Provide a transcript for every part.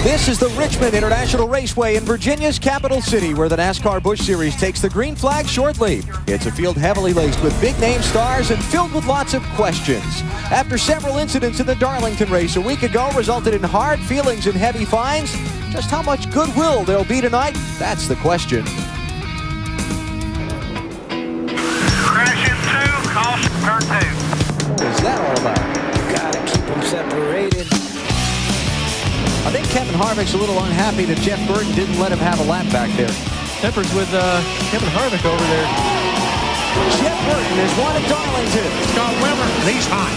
This is the Richmond International Raceway in Virginia's capital city, where the NASCAR Busch Series takes the green flag shortly. It's a field heavily laced with big-name stars and filled with lots of questions. After several incidents in the Darlington race a week ago resulted in hard feelings and heavy fines, just how much goodwill there'll be tonight, that's the question. Crash in 2, caution, turn 2. What was that all about? Gotta keep them separated. I think Kevin Harvick's a little unhappy that Jeff Burton didn't let him have a lap back there. Tempers with Kevin Harvick over there. Jeff Burton is one at Darlington. Scott Wimmer, and he's hot.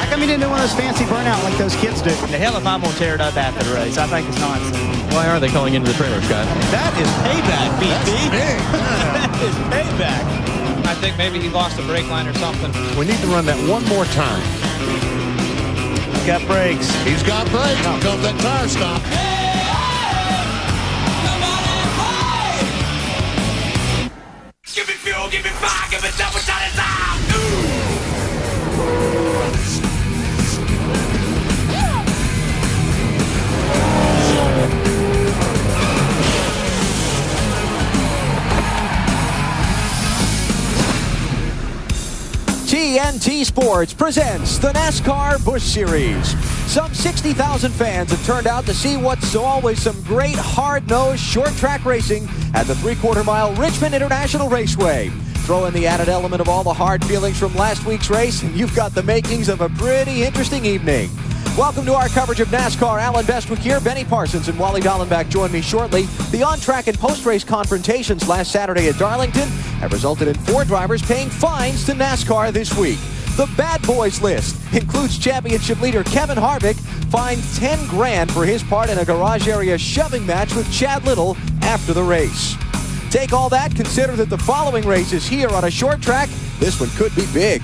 How come he didn't do one of those fancy burnout like those kids do? The hell if I'm going to tear it up after the race. I think it's nonsense. Why are they calling into the trailer, Scott? That is payback, BT. That's That is payback. I think maybe he lost a brake line or something. We need to run that one more time. Got brakes. He's got brakes. Here comes that tire stop. Give me fuel, give me fire, give me double shot of time. TNT Sports presents the NASCAR Busch Series. Some 60,000 fans have turned out to see what's always some great hard-nosed short-track racing at the three-quarter-mile Richmond International Raceway. Throw in the added element of all the hard feelings from last week's race, and you've got the makings of a pretty interesting evening. Welcome to our coverage of NASCAR. Alan Bestwick here. Benny Parsons and Wally Dallenbach join me shortly. The on-track and post-race confrontations last Saturday at Darlington have resulted in 4 drivers paying fines to NASCAR this week. The bad boys list includes championship leader Kevin Harvick, fined $10 grand for his part in a garage area shoving match with Chad Little after the race. Take all that, consider that the following race is here on a short track. This one could be big.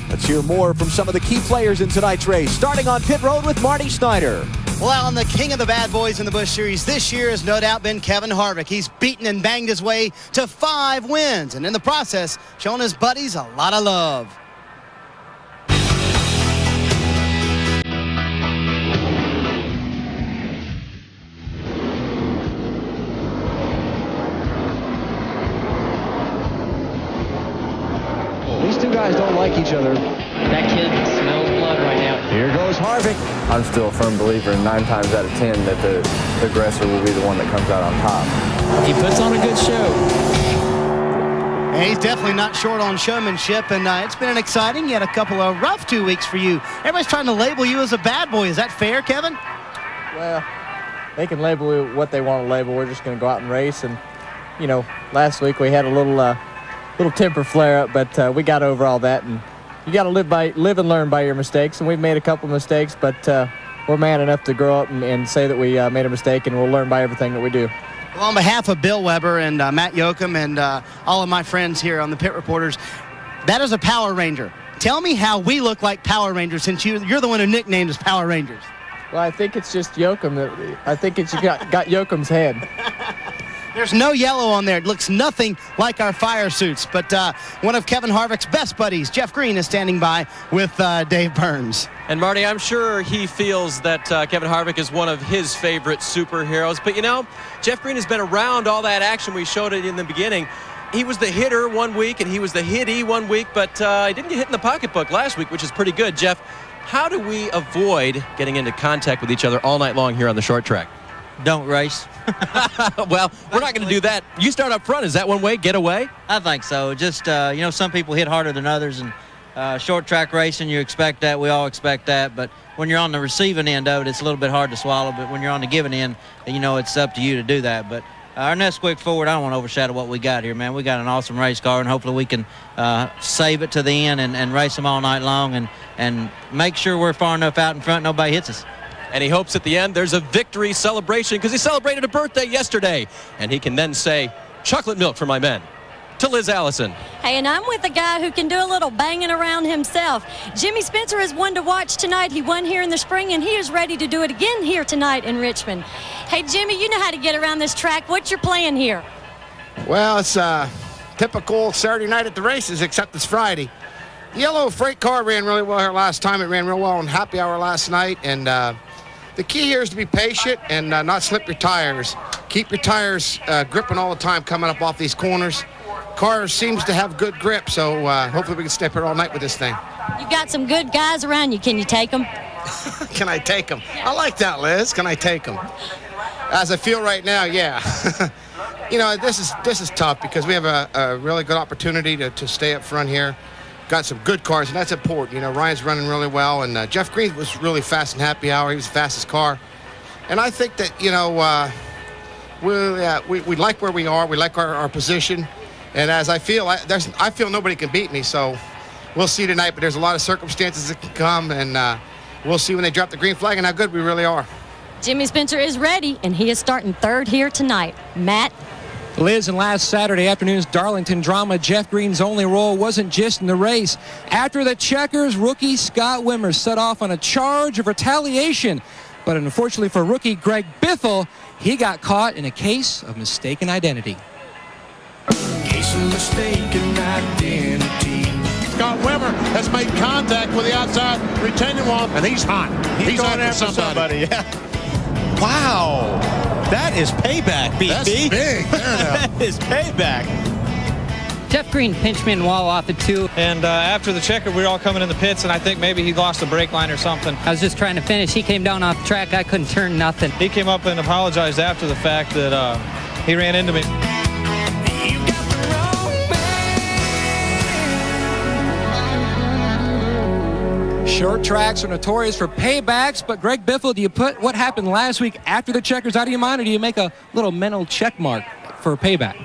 Let's hear more from some of the key players in tonight's race, starting on pit road with Marty Snyder. Well, Alan, the king of the bad boys in the Busch Series this year has no doubt been Kevin Harvick. He's beaten and banged his way to 5 wins, and in the process, showing his buddies a lot of love. These two guys don't like each other. That kid smells blood right now. Here goes Harvick. I'm still a firm believer 9 times out of 10 that the aggressor will be the one that comes out on top. He puts on a good show. And he's definitely not short on showmanship, and it's been an exciting yet a couple of rough 2 weeks for you. Everybody's trying to label you as a bad boy. Is that fair, Kevin? Well, they can label it what they want to label. We're just going to go out and race. And, you know, last week we had a little temper flare-up, but we got over all that. And you got to live and learn by your mistakes. And we've made a couple mistakes, but we're man enough to grow up and say that we made a mistake, and we'll learn by everything that we do. Well, on behalf of Bill Weber and Matt Yoakum and all of my friends here on the Pit Reporters, that is a Power Ranger. Tell me how we look like Power Rangers, since you're the one who nicknamed us Power Rangers. Well, I think it's just Yoakum. I think it's got Yoakum's head. There's no yellow on there. It looks nothing like our fire suits. But one of Kevin Harvick's best buddies, Jeff Green, is standing by with Dave Burns. And Marty, I'm sure he feels that Kevin Harvick is one of his favorite superheroes. But, you know, Jeff Green has been around all that action. We showed it in the beginning. He was the hitter one week, and he was the hittee one week, but he didn't get hit in the pocketbook last week, which is pretty good. Jeff, how do we avoid getting into contact with each other all night long here on the short track? Don't race. Well, we're not going to do that. You start up front. Is that one way? Get away? I think so. Just, you know, some people hit harder than others, and short track racing, you expect that. We all expect that. But when you're on the receiving end of it, it's a little bit hard to swallow. But when you're on the giving end, you know, it's up to you to do that. But our next quick forward, I don't want to overshadow what we got here, man. We got an awesome race car, and hopefully we can save it to the end and race them all night long and make sure we're far enough out in front nobody hits us. And he hopes at the end there's a victory celebration because he celebrated a birthday yesterday. And he can then say, chocolate milk for my men. To Liz Allison. Hey, and I'm with a guy who can do a little banging around himself. Jimmy Spencer is one to watch tonight. He won here in the spring, and he is ready to do it again here tonight in Richmond. Hey, Jimmy, you know how to get around this track. What's your plan here? Well, it's typical Saturday night at the races, except it's Friday. The yellow freight car ran really well here last time. It ran real well on happy hour last night, and the key here is to be patient and not slip your tires. Keep your tires gripping all the time coming up off these corners. Car seems to have good grip, so hopefully we can stay up here all night with this thing. You've got some good guys around you. Can you take them? Can I take them? I like that, Liz. Can I take them? As I feel right now, yeah. You know, this is tough because we have a really good opportunity to stay up front here. Got some good cars, and that's important. You know, Ryan's running really well, and Jeff Green was really fast in happy hour. He was the fastest car. And I think that, you know, we like where we are. We like our position. And as I feel, I feel nobody can beat me, so we'll see tonight. But there's a lot of circumstances that can come, and we'll see when they drop the green flag and how good we really are. Jimmy Spencer is ready, and he is starting third here tonight. Matt? Liz, in last Saturday afternoon's Darlington drama, Jeff Green's only role wasn't just in the race. After the checkers, rookie Scott Wimmer set off on a charge of retaliation. But unfortunately for rookie Greg Biffle, he got caught in a case of mistaken identity. Case of mistaken identity. Scott Wimmer has made contact with the outside retaining wall, and he's hot. He's going after somebody. Yeah. Wow. That is payback, BB. That's big. That is payback. Jeff Green pinched me in the wall off the 2. And after the checker, we were all coming in the pits, and I think maybe he lost the brake line or something. I was just trying to finish. He came down off the track. I couldn't turn nothing. He came up and apologized after the fact that he ran into me. Short tracks are notorious for paybacks, but Greg Biffle, do you put what happened last week after the checkers out of your mind, or do you make a little mental check mark for a payback?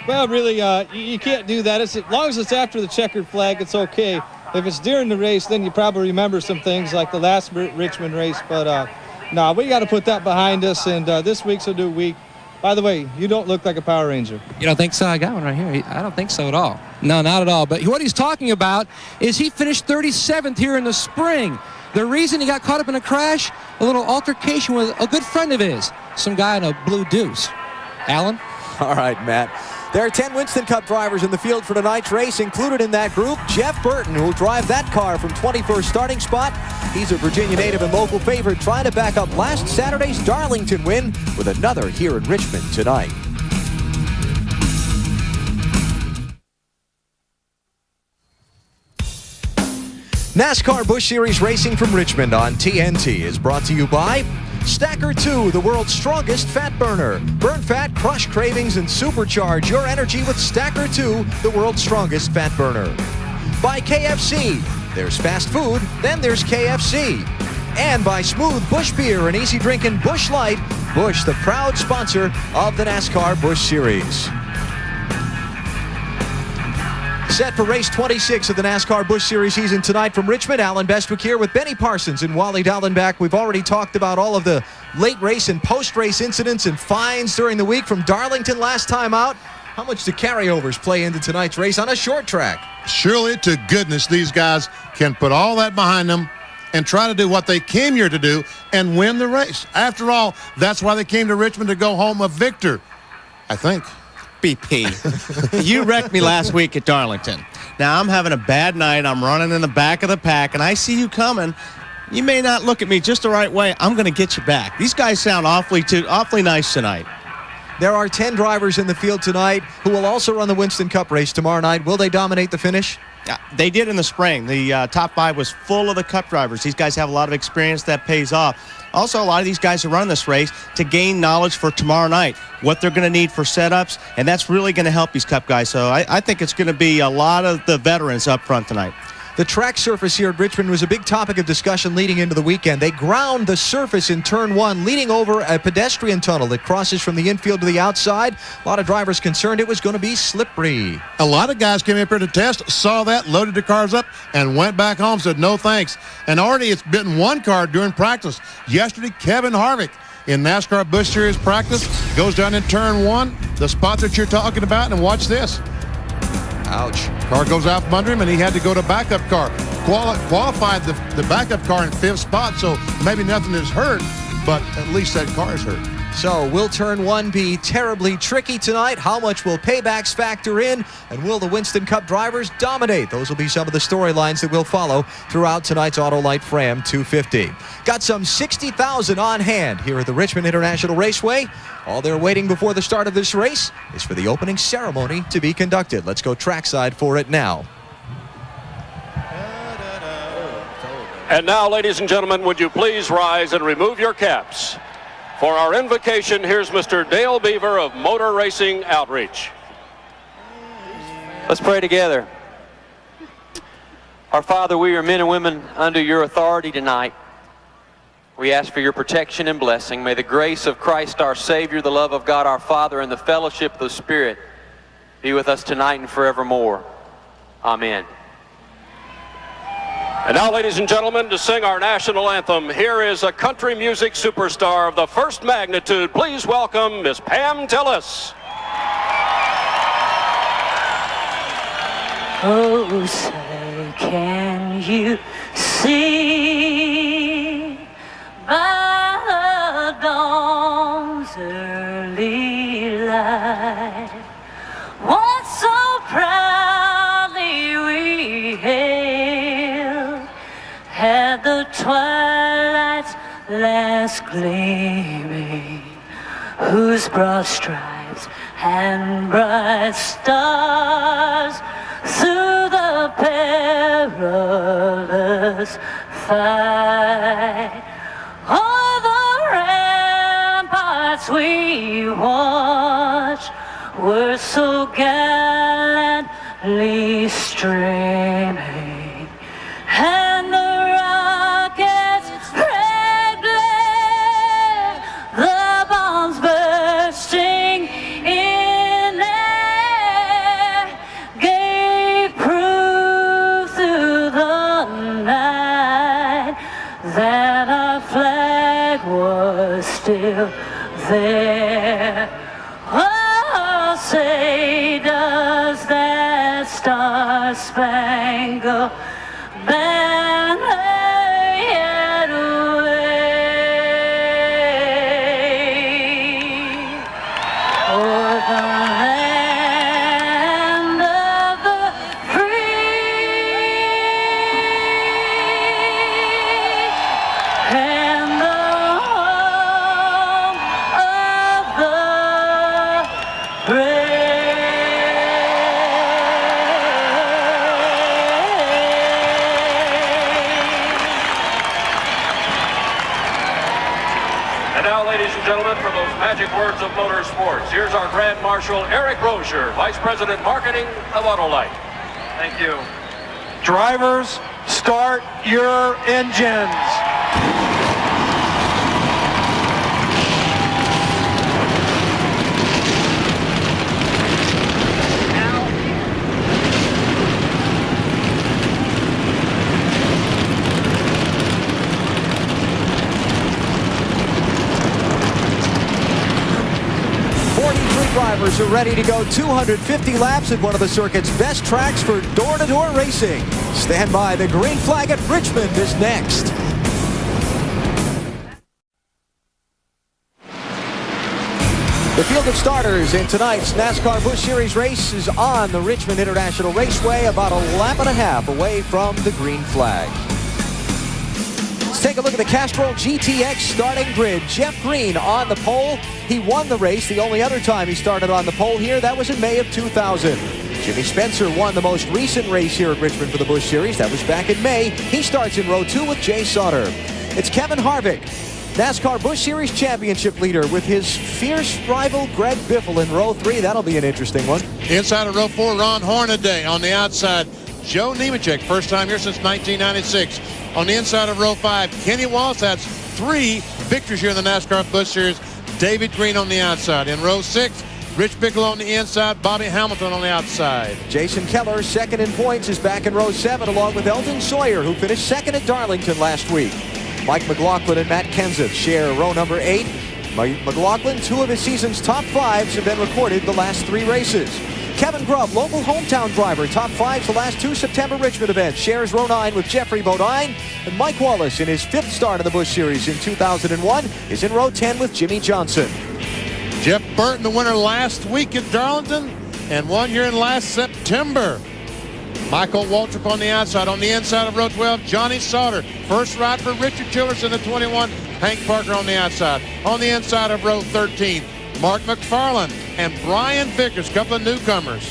Well, really, you can't do that. As long as it's after the checkered flag, it's okay. If it's during the race, then you probably remember some things like the last Richmond race. But no, we got to put that behind us, and this week's a new week. By the way, you don't look like a Power Ranger. You don't think so? I got one right here. I don't think so at all. No, not at all. But what he's talking about is he finished 37th here in the spring. The reason he got caught up in a crash, a little altercation with a good friend of his, some guy in a blue deuce. Alan? All right, Matt. There are 10 Winston Cup drivers in the field for tonight's race. Included in that group, Jeff Burton, who will drive that car from 21st starting spot. He's a Virginia native and local favorite, trying to back up last Saturday's Darlington win with another here in Richmond tonight. NASCAR Busch Series Racing from Richmond on TNT is brought to you by Stacker 2, the world's strongest fat burner. Burn fat, crush cravings, and supercharge your energy with Stacker 2, the world's strongest fat burner. By KFC. There's fast food, then there's KFC. And by Smooth Busch Beer and easy drinking Busch Light. Busch, the proud sponsor of the NASCAR Busch Series. Set for race 26 of the NASCAR Busch Series season tonight from Richmond. Alan Bestwick here with Benny Parsons and Wally Dallenbach. We've already talked about all of the late race and post-race incidents and fines during the week from Darlington last time out. How much do carryovers play into tonight's race on a short track? Surely to goodness these guys can put all that behind them and try to do what they came here to do and win the race. After all, that's why they came to Richmond, to go home a victor, I think. BP, you wrecked me last week at Darlington. Now I'm having a bad night. I'm running in the back of the pack, and I see you coming. You may not look at me just the right way. I'm going to get you back. These guys sound awfully nice tonight. There are 10 drivers in the field tonight who will also run the Winston Cup race tomorrow night. Will they dominate the finish? Yeah, they did in the spring. The top 5 was full of the Cup drivers. These guys have a lot of experience that pays off. Also, a lot of these guys are running this race to gain knowledge for tomorrow night, what they're going to need for setups, and that's really going to help these Cup guys. So I think it's going to be a lot of the veterans up front tonight. The track surface here at Richmond was a big topic of discussion leading into the weekend. They ground the surface in turn 1, leading over a pedestrian tunnel that crosses from the infield to the outside. A lot of drivers concerned it was going to be slippery. A lot of guys came up here to test, saw that, loaded the cars up, and went back home, said no thanks. And already it's bitten one car during practice. Yesterday, Kevin Harvick in NASCAR Busch Series practice goes down in turn 1, the spot that you're talking about, and watch this. Ouch. Car goes out from under him, and he had to go to backup car. Qualified the backup car in 5th spot, so maybe nothing is hurt, but at least that car is hurt. So will turn 1 be terribly tricky tonight? How much will paybacks factor in? And will the Winston Cup drivers dominate? Those will be some of the storylines that we'll follow throughout tonight's Autolite Fram 250. Got some 60,000 on hand here at the Richmond International Raceway. All they're waiting before the start of this race is for the opening ceremony to be conducted. Let's go trackside for it now. And now, ladies and gentlemen, would you please rise and remove your caps? For our invocation, here's Mr. Dale Beaver of Motor Racing Outreach. Let's pray together. Our Father, we are men and women under your authority tonight. We ask for your protection and blessing. May the grace of Christ our Savior, the love of God our Father, and the fellowship of the Spirit be with us tonight and forevermore. Amen. And now, ladies and gentlemen, to sing our national anthem, here is a country music superstar of the first magnitude. Please welcome Miss Pam Tillis. Oh, say, can you see by the dawn's early light what so proudly we hailed at the twilight's last gleaming, whose broad stripes and bright stars through the perilous fight o'er the ramparts we watched were so gallantly streaming, and the rockets' red glare, the bombs bursting in air, gave proof through the night that our flag was still there. Oh, say, does that star-spangled banner yet wave o'er the land of the free and the home of the brave? And now, ladies and gentlemen, for those magic words of motorsports, here's our Grand Marshal, Eric Rozier, Vice President Marketing of Autolite. Thank you. Drivers, start your engines. Drivers are ready to go 250 laps at one of the circuit's best tracks for door-to-door racing. Stand by. The green flag at Richmond is next. The field of starters in tonight's NASCAR Busch Series race is on the Richmond International Raceway, about a lap and a half away from the green flag. Let's take a look at the Castrol GTX starting grid. Jeff Green on the pole. He won the race. The only other time he started on the pole here, that was in May of 2000. Jimmy Spencer won the most recent race here at Richmond for the Busch Series. That was back in May. He starts in row 2 with Jay Sauter. It's Kevin Harvick, NASCAR Busch Series championship leader, with his fierce rival Greg Biffle in row 3. That'll be an interesting one. Inside of row 4, Ron Hornaday. On the outside, Joe Nemechek, first time here since 1996. On the inside of row 5, Kenny Wallace. That's 3 victories here in the NASCAR Busch Series. David Green on the outside. In row 6, Rich Bigelow on the inside, Bobby Hamilton on the outside. Jason Keller, second in points, is back in row 7, along with Eldon Sawyer, who finished second at Darlington last week. Mike McLaughlin and Matt Kenseth share row number 8. McLaughlin, 2 of his season's top 5s have been recorded the last 3 races. Kevin Grubb, local hometown driver, top 5s the last 2 September Richmond events, shares row 9 with Jeffrey Bodine. And Mike Wallace, in his 5th start of the Busch Series in 2001, is in row 10 with Jimmy Johnson. Jeff Burton, the winner last week at Darlington, and won here in last September. Michael Waltrip on the outside. On the inside of row 12, Johnny Sauter. First ride for Richard Tillerson, the 21. Hank Parker on the outside. On the inside of row 13, Mark McFarland and Brian Vickers, couple of newcomers.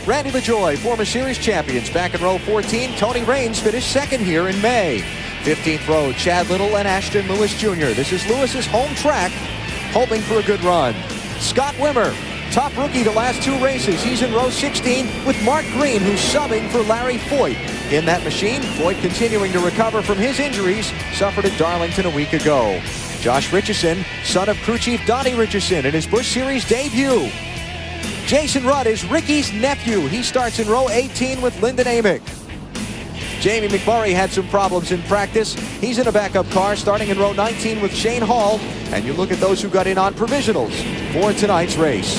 Randy LaJoy, former series champions, back in row 14. Tony Raines finished second here in May. 15th row, Chad Little and Ashton Lewis Jr. This is Lewis's home track, hoping for a good run. Scott Wimmer, top rookie the last 2 races. He's in row 16 with Mark Green, who's subbing for Larry Foyt. In that machine, Foyt continuing to recover from his injuries suffered at Darlington a week ago. Josh Richardson, son of crew chief Donnie Richardson, in his Busch Series debut. Jason Rudd is Ricky's nephew. He starts in row 18 with Lyndon Amick. Jamie McMurray had some problems in practice. He's in a backup car starting in row 19 with Shane Hall. And you look at those who got in on provisionals for tonight's race.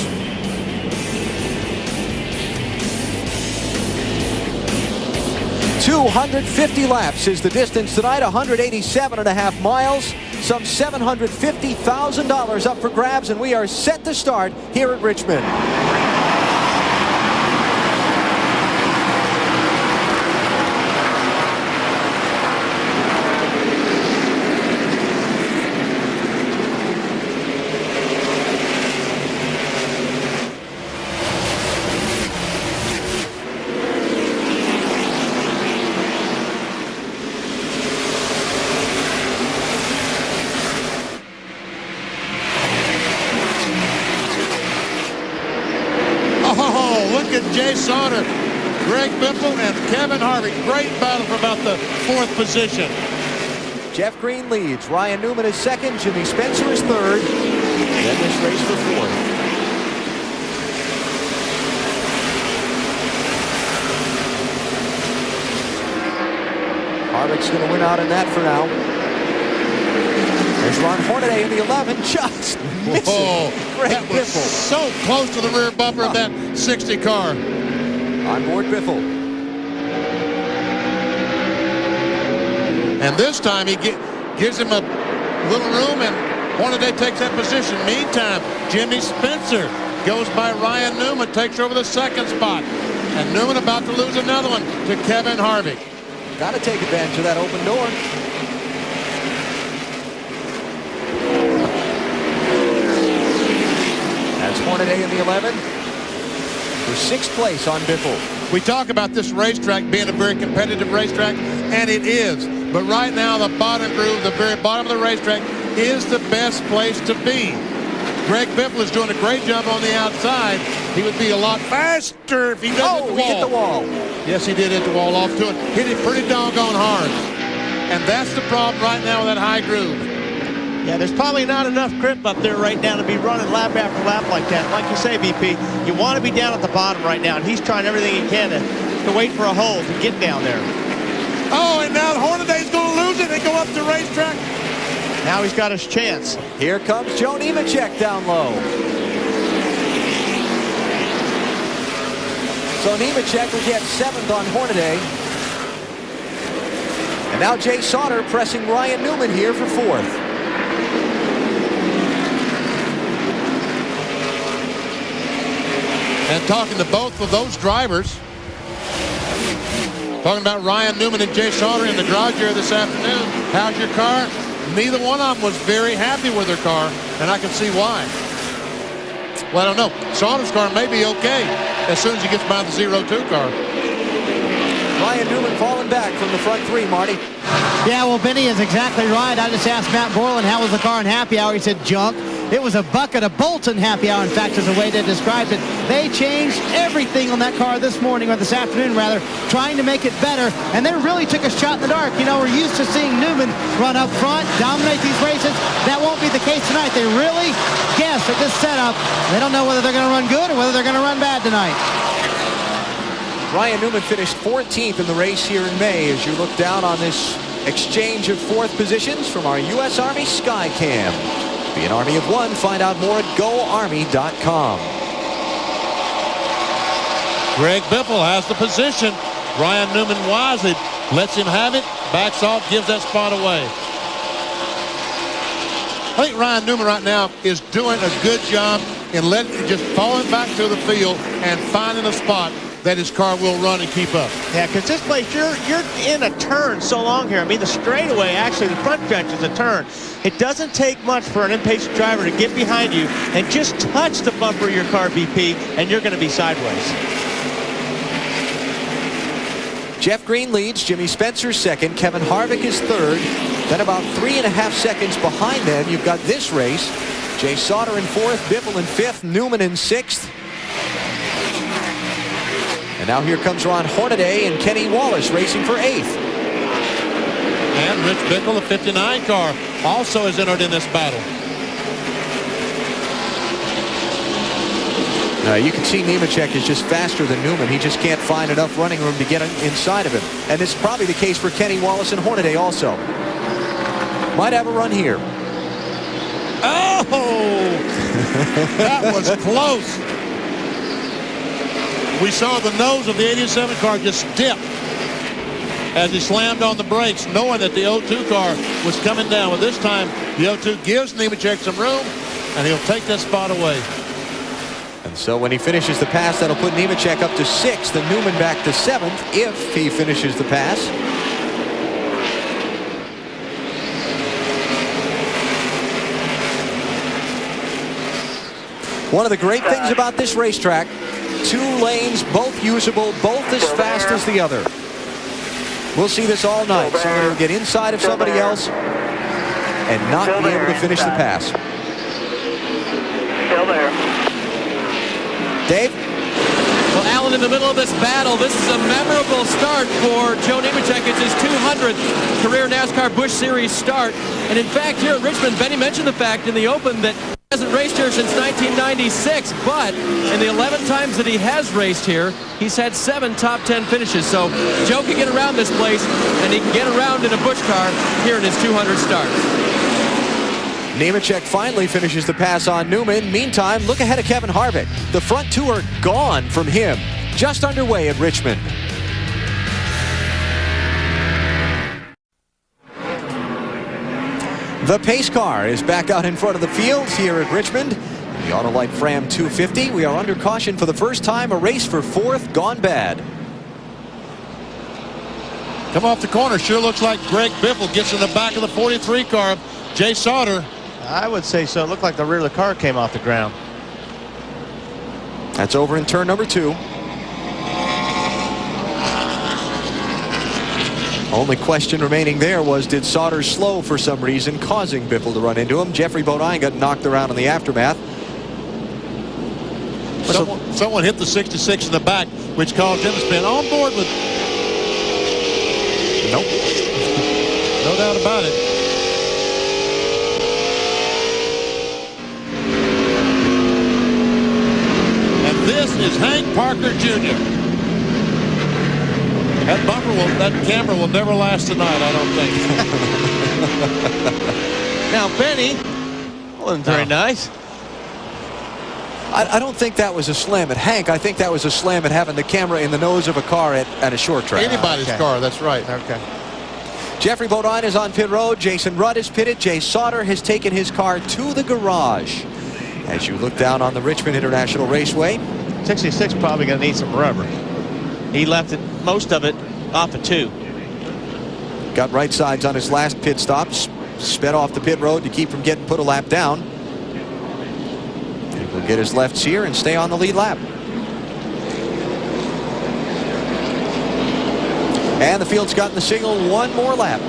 $250 laps is the distance tonight, 187.5 miles. Some $750,000 up for grabs, and we are set to start here at Richmond. Jay Sauter, Greg Biffle, and Kevin Harvick. Great battle for about the 4th position. Jeff Green leads. Ryan Newman is second. Jimmy Spencer is third. Then this race for 4th. Harvick's going to win out in that for now. There's Ron Hornaday in the 11, just missing. Whoa, Greg that was Biffle. So close to the rear bumper of that 60 car. On board Biffle. And this time he gives him a little room, and Hornaday takes that position. Meantime, Jimmy Spencer goes by Ryan Newman, takes over the 2nd spot. And Newman about to lose another one to Kevin Harvick. Got to take advantage of that open door. That's Hornaday in the 11. For 6th place on Biffle. We talk about this racetrack being a very competitive racetrack, and it is. But right now, the bottom groove, the very bottom of the racetrack, is the best place to be. Greg Biffle is doing a great job on the outside. He would be a lot faster if he doesn't hit the wall. He hit the wall. Yes, he did hit the wall off to it. Hit it pretty doggone hard. And that's the problem right now with that high groove. Yeah, there's probably not enough grip up there right now to be running lap after lap like that. Like you say, BP, you want to be down at the bottom right now, and he's trying everything he can to wait for a hole to get down there. Oh, and now Hornaday's going to lose it and go up the racetrack. Now he's got his chance. Here comes Joe Nemechek down low. So Nemechek will get 7th on Hornaday. And now Jay Sauter pressing Ryan Newman here for 4th. And talking to both of those drivers, talking about Ryan Newman and Jay Sauter in the garage here this afternoon. How's your car? Neither one of them was very happy with their car, and I can see why. Well, I don't know. Sauter's car may be okay as soon as he gets by the 02 car. Ryan Newman falling back from the front 3, Marty. Yeah, well, Benny is exactly right. I just asked Matt Borland how was the car in happy hour. He said junk. It was a bucket of bolts in happy hour, in fact, is the way they described it. They changed everything on that car this morning, or this afternoon, rather, trying to make it better, and they really took a shot in the dark. You know, we're used to seeing Newman run up front, dominate these races. That won't be the case tonight. They really guess at this setup. They don't know whether they're going to run good or whether they're going to run bad tonight. Ryan Newman finished 14th in the race here in May as you look down on this exchange of 4th positions from our U.S. Army Skycam. Be an Army of one. Find out more at GoArmy.com. Greg Biffle has the position. Ryan Newman wisely lets him have it, backs off, gives that spot away. I think Ryan Newman right now is doing a good job in just falling back to the field and finding a spot that his car will run and keep up. Yeah, because this place, you're in a turn so long here. I mean, the straightaway, actually, the front stretch is a turn. It doesn't take much for an impatient driver to get behind you and just touch the bumper of your car, BP, and you're going to be sideways. Jeff Green leads, Jimmy Spencer second, Kevin Harvick is third. Then about 3.5 seconds behind them, you've got this race. Jay Sauter in fourth, Biffle in fifth, Newman in sixth. And now here comes Ron Hornaday and Kenny Wallace racing for eighth. And Rich Bickle, the 59 car, also is entered in this battle. You can see Nemechek is just faster than Newman. He just can't find enough running room to get inside of him. And this is probably the case for Kenny Wallace and Hornaday also. Might have a run here. Oh! That was close. We saw the nose of the 87 car just dip as he slammed on the brakes, knowing that the 02 car was coming down. But this time, the 02 gives Nemechek some room, and he'll take that spot away. And so when he finishes the pass, that'll put Nemechek up to sixth and Newman back to seventh if he finishes the pass. One of the great things about this racetrack, 2 lanes, both usable, both as fast as the other. We'll see this all night. Somebody will get inside of somebody else and not be able to finish the pass. Still there. Dave? Well, Alan, in the middle of this battle, this is a memorable start for Joe Nemechek. It's his 200th career NASCAR Busch Series start. And in fact, here at Richmond, Benny mentioned the fact in the Open that he hasn't raced here since 1996, but in the 11 times that he has raced here, he's had 7 top 10 finishes. So Joe can get around this place, and he can get around in a Busch car here in his 200 starts. Nemechek finally finishes the pass on Newman. Meantime, look ahead of Kevin Harvick. The front 2 are gone from him. Just underway at Richmond. The pace car is back out in front of the field here at Richmond. The Autolite Fram 250. We are under caution for the first time. A race for fourth gone bad. Come off the corner. Sure looks like Greg Biffle gets in the back of the 43 car. Jay Sauter. I would say so. It looked like the rear of the car came off the ground. That's over in turn number 2. Only question remaining there was, did Sauter slow for some reason, causing Biffle to run into him? Jeffrey Bodine got knocked around in the aftermath. Someone hit the 66 in the back, which caused him to spin. On board with... Nope. No doubt about it. This is Hank Parker Jr. That camera will never last tonight, I don't think. Now, Benny, wasn't very nice. I don't think that was a slam at Hank. I think that was a slam at having the camera in the nose of a car at a short track. Anybody's car, that's right. Okay. Jeffrey Bodine is on pit road. Jason Rudd is pitted. Jay Sauter has taken his car to the garage. As you look down on the Richmond International Raceway, 66 probably going to need some rubber. He left it, most of it, off of 2. Got right sides on his last pit stop. Sped off the pit road to keep from getting put a lap down. He will get his lefts here and stay on the lead lap. And the field's gotten the signal, 1 more lap.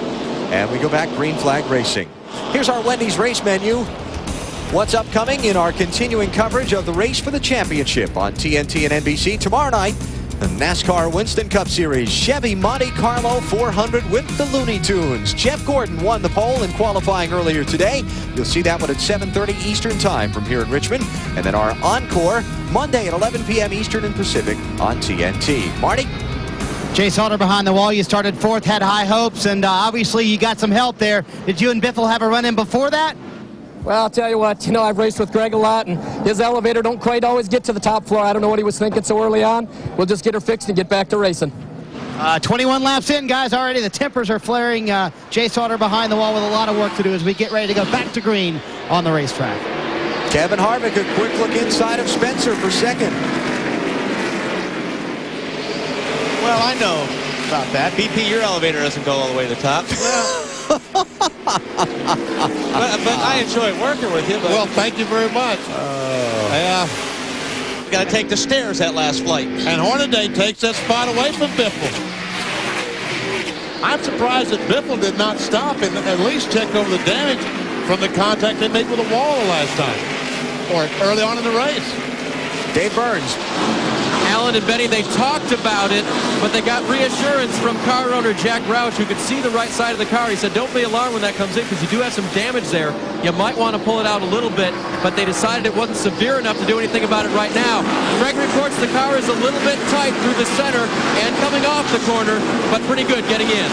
And we go back, green flag racing. Here's our Wendy's race menu. What's upcoming in our continuing coverage of the race for the championship on TNT and NBC tomorrow night? The NASCAR Winston Cup Series Chevy Monte Carlo 400 with the Looney Tunes. Jeff Gordon won the pole in qualifying earlier today. You'll see that one at 7:30 Eastern Time from here in Richmond. And then our encore Monday at 11 p.m. Eastern and Pacific on TNT. Marty? Jay Sauter behind the wall. You started fourth, had high hopes, and obviously you got some help there. Did you and Biffle have a run-in before that? Well, I'll tell you what, I've raced with Greg a lot, and his elevator don't quite always get to the top floor. I don't know what he was thinking so early on. We'll just get her fixed and get back to racing. 21 laps in, guys, already. The tempers are flaring. Jay Sauter behind the wall with a lot of work to do as we get ready to go back to green on the racetrack. Kevin Harvick, a quick look inside of Spencer for second. Well, I know about that. BP, your elevator doesn't go all the way to the top. but I enjoy working with you. But Well, thank you very much. Yeah. We got to take the stairs that last flight. And Hornaday takes that spot away from Biffle. I'm surprised that Biffle did not stop and at least check over the damage from the contact they made with the wall the last time, or early on in the race. Dave Burns. Alan and Benny, they talked about it, but they got reassurance from car owner Jack Roush, who could see the right side of the car. He said, don't be alarmed when that comes in, because you do have some damage there. You might want to pull it out a little bit, but they decided it wasn't severe enough to do anything about it right now. Greg reports the car is a little bit tight through the center and coming off the corner, but pretty good getting in.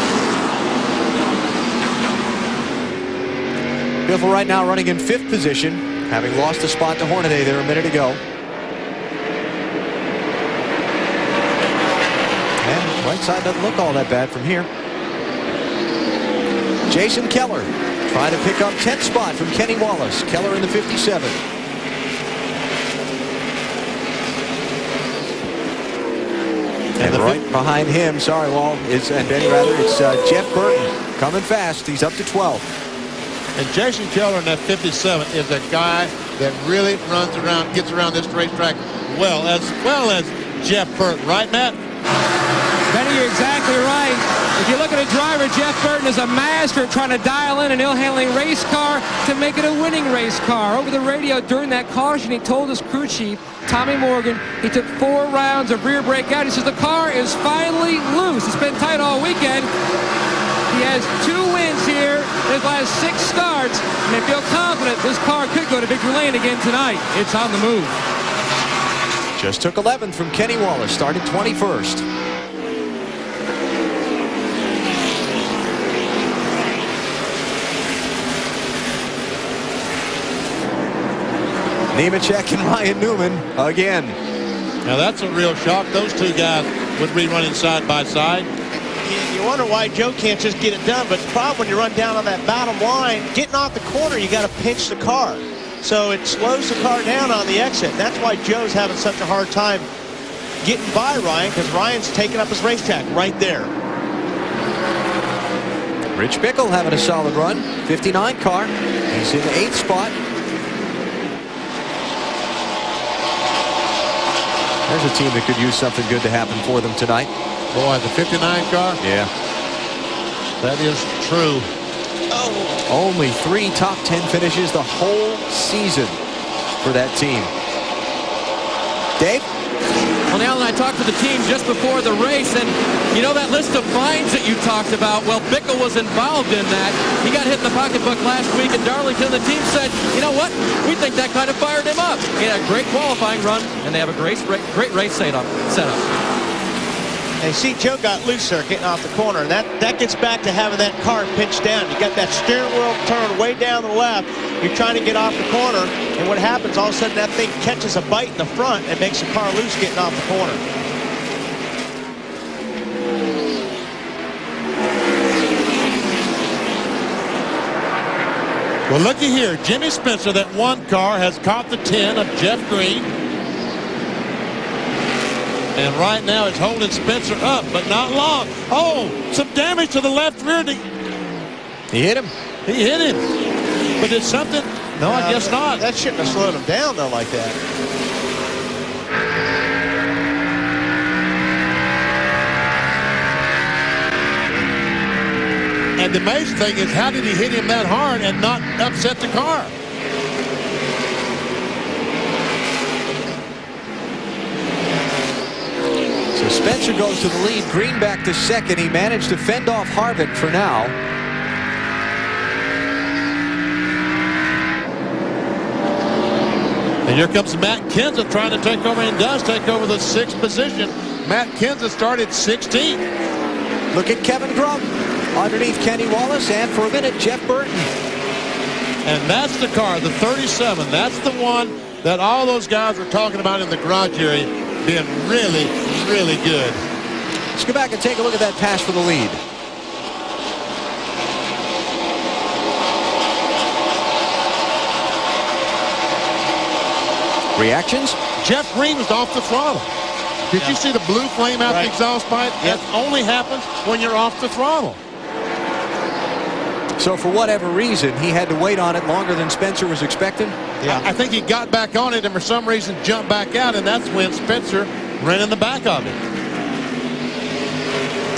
Biffle right now running in 5th position, having lost a spot to Hornaday there a minute ago. And right side doesn't look all that bad from here. Jason Keller trying to pick up 10th spot from Kenny Wallace. Keller in the 57. And right behind him, sorry, Walt, it's Jeff Burton coming fast. He's up to 12. And Jason Keller in that 57 is a guy that really runs around, gets around this racetrack well as Jeff Burton. Right, Matt? Benny, you're exactly right. If you look at a driver, Jeff Burton is a master at trying to dial in an ill-handling race car to make it a winning race car. Over the radio during that caution, he told his crew chief, Tommy Morgan, he took 4 rounds of rear brake out. He says the car is finally loose. It's been tight all weekend. He has 2 wins here in his last 6 starts, and they feel confident this car could go to victory lane again tonight. It's on the move. Just took 11th from Kenny Wallace, started 21st. Nemechek and Ryan Newman again. Now that's a real shock. Those 2 guys would be running side by side. You wonder why Joe can't just get it done, but the problem when you run down on that bottom line, getting off the corner, you got to pinch the car. So it slows the car down on the exit. That's why Joe's having such a hard time getting by Ryan, because Ryan's taking up his racetrack right there. Rich Bickle having a solid run. 59 car. He's in the 8th spot. There's a team that could use something good to happen for them tonight. Boy, the 59 car? Yeah. That is true. Only 3 top 10 finishes the whole season for that team. Dave? Well, Alan and I talked to the team just before the race, and you know that list of fines that you talked about? Well, Bickle was involved in that. He got hit in the pocketbook last week in Darlington. The team said, you know what? We think that kind of fired him up. He had a great qualifying run, and they have a great race setup. Hey, see, Joe got loose there getting off the corner. And that gets back to having that car pinched down. You got that steering wheel turned way down the left. You're trying to get off the corner, and what happens, all of a sudden that thing catches a bite in the front and makes the car loose getting off the corner. Well, looky here. Jimmy Spencer, that 1 car, has caught the 10 of Jeff Green. And right now it's holding Spencer up, but not long. Oh, some damage to the left rear. He hit him. He hit him. But did something? No, I guess not. That shouldn't have slowed him down, though, like that. And the amazing thing is, how did he hit him that hard and not upset the car? So Spencer goes to the lead. Green back to second. He managed to fend off Harvick for now. And here comes Matt Kenseth trying to take over, and does take over the 6th position. Matt Kenseth started 16th. Look at Kevin Grum underneath Kenny Wallace, and for a minute, Jeff Burton. And that's the car, the 37. That's the one that all those guys were talking about in the garage area, being really, really good. Let's go back and take a look at that pass for the lead. Reactions? Jeff Green was off the throttle. Did you see the blue flame out the exhaust pipe? Yep. That only happens when you're off the throttle. So for whatever reason, he had to wait on it longer than Spencer was expecting? Yeah. I think he got back on it and for some reason jumped back out, and that's when Spencer ran in the back of it.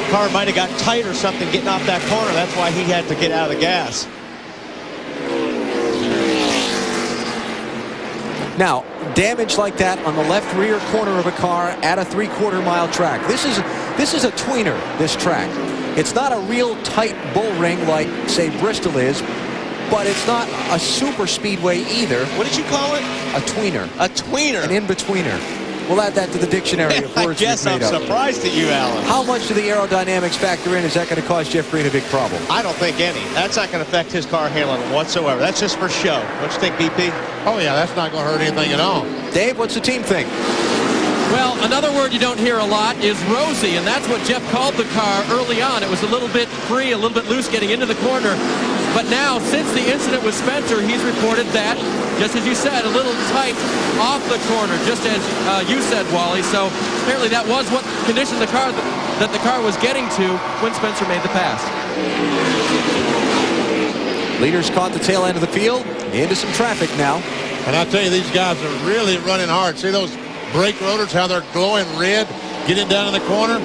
The car might have got tight or something getting off that corner. That's why he had to get out of the gas. Now, damage like that on the left rear corner of a car at a 3/4 mile track. This is a tweener, this track. It's not a real tight bull ring like, say, Bristol is, but it's not a super speedway either. What did you call it? A tweener. A tweener. An in-betweener. We'll add that to the dictionary of words. I guess I'm surprised at you, Alan. How much do the aerodynamics factor in? Is that going to cause Jeff Green a big problem? I don't think any. That's not going to affect his car handling whatsoever. That's just for show. Don't you think, BP? Oh, yeah, that's not going to hurt anything at all. Dave, what's the team think? Well, another word you don't hear a lot is rosy, and that's what Jeff called the car early on. It was a little bit free, a little bit loose getting into the corner. But now, since the incident with Spencer, he's reported that, just as you said, a little tight off the corner, just as you said, Wally. So apparently that was what condition the car that the car was getting to when Spencer made the pass. Leaders caught the tail end of the field, into some traffic now. And I tell you, these guys are really running hard. See those brake rotors, how they're glowing red, getting down in the corner.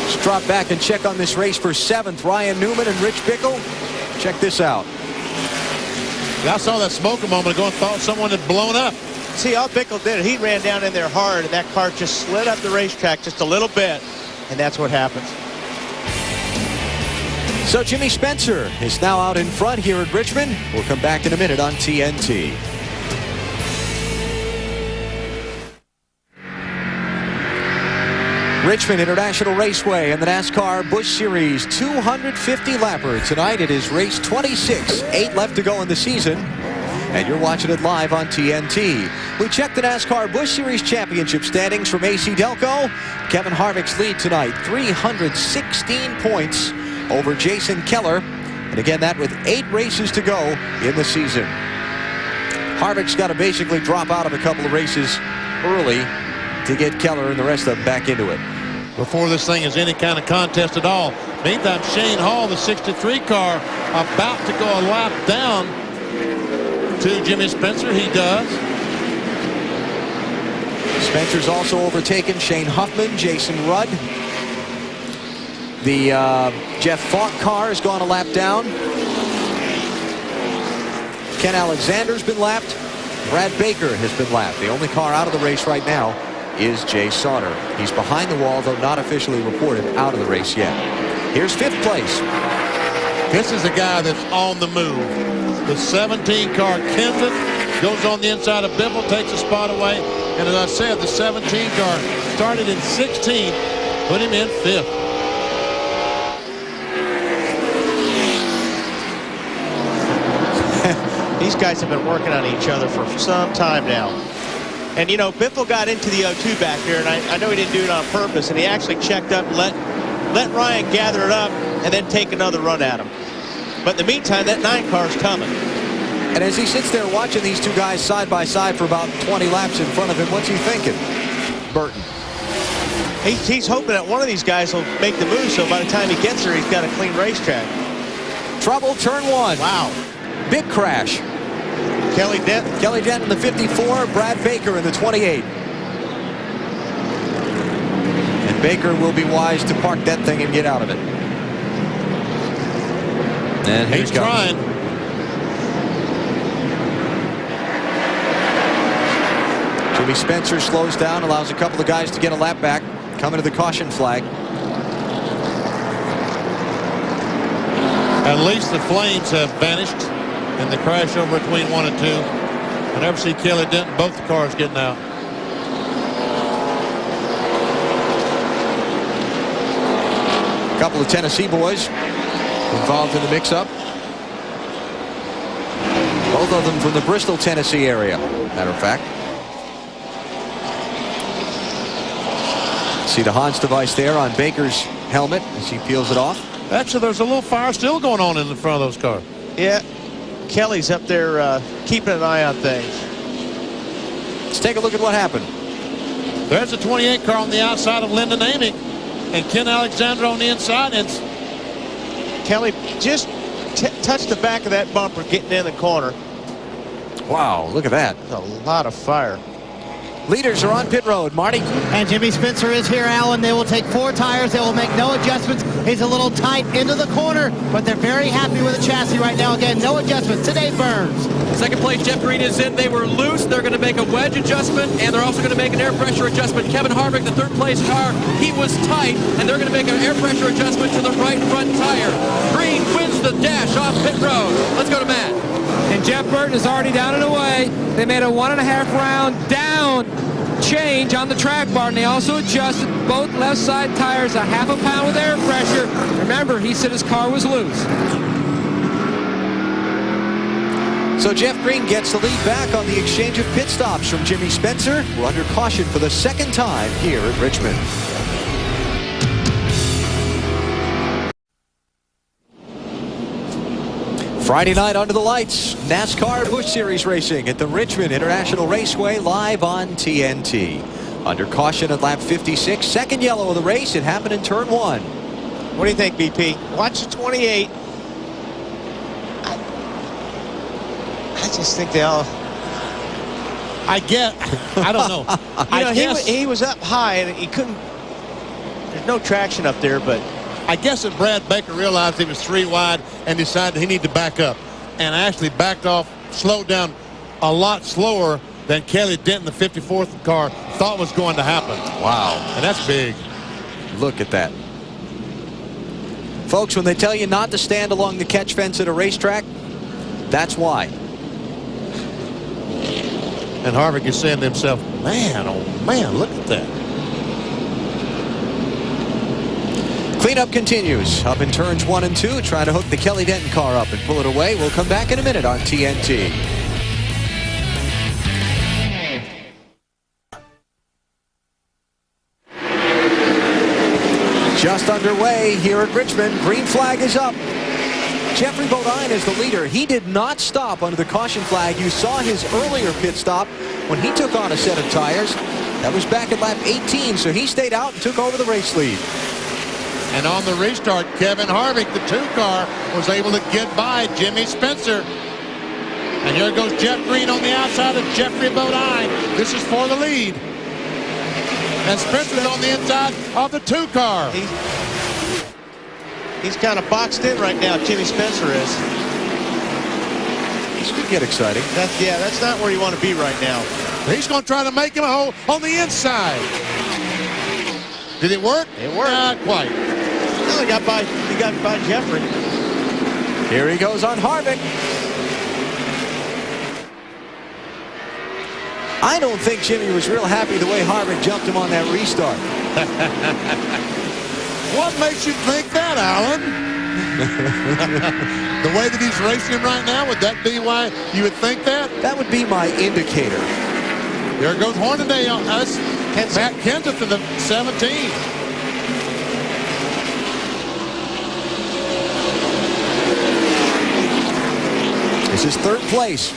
Let's drop back and check on this race for 7th. Ryan Newman and Rich Bickle. Check this out. I saw that smoke a moment ago and thought someone had blown up. See, all Bickle did, he ran down in there hard, and that car just slid up the racetrack just a little bit, and that's what happens. So Jimmy Spencer is now out in front here at Richmond. We'll come back in a minute on TNT. Richmond International Raceway and the NASCAR Busch Series 250 lapper. Tonight it is race 26. 8 left to go in the season. And you're watching it live on TNT. We checked the NASCAR Busch Series Championship standings from AC Delco. Kevin Harvick's lead tonight, 316 points over Jason Keller. And again, that with 8 races to go in the season. Harvick's got to basically drop out of a couple of races early to get Keller and the rest of them back into it. Before this thing is any kind of contest at all. Meantime, Shane Hall, the 63 car, about to go a lap down to Jimmy Spencer. He does. Spencer's also overtaken Shane Huffman, Jason Rudd. The Jeff Falk car has gone a lap down. Ken Alexander's been lapped. Brad Baker has been lapped. The only car out of the race right now is Jay Sauter. He's behind the wall, though not officially reported out of the race yet. Here's 5th place. This is a guy that's on the move. The 17 car, Kenseth, goes on the inside of Biffle, takes a spot away. And as I said, the 17 car started in 16th, put him in 5th. These guys have been working on each other for some time now. And, you know, Biffle got into the O2 back here, and I know he didn't do it on purpose, and he actually checked up, let Ryan gather it up, and then take another run at him. But in the meantime, that 9 car's coming. And as he sits there watching these two guys side by side for about 20 laps in front of him, what's he thinking? Burton. He's hoping that one of these guys will make the move, so by the time he gets there, he's got a clean racetrack. Trouble, turn 1. Wow. Big crash. Kelly Dent. Kelly Dent in the 54, Brad Baker in the 28. And Baker will be wise to park that thing and get out of it. And he's trying. Jimmy Spencer slows down, allows a couple of guys to get a lap back, coming to the caution flag. At least the flames have vanished in the crash over between 1 and 2. I never see Kelly Denton, both the cars getting out. A couple of Tennessee boys involved in the mix-up. Both of them from the Bristol, Tennessee area, matter of fact. See the Hans device there on Baker's helmet as he peels it off. Actually, there's a little fire still going on in the front of those cars. Yeah. Kelly's up there keeping an eye on things. Let's take a look at what happened. There's a 28 car on the outside of Lyndon Amick and Ken Alexander on the inside. And Kelly just touched the back of that bumper getting in the corner. Wow, look at that. That's a lot of fire. Leaders are on pit road. Marty. And Jimmy Spencer is here, Alan. They will take 4 tires. They will make no adjustments. He's a little tight into the corner, but they're very happy with the chassis right now. Again, no adjustments to Dave Burns. Second place, Jeff Green is in. They were loose. They're going to make a wedge adjustment, and they're also going to make an air pressure adjustment. Kevin Harvick, the third place car, he was tight, and they're going to make an air pressure adjustment to the right front tire. Green wins the dash off pit road. Let's go to Matt. And Jeff Burton is already down and away. They made a 1.5 round down change on the track bar, and they also adjusted both left side tires 0.5 pound with air pressure. Remember, he said his car was loose. So Jeff Green gets the lead back on the exchange of pit stops from Jimmy Spencer. We're under caution for the second time here at Richmond. Friday night under the lights, NASCAR Busch Series racing at the Richmond International Raceway, live on TNT. Under caution at lap 56, second yellow of the race. It happened in turn 1. What do you think, BP? Watch the 28. I just think they all... I don't know. He was up high and he couldn't... There's no traction up there, but... I guess that Brad Baker realized he was 3 wide and decided he needed to back up, and actually backed off, slowed down a lot slower than Kelly Denton, the 54th car, thought was going to happen. Wow. And that's big. Look at that. Folks, when they tell you not to stand along the catch fence at a racetrack, that's why. And Harvick is saying to himself, man, oh man, look at that. Cleanup continues up in turns 1 and 2, trying to hook the Kelly Denton car up and pull it away. We'll come back in a minute on TNT. Just underway here at Richmond. Green flag is up. Jeffrey Bodine is the leader. He did not stop under the caution flag. You saw his earlier pit stop when he took on a set of tires. That was back at lap 18, so he stayed out and took over the race lead. And on the restart, Kevin Harvick, the 2 car, was able to get by Jimmy Spencer. And here goes Jeff Green on the outside of Jeffrey Bodine. This is for the lead. And Spencer's on the inside of the 2 car. He's kind of boxed in right now, Jimmy Spencer is. This could get exciting. That's not where you want to be right now. He's going to try to make him a hole on the inside. Did it work? It worked. Not quite. Well, he got by Jeffrey. Here he goes on Harvick. I don't think Jimmy was real happy the way Harvick jumped him on that restart. What makes you think that, Alan? The way that he's racing right now, would that be why you would think that? That would be my indicator. There goes Hornaday on us. Matt Kenseth in the 17. This is third place.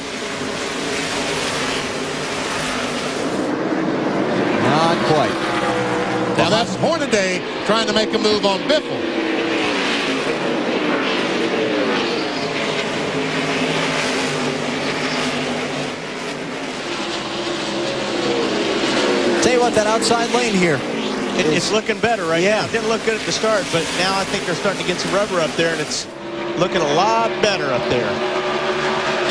Not quite. Now that's Hornaday trying to make a move on Biffle. Tell you what, that outside lane here. It's looking better right now. It didn't look good at the start, but now I think they're starting to get some rubber up there, and it's looking a lot better up there.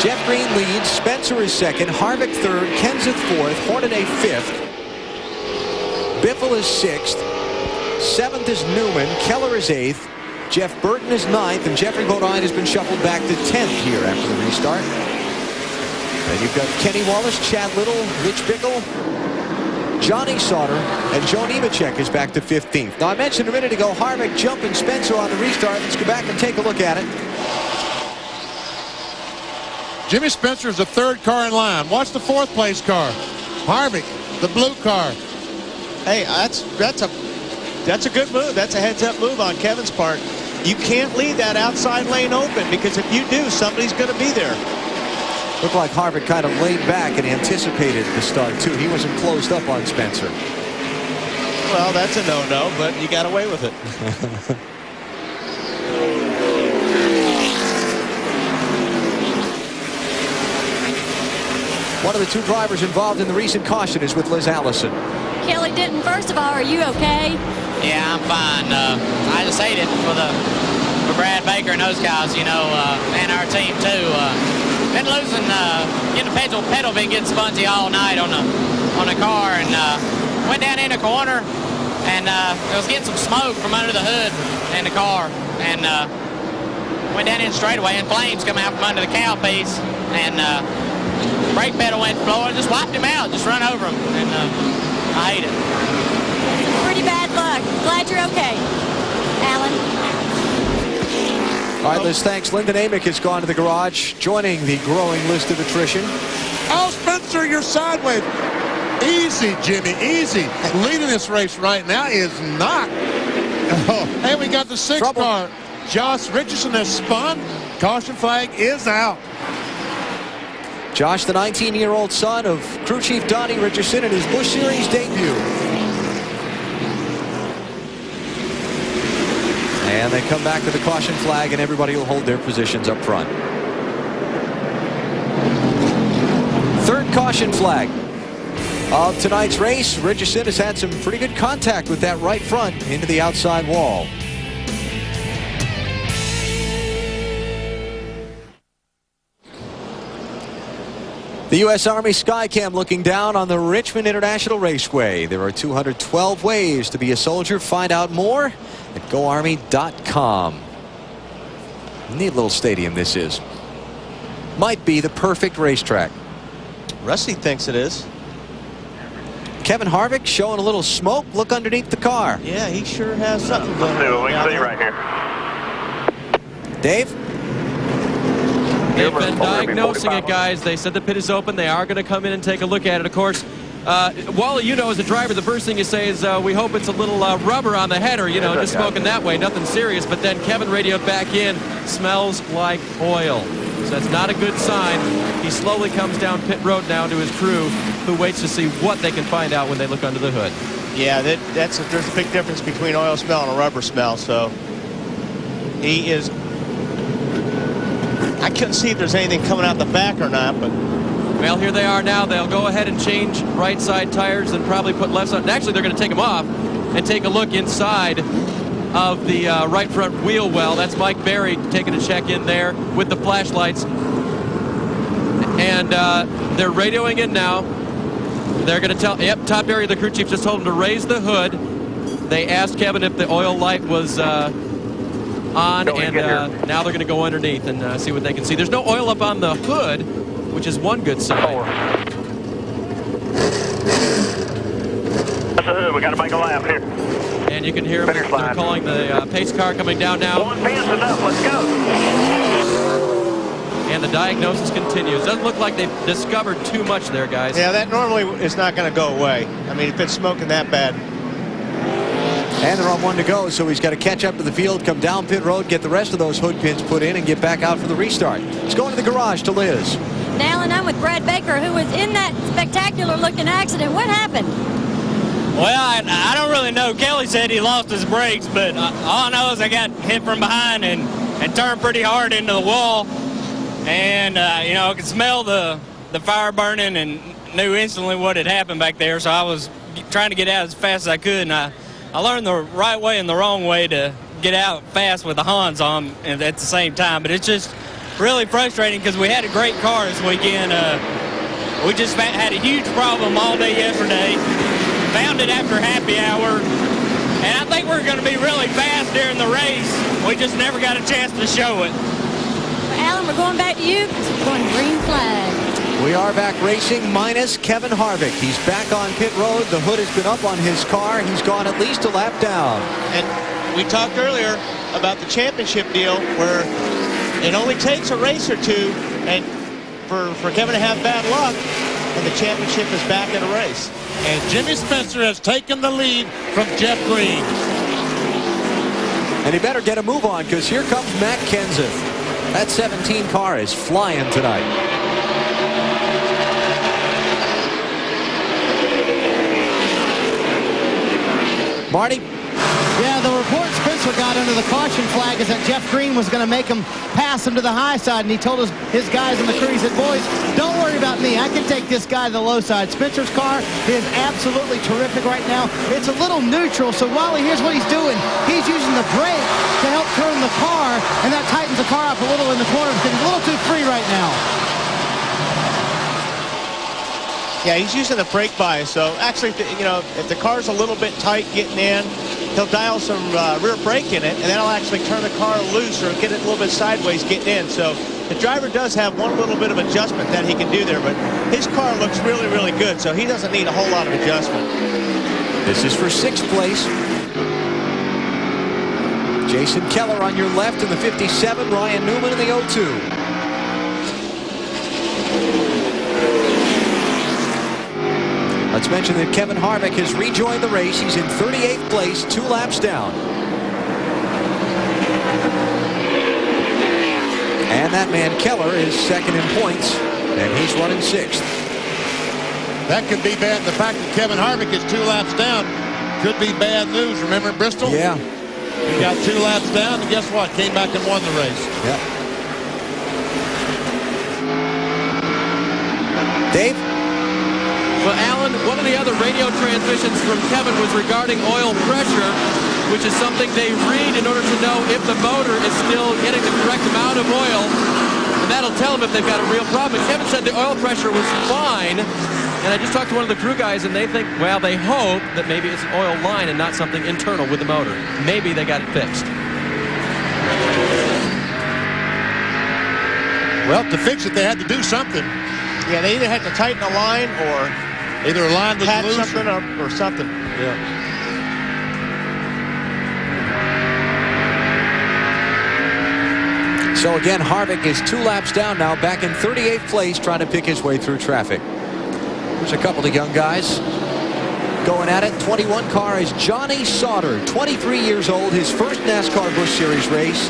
Jeff Green leads. Spencer is second. Harvick third. Kenseth fourth. Hornaday fifth. Biffle is sixth. Seventh is Newman. Keller is eighth. Jeff Burton is ninth. And Jeffrey Bodine has been shuffled back to 10th here after the restart. And you've got Kenny Wallace, Chad Little, Rich Bickle, Johnny Sauter, and Joe Nemechek is back to 15th. Now, I mentioned a minute ago Harvick jumping Spencer on the restart. Let's go back and take a look at it. Jimmy Spencer is the third car in line. Watch the fourth place car. Harvick, the blue car. Hey, that's a good move. That's a heads-up move on Kevin's part. you can't leave that outside lane open, because if you do, somebody's going to be there. Looked like Harvick kind of laid back and anticipated the start, too. He wasn't closed up on Spencer. Well, that's a no-no, but you got away with it. One of the two drivers involved in the recent caution is with Liz Allison. Kelly Denton, first of all, are you okay? Yeah, I'm fine. I just hate it for Brad Baker and those guys, you know, and our team too. Been losing, getting the pedal been getting spongy all night on the car, and went down in the corner, and it was getting some smoke from under the hood in the car, and went down in straightaway, and flames come out from under the cow piece, and brake pedal went flowing, just wiped him out, just run over him, and I hate it. Pretty bad luck. Glad you're okay, Alan. All right, Liz, thanks. Lyndon Amick has gone to the garage, joining the growing list of attrition. Oh, Spencer, you're sideways. Easy, Jimmy, easy. Leading this race right now is not. Oh, and we got the 6th car. Josh Richardson has spun. Caution flag is out. Josh, the 19-year-old son of crew chief Donnie Richardson, in his Busch Series debut. And they come back to the caution flag, and everybody will hold their positions up front. Third caution flag of tonight's race. Richardson has had some pretty good contact with that right front into the outside wall. The U.S. Army Skycam looking down on the Richmond International Raceway. There are 212 ways to be a soldier. Find out more at GoArmy.com. Neat little stadium this is. Might be the perfect racetrack. Rusty thinks it is. Kevin Harvick showing a little smoke. Look underneath the car. Yeah, he sure has something going on. Let's see what we can see right here. Dave? They've been diagnosing it, guys. They said the pit is open. They are going to come in and take a look at it. Of course, Wally, you know, as a driver, the first thing you say is, we hope it's a little rubber on the header, you know, just smoking that way, nothing serious. But then Kevin radioed back in, smells like oil. So that's not a good sign. He slowly comes down pit road now to his crew, who waits to see what they can find out when they look under the hood. Yeah, there's a big difference between oil smell and a rubber smell. So he is. I couldn't see if there's anything coming out the back or not, but. Well, here they are now. They'll go ahead and change right side tires and probably put left side. Actually, they're going to take them off and take a look inside of the right front wheel well. That's Mike Berry taking a check in there with the flashlights. And they're radioing in now. They're going to tell, yep, Todd Berry, the crew chief, just told him to raise the hood. They asked Kevin if the oil light was on, and now they're going to go underneath and see what they can see. There's no oil up on the hood, which is one good sign. That's the hood. We got to make a lap here. And you can hear them. They're calling the pace car coming down now. One fast enough. Let's go. And the diagnosis continues. Doesn't look like they've discovered too much there, guys. Yeah, that normally is not going to go away. I mean, if it's smoking that bad. And they're on one to go, so he's got to catch up to the field, come down pit road, get the rest of those hood pins put in, and get back out for the restart. Let's go into the garage to Liz. Now, and I'm with Brad Baker, who was in that spectacular-looking accident. What happened? Well, I don't really know. Kelly said he lost his brakes, but all I know is I got hit from behind and turned pretty hard into the wall. And, you know, I could smell the fire burning and knew instantly what had happened back there. So I was trying to get out as fast as I could. And I learned the right way and the wrong way to get out fast with the Hans on at the same time. But it's just really frustrating because we had a great car this weekend. We just had a huge problem all day yesterday. Found it after happy hour. And I think we're going to be really fast during the race. We just never got a chance to show it. Alan, we're going back to you. We're going green flag. We are back racing minus Kevin Harvick. He's back on pit road. The hood has been up on his car. He's gone at least a lap down. And we talked earlier about the championship deal where it only takes a race or two and for Kevin to have bad luck, and the championship is back in a race. And Jimmy Spencer has taken the lead from Jeff Green. And he better get a move on, because here comes Matt Kenseth. That 17 car is flying tonight. Marty? Yeah, the report Spencer got under the caution flag is that Jeff Green was going to make him pass him to the high side, and he told his guys in the crew, he said, boys, don't worry about me. I can take this guy to the low side. Spencer's car is absolutely terrific right now. It's a little neutral, so Wally, here's what he's doing. He's using the brake to help turn the car, and that tightens the car up a little in the corner because he's a little too free right now. Yeah, he's using the brake bias, so actually, you know, if the car's a little bit tight getting in, he'll dial some rear brake in it, and that'll actually turn the car loose or get it a little bit sideways getting in. So the driver does have one little bit of adjustment that he can do there, but his car looks really, really good, so he doesn't need a whole lot of adjustment. This is for 6th place. Jason Keller on your left in the 57, Ryan Newman in the 02. Let's mention that Kevin Harvick has rejoined the race. He's in 38th place, 2 laps down. And that man Keller is second in points, and he's running 6th. That could be bad. The fact that Kevin Harvick is 2 laps down could be bad news. Remember Bristol? Yeah. He got 2 laps down, and guess what? Came back and won the race. Yep. Dave? Well, Alan, one of the other radio transmissions from Kevin was regarding oil pressure, which is something they read in order to know if the motor is still getting the correct amount of oil, and that'll tell them if they've got a real problem. And Kevin said the oil pressure was fine, and I just talked to one of the crew guys, and they think, well, they hope that maybe it's an oil line and not something internal with the motor. Maybe they got it fixed. Well, to fix it, they had to do something. Yeah, they either had to tighten a line or either a line was loose something or something. Yeah. So again, Harvick is 2 laps down now, back in 38th place, trying to pick his way through traffic. There's a couple of young guys going at it. 21 car is Johnny Sauter, 23 years old, his first NASCAR Busch Series race.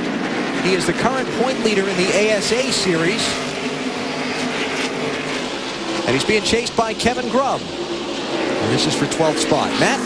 He is the current point leader in the ASA Series. And he's being chased by Kevin Grubb. And this is for 12th spot. Matt?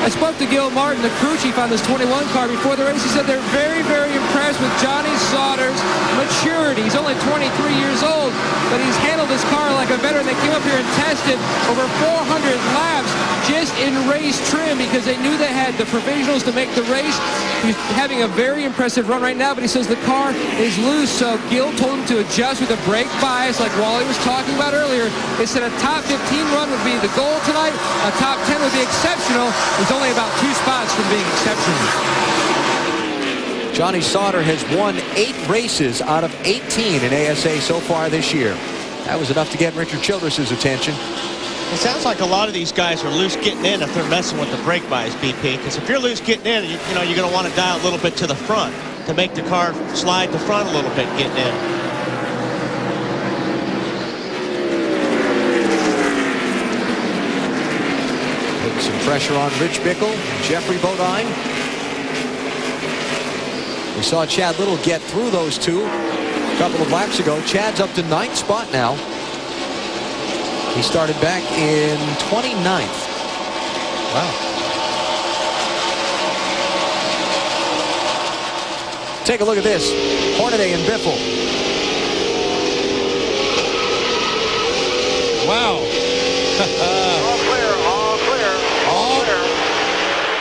I spoke to Gil Martin, the crew chief on this 21 car before the race. He said they're very, very impressed with Johnny Sauter's maturity. He's only 23 years old, but he's handled this car like a veteran. They came up here and tested over 400 laps just in race trim because they knew they had the provisionals to make the race. He's having a very impressive run right now, but he says the car is loose, so Gil told him to adjust with a brake bias like Wally was talking about earlier. They said a top 15 run would be the goal tonight. A top 10 would be exceptional. He's only about 2 spots from being exceptional. Johnny Sauter has won 8 races out of 18 in ASA so far this year. That was enough to get Richard Childress's attention. It sounds like a lot of these guys are loose getting in if they're messing with the brake bias, BP. Because if you're loose getting in, you know, you're going to want to dial a little bit to the front to make the car slide the front a little bit getting in. Putting some pressure on Rich Bickle, Jeffrey Bodine. We saw Chad Little get through those two a couple of laps ago. Chad's up to 9th spot now. He started back in 29th. Wow. Take a look at this. Hornaday and Biffle. Wow. All clear, all clear, all clear.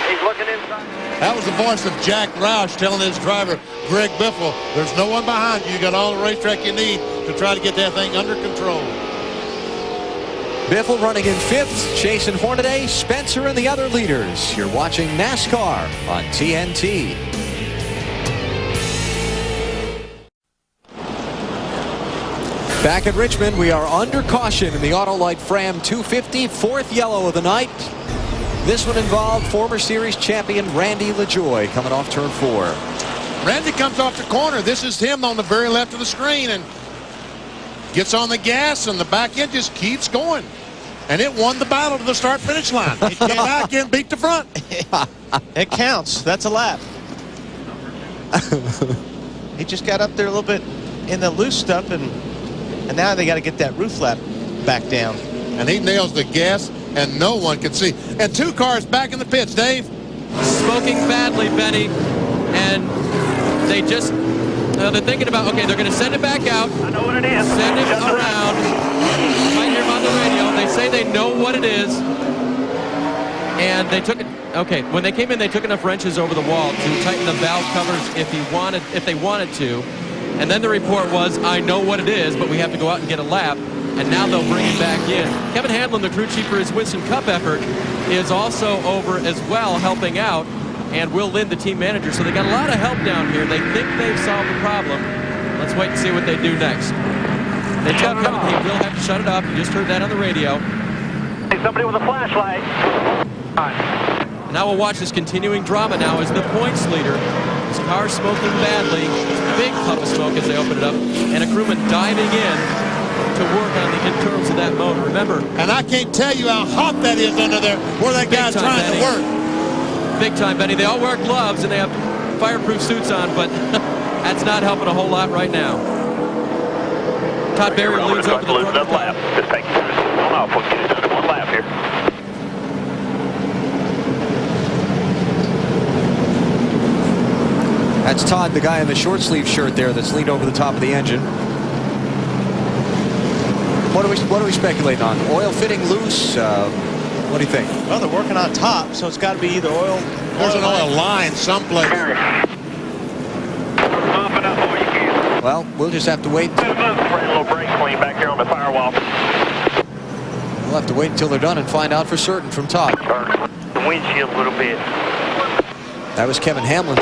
He's looking inside. That was the voice of Jack Roush telling his driver, Greg Biffle, there's no one behind you. You got all the racetrack you need to try to get that thing under control. Biffle running in 5th, chasing Hornaday, Spencer, and the other leaders. You're watching NASCAR on TNT. Back at Richmond, we are under caution in the Autolite Fram 250, 4th yellow of the night. This one involved former series champion Randy LaJoie coming off turn 4. Randy comes off the corner. This is him on the very left of the screen and gets on the gas, and the back end just keeps going. And it won the battle to the start-finish line. It came back and beat the front. It counts. That's a lap. He just got up there a little bit in the loose stuff, and now they got to get that roof flap back down. And he nails the gas, and no one can see. And 2 cars back in the pits, Dave. Smoking badly, Benny. And they just, they're thinking about, okay, they're going to send it back out. I know what it is. Send it around. Right here on the radio. They say they know what it is. And they took it. Okay, when they came in, they took enough wrenches over the wall to tighten the valve covers if they wanted to. And then the report was, I know what it is, but we have to go out and get a lap. And now they'll bring it back in. Kevin Hamlin, the crew chief for his Winston Cup effort, is also over as well, helping out. And Will Lind, the team manager. So they got a lot of help down here. They think they've solved the problem. Let's wait and see what they do next. They tell Kevin they will have to shut it off. You just heard that on the radio. Hey, somebody with a flashlight. Now we'll watch this continuing drama now as the points leader. His car smoking badly. Big puff of smoke as they open it up. And a crewman diving in to work on the internals of that motor. Remember. And I can't tell you how hot that is under there where that guy's trying to work. Big time, Benny. They all wear gloves and they have fireproof suits on, but that's not helping a whole lot right now. Todd Berry leads over the front of the lap. Just take it off. We'll get it done in 1 lap here. That's Todd, the guy in the short sleeve shirt there that's leaned over the top of the engine. What are we speculating on? Oil fitting loose? What do you think? Well, they're working on top, so it's got to be either oil. There's an oil line someplace. Well, we'll just have to wait. A little brake clean back here on the firewall. We'll have to wait until they're done and find out for certain from Todd. The windshield a little bit. That was Kevin Hamlin.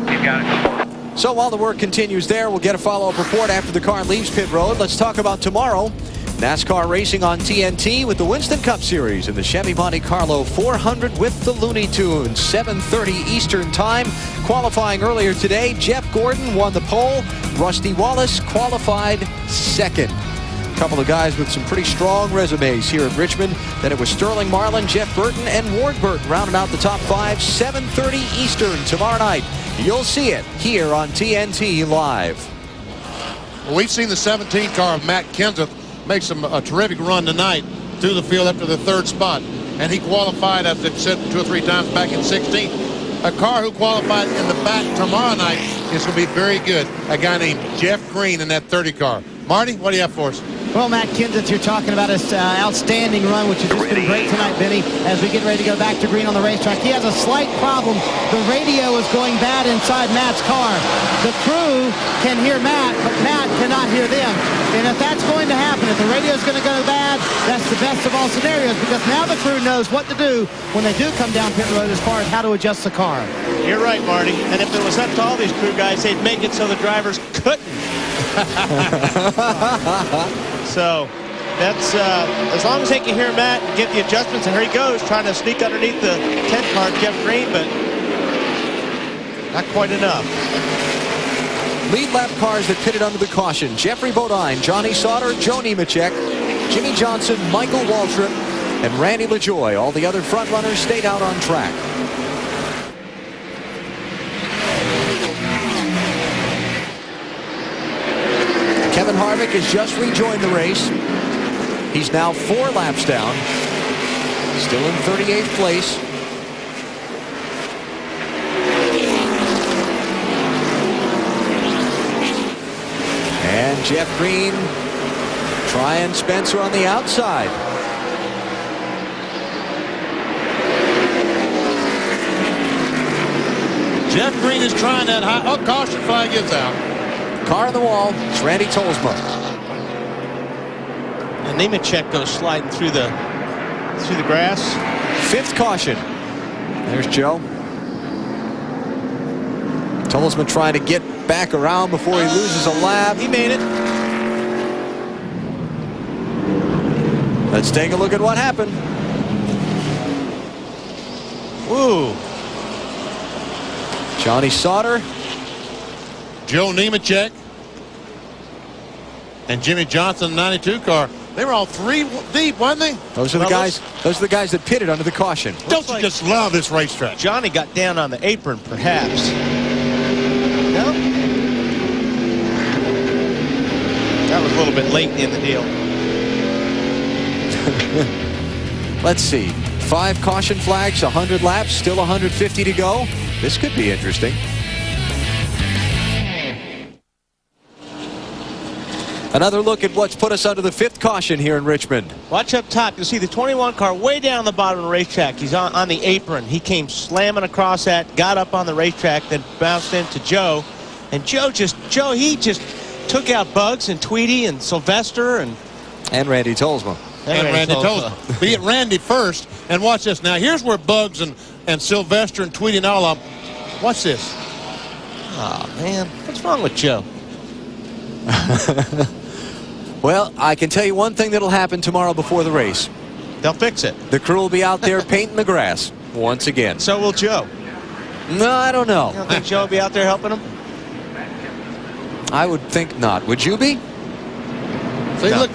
You got it. So while the work continues there, we'll get a follow-up report after the car leaves pit road. Let's talk about tomorrow. NASCAR racing on TNT with the Winston Cup Series in the Chevy Monte Carlo 400 with the Looney Tunes. 7:30 Eastern Time. Qualifying earlier today, Jeff Gordon won the pole. Rusty Wallace qualified second. A couple of guys with some pretty strong resumes here at Richmond. Then it was Sterling Marlin, Jeff Burton, and Ward Burton rounding out the top 5. 7:30 Eastern tomorrow night. You'll see it here on TNT Live. Well, we've seen the 17 car of Matt Kenseth make a terrific run tonight through the field up to the 3rd spot. And he qualified, as I've said 2 or 3 times, back in 16. A car who qualified in the back tomorrow night is going to be very good. A guy named Jeff Green in that 30 car. Marty, what do you have for us? Well, Matt Kenseth, you're talking about his outstanding run, which has just been great tonight, Benny, as we get ready to go back to green on the racetrack. He has a slight problem. The radio is going bad inside Matt's car. The crew can hear Matt, but Matt cannot hear them. And if that's going to happen, if the radio is going to go bad, that's the best of all scenarios, because now the crew knows what to do when they do come down pit road as far as how to adjust the car. You're right, Marty. And if it was up to all these crew guys, they'd make it so the drivers couldn't. So that's as long as they can hear Matt and get the adjustments. And here he goes, trying to sneak underneath the 10 car, Jeff Green, but not quite enough. Lead lap cars that pitted under the caution. Jeffrey Bodine, Johnny Sauter, Joe Nemechek, Jimmy Johnson, Michael Waltrip, and Randy LaJoie. All the other front runners stayed out on track. Kevin Harvick has just rejoined the race. He's now 4 laps down. Still in 38th place. And Jeff Green trying Spencer on the outside. Jeff Green is trying that high. Oh, caution flag is out. Car on the wall. It's Randy Tolsma. And Nemechek goes sliding through the grass. 5th caution. There's Joe. Tolsma trying to get back around before he loses a lap. He made it. Let's take a look at what happened. Ooh. Johnny Sauter, Joe Nemechek, and Jimmy Johnson, 92 car. They were all 3 deep, weren't they? Those are the guys. Those are the guys that pitted under the caution. Don't you just love this racetrack? Johnny got down on the apron, perhaps. No? That was a little bit late in the deal. Let's see. 5 caution flags, 100 laps, still 150 to go. This could be interesting. Another look at what's put us under the 5th caution here in Richmond. Watch up top. You'll see the 21 car way down the bottom of the racetrack. He's on the apron. He came slamming across that, got up on the racetrack, then bounced into Joe. And Joe, he just took out Bugs and Tweedy and Sylvester and Randy Tolsma. And Randy Tolsma. Be it Randy first. And watch this. Now, here's where Bugs and Sylvester and Tweedy and all of them. Watch this. Oh, man. What's wrong with Joe? Well, I can tell you one thing that'll happen tomorrow before the race. They'll fix it. The crew will be out there painting the grass once again. So will Joe. No, I don't know. You don't think Joe will be out there helping him? I would think not. Would you be? See, No.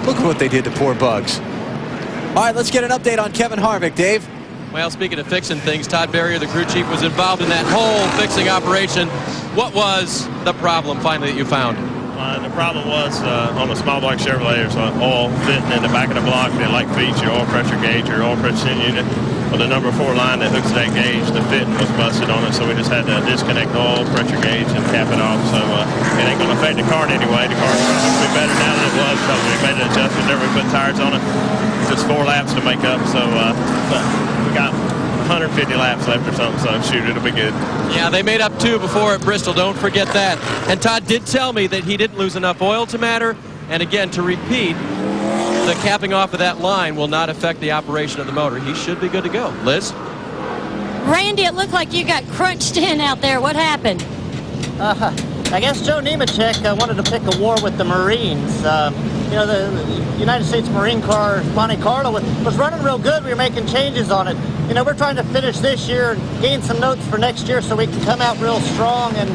Look at what they did to poor Bugs. All right, let's get an update on Kevin Harvick, Dave. Well, speaking of fixing things, Todd Berrier, the crew chief, was involved in that whole fixing operation. What was the problem finally that you found? The problem was on the small block Chevrolet, there's oil fitting in the back of the block that like feeds your oil pressure gauge, your oil pressure unit. Well, the number 4 line that hooks that gauge, the fitting was busted on it, so we just had to disconnect the oil pressure gauge and cap it off. So it ain't going to affect the car in any way. The car's probably better now than it was because we made an adjustment there. We put tires on it. Just 4 laps to make up, so but we got 150 laps left or something, so shoot, it'll be good. Yeah, they made up 2 before at Bristol. Don't forget that. And Todd did tell me that he didn't lose enough oil to matter. And again, to repeat, the capping off of that line will not affect the operation of the motor. He should be good to go. Liz? Randy, it looked like you got crunched in out there. What happened? I guess Joe Nemechek wanted to pick a war with the Marines. You know, the United States Marine Corps Monte Carlo was running real good. We were making changes on it. You know, we're trying to finish this year and gain some notes for next year so we can come out real strong. And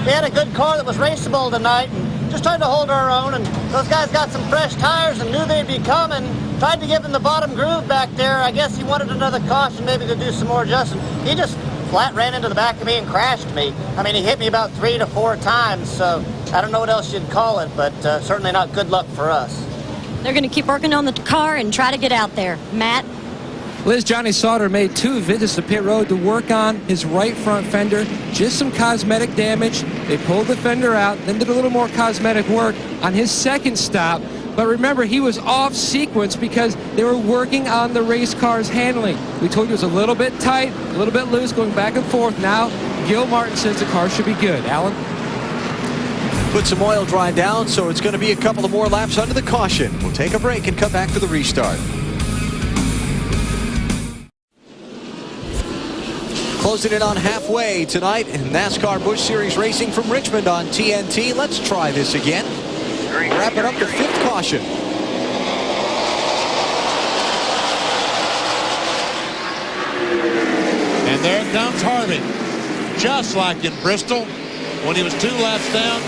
they had a good car that was raceable tonight and just trying to hold our own. And those guys got some fresh tires and knew they'd be coming. Tried to give him the bottom groove back there. I guess he wanted another caution maybe to do some more adjustment. He just flat ran into the back of me and crashed me. I mean, he hit me about 3 to 4 times, so I don't know what else you'd call it, but certainly not good luck for us. They're going to keep working on the car and try to get out there. Matt? Liz, Johnny Sauter made 2 visits to pit road to work on his right front fender. Just some cosmetic damage. They pulled the fender out, then did a little more cosmetic work on his second stop. But remember, he was off sequence because they were working on the race car's handling. We told you it was a little bit tight, a little bit loose, going back and forth. Now, Gil Martin says the car should be good. Alan? Put some oil dry down, so it's going to be a couple of more laps under the caution. We'll take a break and come back for the restart. Closing in on halfway tonight in NASCAR Busch Series racing from Richmond on TNT. Let's try this again. Wrapping up the 5th caution. And there comes Harvick, just like in Bristol when he was 2 laps down,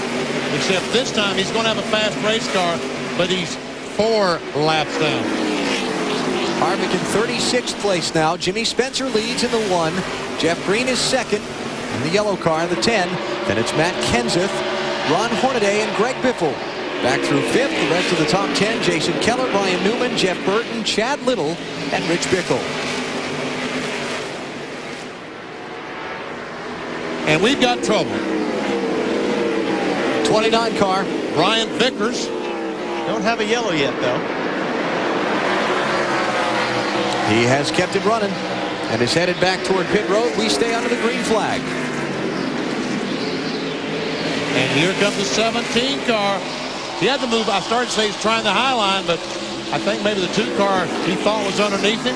except this time he's going to have a fast race car, but he's 4 laps down. Harvick in 36th place now. Jimmy Spencer leads in the 1. Jeff Green is 2nd in the yellow car in the 10. Then it's Matt Kenseth, Ron Hornaday, and Greg Biffle. Back through 5th, the rest of the top 10, Jason Keller, Brian Newman, Jeff Burton, Chad Little, and Rich Bickle. And we've got trouble. 29 car. Brian Vickers. Don't have a yellow yet, though. He has kept it running and is headed back toward pit road. We stay under the green flag. And here comes the 17 car. He had to move. I started to say he's trying the high line, but I think maybe the 2 car he thought was underneath him.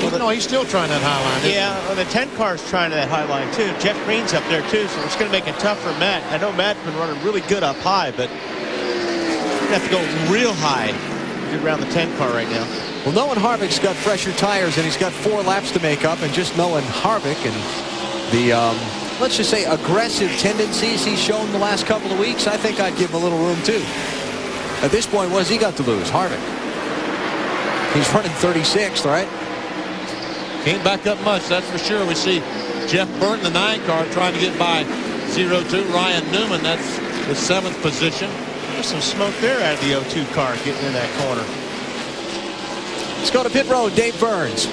Well, no, he's still trying that high line. Yeah, well, the 10 car is trying that high line too. Jeff Green's up there too, so it's going to make it tough for Matt. I know Matt's been running really good up high, but you have to go real high to get around the 10 car right now. Well, knowing Harvick's got fresher tires and he's got 4 laps to make up, and just knowing Harvick and the let's just say aggressive tendencies he's shown the last couple of weeks, I think I'd give him a little room too. At this point, what has he got to lose? Harvick. He's running 36th, right? Can't back up much, that's for sure. We see Jeff Burton, the 9 car, trying to get by 0-2. Ryan Newman, that's the 7th position. There's some smoke there out of the 0-2 car getting in that corner. Let's go to pit road. Dave Burns.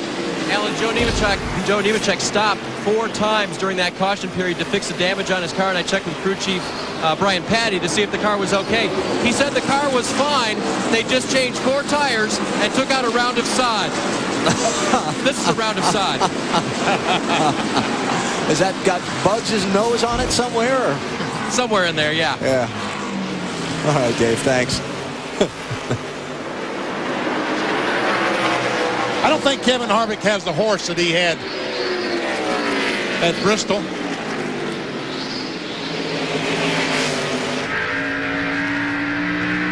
Alan, Joe Nemechek stopped 4 times during that caution period to fix the damage on his car, and I checked with crew chief Brian Patty to see if the car was okay. He said the car was fine. They just changed 4 tires and took out a round of sod. This is a round of sod. Has that got Bugs' nose on it somewhere? Or? Somewhere in there, yeah. Yeah. All right, Dave, thanks. I don't think Kevin Harvick has the horse that he had at Bristol.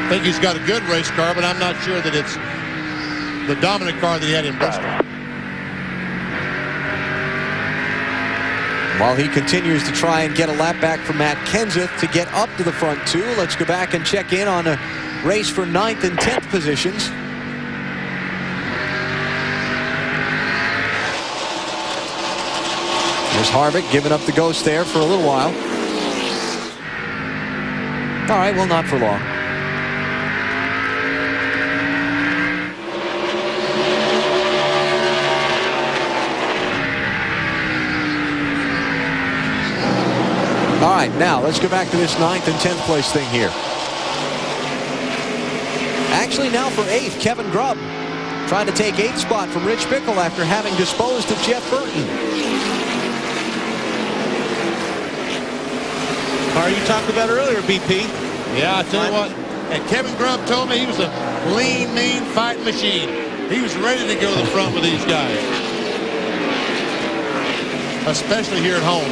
I think he's got a good race car, but I'm not sure that it's the dominant car that he had in Bristol. While he continues to try and get a lap back from Matt Kenseth to get up to the front 2, let's go back and check in on a race for 9th and 10th positions. There's Harvick giving up the ghost there for a little while. All right, well, not for long. All right, now let's go back to this 9th and 10th place thing here. Actually, now for 8th, Kevin Grubb trying to take 8th spot from Rich Bickle after having disposed of Jeff Burton. Car you talked about earlier, BP. Yeah, I tell you what. And Kevin Grubb told me he was a lean, mean fighting machine. He was ready to go to the front with these guys, especially here at home.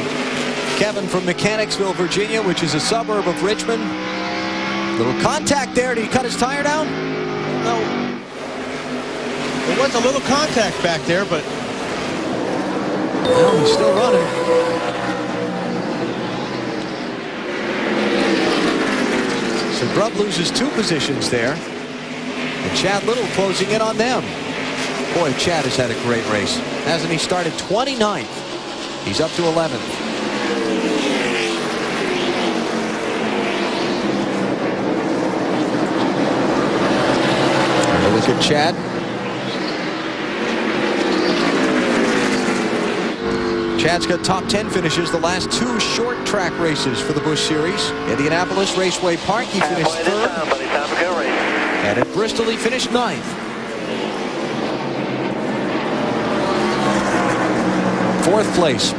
Kevin from Mechanicsville, Virginia, which is a suburb of Richmond. Little contact there. Did he cut his tire down? No. There was a little contact back there, but well, he's still running. So Grubb loses 2 positions there. And Chad Little closing in on them. Boy, Chad has had a great race. Hasn't he? Started 29th. He's up to 11th. Look at Chad. Chad's got top 10 finishes the last 2 short track races for the Busch Series. Indianapolis Raceway Park, he finished 3rd. And at Bristol, he finished 9th. 4th place.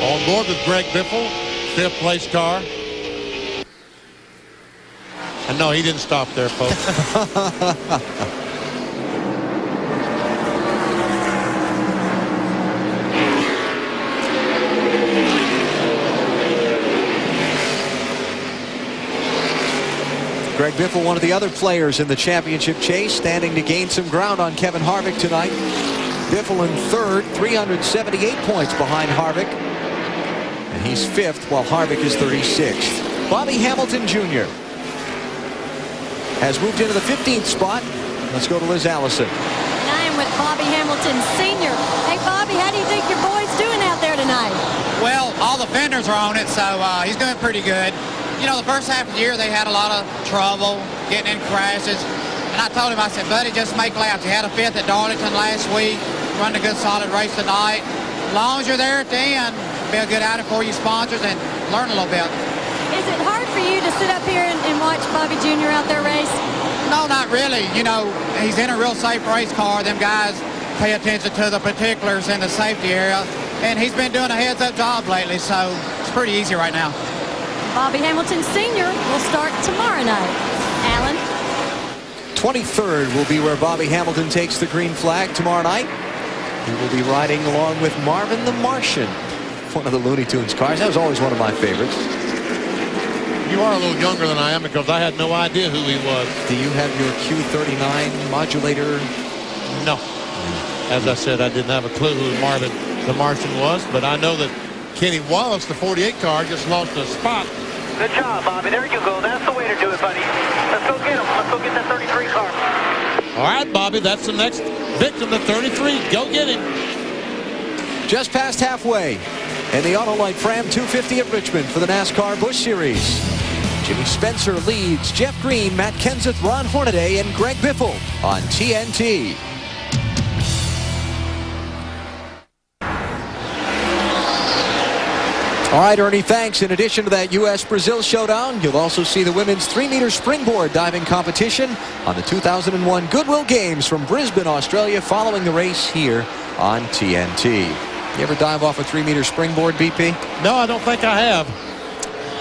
On board with Greg Biffle, 5th place car. And no, he didn't stop there, folks. Greg Biffle, one of the other players in the championship chase, standing to gain some ground on Kevin Harvick tonight. Biffle in 3rd, 378 points behind Harvick. And he's 5th, while Harvick is 36th. Bobby Hamilton Jr. has moved into the 15th spot. Let's go to Liz Allison. And I am with Bobby Hamilton Sr. Hey, Bobby, how do you think your boy's doing out there tonight? Well, all the fenders are on it, so he's doing pretty good. You know, the first half of the year, they had a lot of trouble getting in crashes. And I told him, I said, buddy, just make laps. He had a 5th at Darlington last week, run a good solid race tonight. As long as you're there at the end, be a good outing for you sponsors and learn a little bit. Is it hard for you to sit up here and watch Bobby Jr. out there race? No, not really. You know, he's in a real safe race car. Them guys pay attention to the particulars in the safety area. And he's been doing a heads-up job lately, so it's pretty easy right now. Bobby Hamilton Sr. will start tomorrow night. Alan? 23rd will be where Bobby Hamilton takes the green flag tomorrow night. He will be riding along with Marvin the Martian, one of the Looney Tunes cars. That was always one of my favorites. You are a little younger than I am because I had no idea who he was. Do you have your Q39 modulator? No. As I said, I didn't have a clue who Marvin the Martian was, but I know that Kenny Wallace, the 48 car, just lost a spot. Good job, Bobby. There you go. That's the way to do it, buddy. Let's go get him. Let's go get that 33 car. All right, Bobby, that's the next victim, the 33. Go get him. Just past halfway in the Autolite Fram 250 at Richmond for the NASCAR Busch Series. Jimmy Spencer leads Jeff Green, Matt Kenseth, Ron Hornaday, and Greg Biffle on TNT. All right, Ernie, thanks. In addition to that U.S.-Brazil showdown, you'll also see the women's 3-meter springboard diving competition on the 2001 Goodwill Games from Brisbane, Australia, following the race here on TNT. You ever dive off a 3-meter springboard, BP? No, I don't think I have.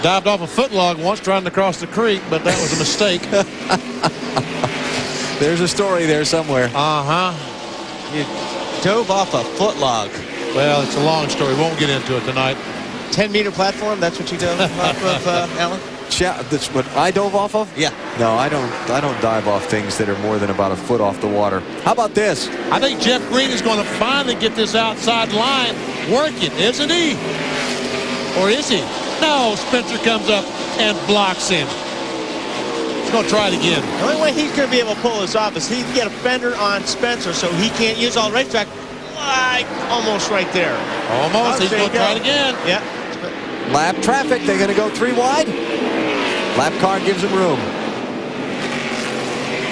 Dived off a footlog once trying to cross the creek, but that was a mistake. There's a story there somewhere. Uh-huh. You dove off a footlog. Well, it's a long story. Won't get into it tonight. 10-meter platform, that's what you dove off of, Alan? That's what I dove off of? Yeah. No, I don't dive off things that are more than about a foot off the water. How about this? I think Jeff Green is going to finally get this outside line working, isn't he? Or is he? No, Spencer comes up and blocks him. He's going to try it again. The only way he's going to be able to pull this off is he can get a fender on Spencer so he can't use all the racetrack. Like almost right there. Almost. He's going to try it again. Yeah. Lap traffic. They're going to go 3 wide. Lap car gives him room.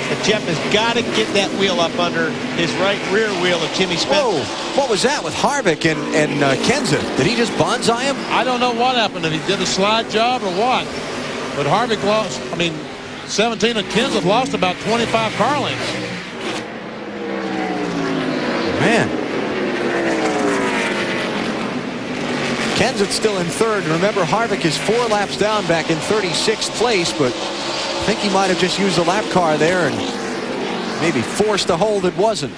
But Jeff has got to get that wheel up under his right rear wheel of Jimmy Spencer. Whoa, what was that with Harvick and Kenseth? Did he just bonsai him? I don't know what happened, if he did a slide job or what. But Harvick lost, 17 and Kenseth lost about 25 car lengths. Man. Kenseth's still in third. Remember, Harvick is 4 laps down back in 36th place, but I think he might have just used a lap car there and maybe forced a hold that wasn't.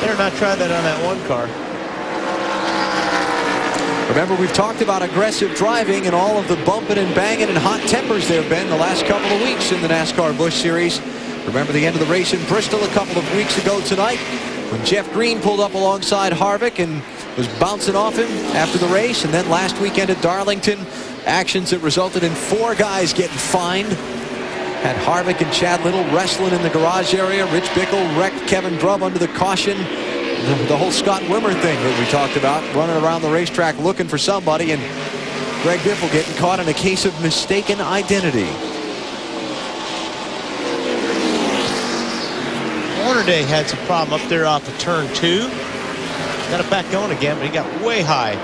Better not try that on that one car. Remember, we've talked about aggressive driving and all of the bumping and banging and hot tempers there have been the last couple of weeks in the NASCAR Busch Series. Remember the end of the race in Bristol a couple of weeks ago tonight when Jeff Green pulled up alongside Harvick and was bouncing off him after the race. And then last weekend at Darlington, actions that resulted in 4 guys getting fined. Had Harvick and Chad Little wrestling in the garage area. Rich Bickle wrecked Kevin Grubb under the caution. The whole Scott Wimmer thing that we talked about, running around the racetrack looking for somebody, and Greg Biffle getting caught in a case of mistaken identity. Hornaday had some problem up there off of turn 2. Got it back going again, but he got way high.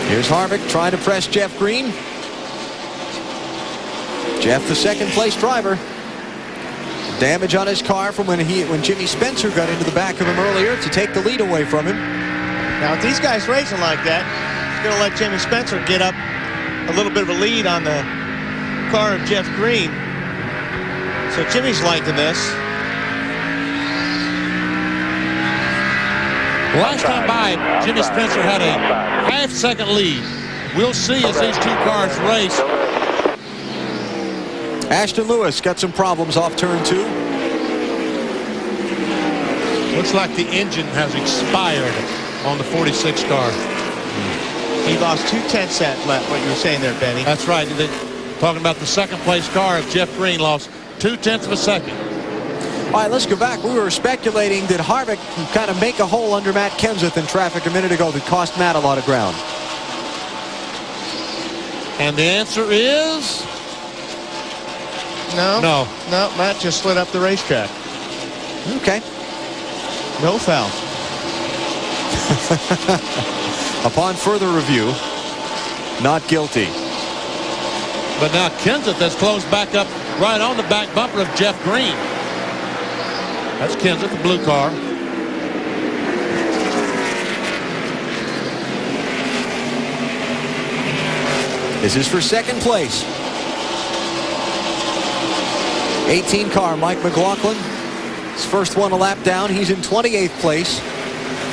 Here's Harvick trying to press Jeff Green. Jeff, the second-place driver. Damage on his car from when Jimmy Spencer got into the back of him earlier to take the lead away from him. Now, with these guys racing like that, it's going to let Jimmy Spencer get up a little bit of a lead on the car of Jeff Green. So Jimmy's liking this. Last time by, Jimmy Spencer had a half-second lead. We'll see as these 2 cars race. Ashton Lewis got some problems off turn 2. Looks like the engine has expired on the 46 car. He lost 2/10 that lap, what you were saying there, Benny. That's right. Talking about the second-place car of Jeff Green, lost 0.2 of a second. All right, let's go back. We were speculating that Harvick kind of make a hole under Matt Kenseth in traffic a minute ago that cost Matt a lot of ground. And the answer is? No. No. No, Matt just slid up the racetrack. Okay. No foul. Upon further review, not guilty. But now Kenseth has closed back up right on the back bumper of Jeff Green. That's Kenseth, the blue car. This is for second place. 18 car, Mike McLaughlin. His first one a lap down. He's in 28th place.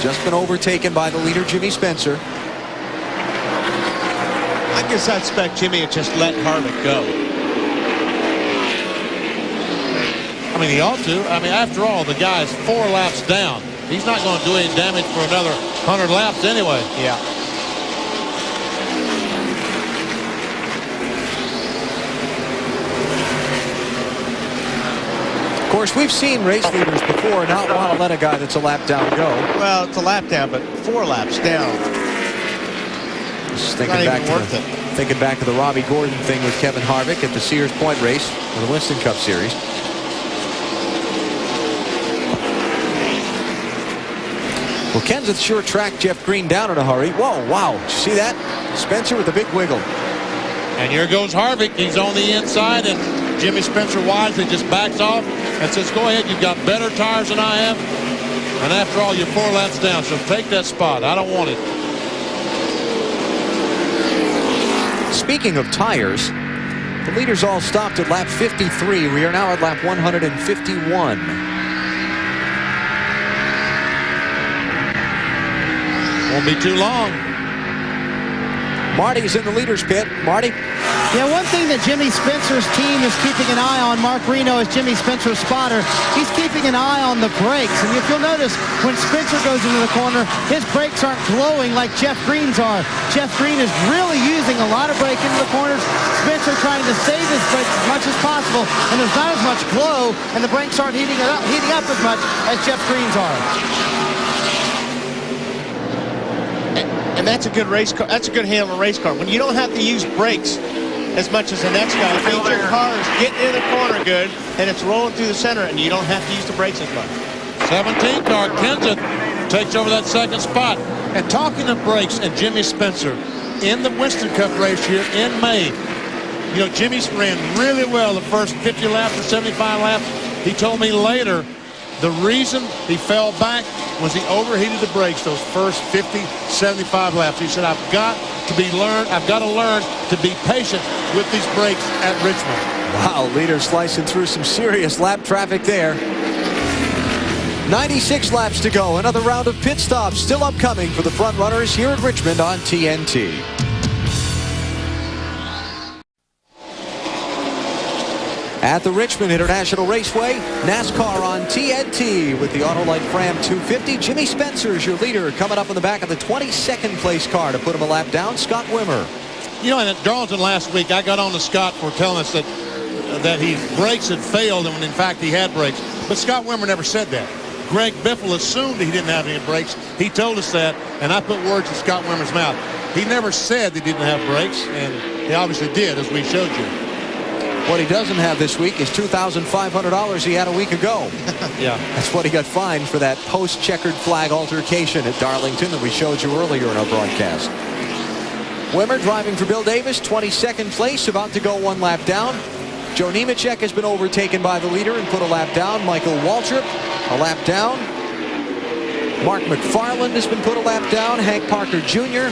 Just been overtaken by the leader, Jimmy Spencer. think I suspect Jimmy had just let Harvick go. I mean, he ought to. I mean, after all, the guy's 4 laps down. He's not going to do any damage for another 100 laps anyway. Yeah. Of course, we've seen race leaders before not want to let a guy that's a lap down go. Well, it's a lap down, but 4 laps down. Just thinking back to the Robbie Gordon thing with Kevin Harvick at the Sears Point race for the Winston Cup Series. Well, Kenseth sure tracked Jeff Green down in a hurry. Whoa, wow. Did you see that? Spencer with a big wiggle. And here goes Harvick. He's on the inside, and Jimmy Spencer wisely just backs off and says, go ahead, you've got better tires than I have. And after all, you're 4 laps down, so take that spot. I don't want it. Speaking of tires, the leaders all stopped at lap 53. We are now at lap 151. Won't be too long. Marty's in the leader's pit. Marty? Yeah, one thing that Jimmy Spencer's team is keeping an eye on, Mark Reno is Jimmy Spencer's spotter. He's keeping an eye on the brakes. And if you'll notice, when Spencer goes into the corner, his brakes aren't glowing like Jeff Green's are. Jeff Green is really using a lot of brake into the corners. Spencer trying to save his brakes as much as possible. And there's not as much glow, and the brakes aren't heating up as much as Jeff Green's are. And that's a good race car. That's a good handle of a race car. When you don't have to use brakes as much as the next guy, it means your car is getting in the corner good, and it's rolling through the center, and you don't have to use the brakes as much. 17 car, Kenseth takes over that second spot. And talking of brakes and Jimmy Spencer, in the Winston Cup race here in May, you know, Jimmy's ran really well the first 50 laps or 75 laps. He told me later the reason he fell back was he overheated the brakes those first 50, 75 laps. He said, I've got to learn to be patient with these brakes at Richmond. Wow, leader slicing through some serious lap traffic there. 96 laps to go. Another round of pit stops still upcoming for the front runners here at Richmond on TNT. At the Richmond International Raceway, NASCAR on TNT with the Autolite Fram 250. Jimmy Spencer's your leader, coming up in the back of the 22nd place car to put him a lap down, Scott Wimmer. You know, at Darlington last week, I got on to Scott for telling us that his brakes had failed, and when in fact he had brakes. But Scott Wimmer never said that. Greg Biffle assumed he didn't have any brakes. He told us that, and I put words in Scott Wimmer's mouth. He never said he didn't have brakes, and he obviously did, as we showed you. What he doesn't have this week is $2,500 he had a week ago. Yeah. That's what he got fined for that post-checkered flag altercation at Darlington that we showed you earlier in our broadcast. Wimmer driving for Bill Davis, 22nd place, about to go 1 lap down. Joe Nemechek has been overtaken by the leader and put a lap down. Michael Waltrip, a lap down. Mark McFarland has been put a lap down. Hank Parker Jr.,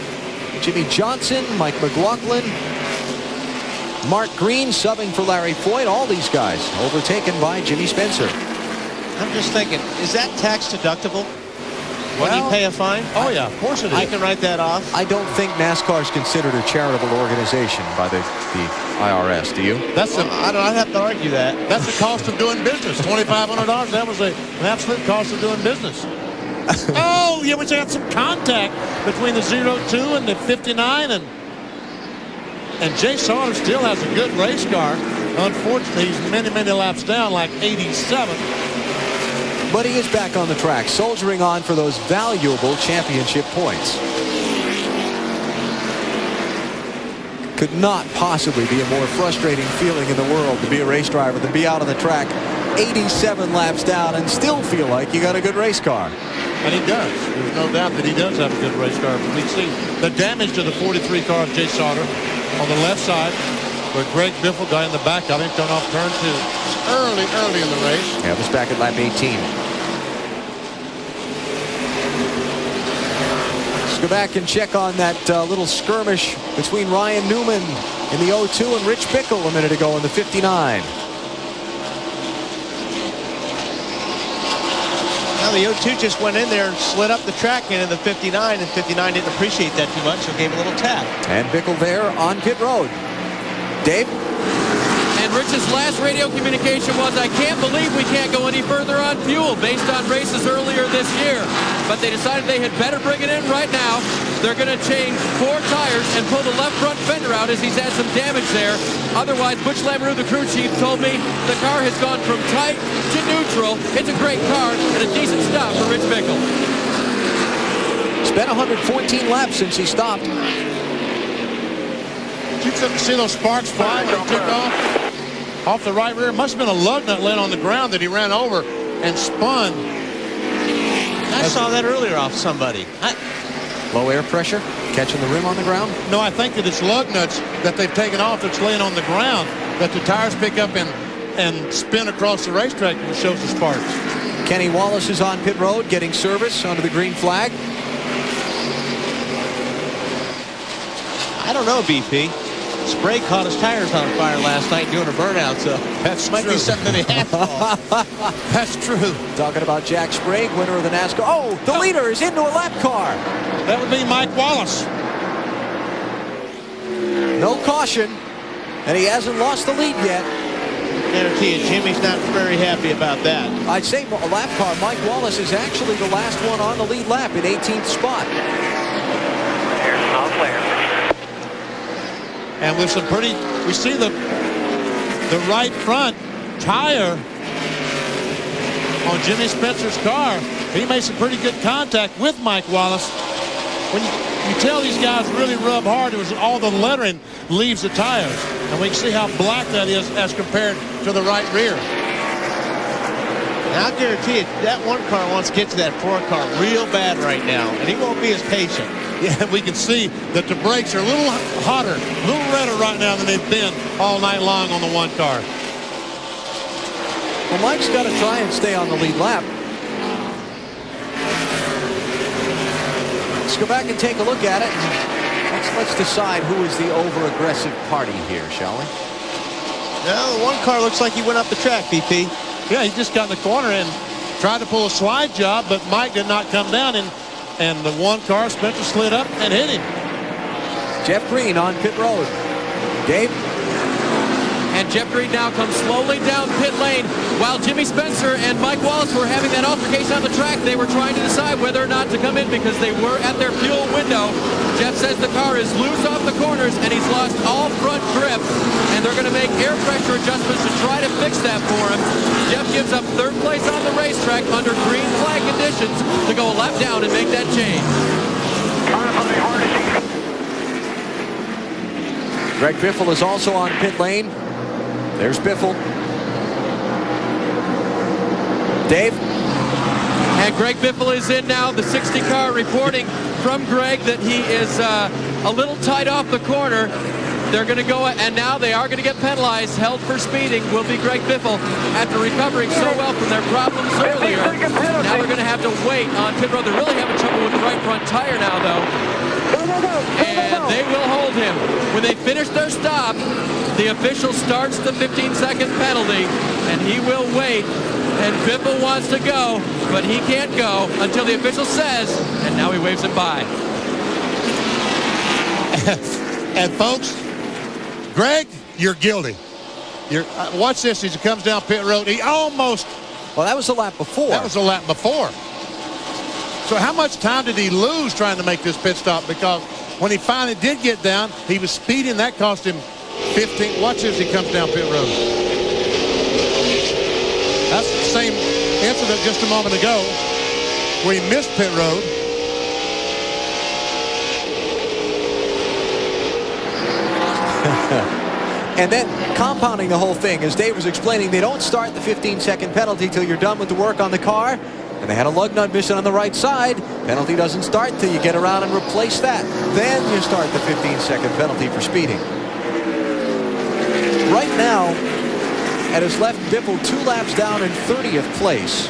Jimmy Johnson, Mike McLaughlin, Mark Green subbing for Larry Foyt. All these guys overtaken by Jimmy Spencer. I'm just thinking, is that tax deductible when you pay a fine? Oh, yeah, of course it is. I can write that off. I don't think NASCAR is considered a charitable organization by the IRS. Do you? I'd have to argue that. That's the cost of doing business. $2,500. That was an absolute cost of doing business. Oh, yeah, we had some contact between the 02 and the 59, and Jay Sauter still has a good race car. Unfortunately, he's many, many laps down, like 87. But he is back on the track, soldiering on for those valuable championship points. Could not possibly be a more frustrating feeling in the world to be a race driver than be out on the track 87 laps down and still feel like you got a good race car. And he does. There's no doubt that he does have a good race car. But we see the damage to the 43 car of Jay Sauter on the left side, where Greg Biffle got in the back. I think turned off turn 2 early in the race. Yeah, it was back at lap 18. Let's go back and check on that little skirmish between Ryan Newman in the 02 and Rich Bickle a minute ago in the 59. Now the 02 just went in there and slid up the track into the 59, and 59 didn't appreciate that too much, so gave a little tap. And Bickle there on pit road. Dave? And Rich's last radio communication was, I can't believe we can't go any further on fuel based on races earlier this year. But they decided they had better bring it in right now. They're going to change 4 tires and pull the left front fender out as he's had some damage there. Otherwise, Butch Lamoureux, the crew chief, told me the car has gone from tight to neutral. It's a great car and a decent stop for Rich Bickle. Spent 114 laps since he stopped. Did you see those sparks fly when he took off the right rear? Must have been a lug nut laying on the ground that he ran over and spun. I saw that earlier off somebody. Low air pressure, catching the rim on the ground? No, I think that it's lug nuts that they've taken off that's laying on the ground that the tires pick up and spin across the racetrack and shows the sparks. Kenny Wallace is on pit road getting service under the green flag. I don't know, BP. Sprague caught his tires on fire last night doing a burnout, so that might be something to be happy about. That's true. Talking about Jack Sprague, winner of the NASCAR. Oh, the leader is into a lap car. That would be Mike Wallace. No caution, and he hasn't lost the lead yet. I guarantee you, Jimmy's not very happy about that. I'd say a lap car. Mike Wallace is actually the last one on the lead lap in 18th spot. There's no clear. And with some pretty, we see the right front tire on Jimmy Spencer's car. He made some pretty good contact with Mike Wallace. When you tell these guys really rub hard, it was all the lettering leaves the tires. And we can see how black that is as compared to the right rear. And I'll guarantee you, that one car wants to get to that 4 car real bad right now, and he won't be as patient. Yeah, we can see that the brakes are a little hotter, a little redder right now than they've been all night long on the 1 car. Well, Mike's got to try and stay on the lead lap. Let's go back and take a look at it. Let's decide who is the over-aggressive party here, shall we? No, the 1 car looks like he went up the track, BP. Yeah, he just got in the corner and tried to pull a slide job, but Mike did not come down, and the 1 car, Spencer, slid up and hit him. Jeff Green on pit road. Dave? And Jeff Green now comes slowly down pit lane. While Jimmy Spencer and Mike Wallace were having that altercation on the track, they were trying to decide whether or not to come in because they were at their fuel window. Jeff says the car is loose off the corners and he's lost all front grip. And they're going to make air pressure adjustments to try to fix that for him. Jeff gives up 3rd place on the racetrack under green flag conditions to go a lap down and make that change. Greg Biffle is also on pit lane. There's Biffle. Dave? And Greg Biffle is in now, the 60 car, reporting from Greg that he is a little tight off the corner. They're going to go, and now they are going to get penalized. Held for speeding will be Greg Biffle after recovering so well from their problems earlier. Now they're going to have to wait on pit road. They're really having trouble with the right front tire now, though. And they will hold him. When they finish their stop, the official starts the 15-second penalty, and he will wait. And Biffle wants to go, but he can't go until the official says, and now he waves him by. And folks, Greg, you're guilty. Watch this as he comes down pit road. He almost... Well, that was the lap before. That was the lap before. So how much time did he lose trying to make this pit stop? Because when he finally did get down, he was speeding. That cost him 15. Watch as he comes down pit road. That's the same incident just a moment ago where he missed pit road. And then compounding the whole thing, as Dave was explaining, they don't start the 15-second penalty till you're done with the work on the car. And they had a lug nut missing on the right side. Penalty doesn't start till you get around and replace that. Then you start the 15-second penalty for speeding. Right now, it has left Biffle 2 laps down in 30th place.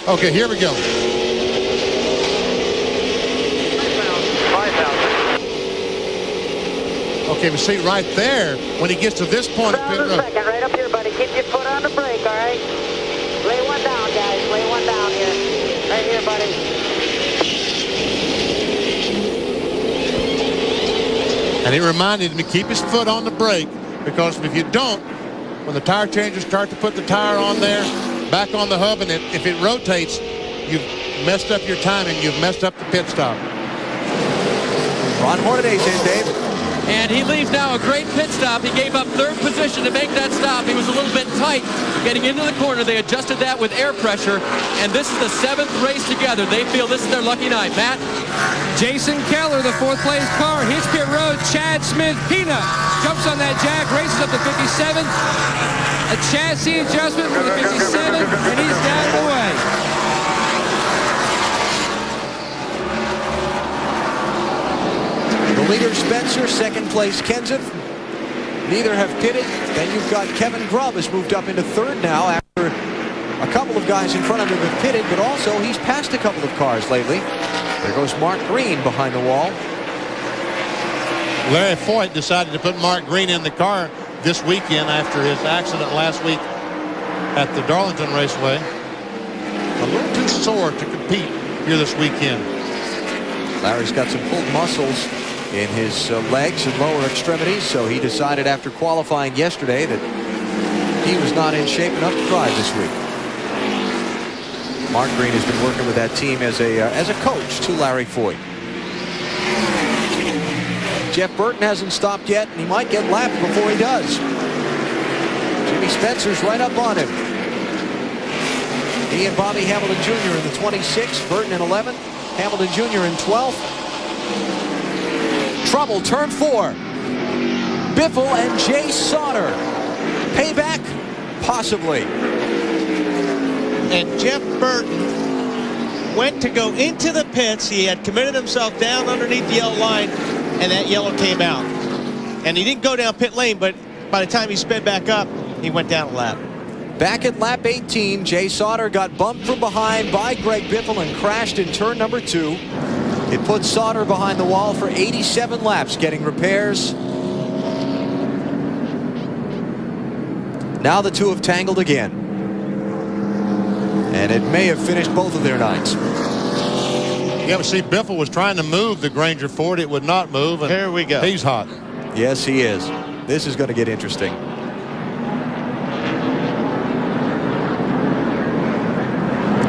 Okay, here we go. 5,000. Okay, we see right there when he gets to this point of pit road. Second, right up here, buddy. Keep your foot on the brake, all right? Lay one down, everybody. And he reminded him to keep his foot on the brake, because if you don't, when the tire changers start to put the tire on there, back on the hub, and if it rotates, you've messed up your timing, you've messed up the pit stop. Ron Hornaday's in, Dave. And he leaves now a great pit stop. He gave up third position to make that stop. He was a little bit tight getting into the corner. They adjusted that with air pressure, and this is the 7th race together. They feel this is their lucky night. Matt? Jason Keller, the 4th place car, hits pit road. Chad Smith, Peanut, jumps on that jack, races up to 57. A chassis adjustment for the 57, and he's down and away. The leader, Spencer. 2nd place, Kenseth. Neither have pitted. Then you've got Kevin Grubb has moved up into 3rd now after a couple of guys in front of him have pitted, but also he's passed a couple of cars lately. There goes Mark Green behind the wall. Larry Foyt decided to put Mark Green in the car this weekend after his accident last week at the Darlington Raceway. A little too sore to compete here this weekend. Larry's got some pulled muscles in his legs and lower extremities, so he decided after qualifying yesterday that he was not in shape enough to drive this week. Mark Green has been working with that team as a coach to Larry Foyt. Jeff Burton hasn't stopped yet, and he might get lapped before he does. Jimmy Spencer's right up on him. He and Bobby Hamilton Jr. in the 26th, Burton in 11th, Hamilton Jr. in 12th. Trouble, turn 4. Biffle and Jay Sauter. Payback? Possibly. And Jeff Burton went to go into the pits. He had committed himself down underneath the yellow line, and that yellow came out. And he didn't go down pit lane, but by the time he sped back up, he went down a lap. Back at lap 18, Jay Sauter got bumped from behind by Greg Biffle and crashed in turn number 2. It put Sauter behind the wall for 87 laps, getting repairs. Now the two have tangled again. And it may have finished both of their nights. Yeah, but see, Biffle was trying to move the Granger Ford. It would not move. And here we go. He's hot. Yes, he is. This is going to get interesting.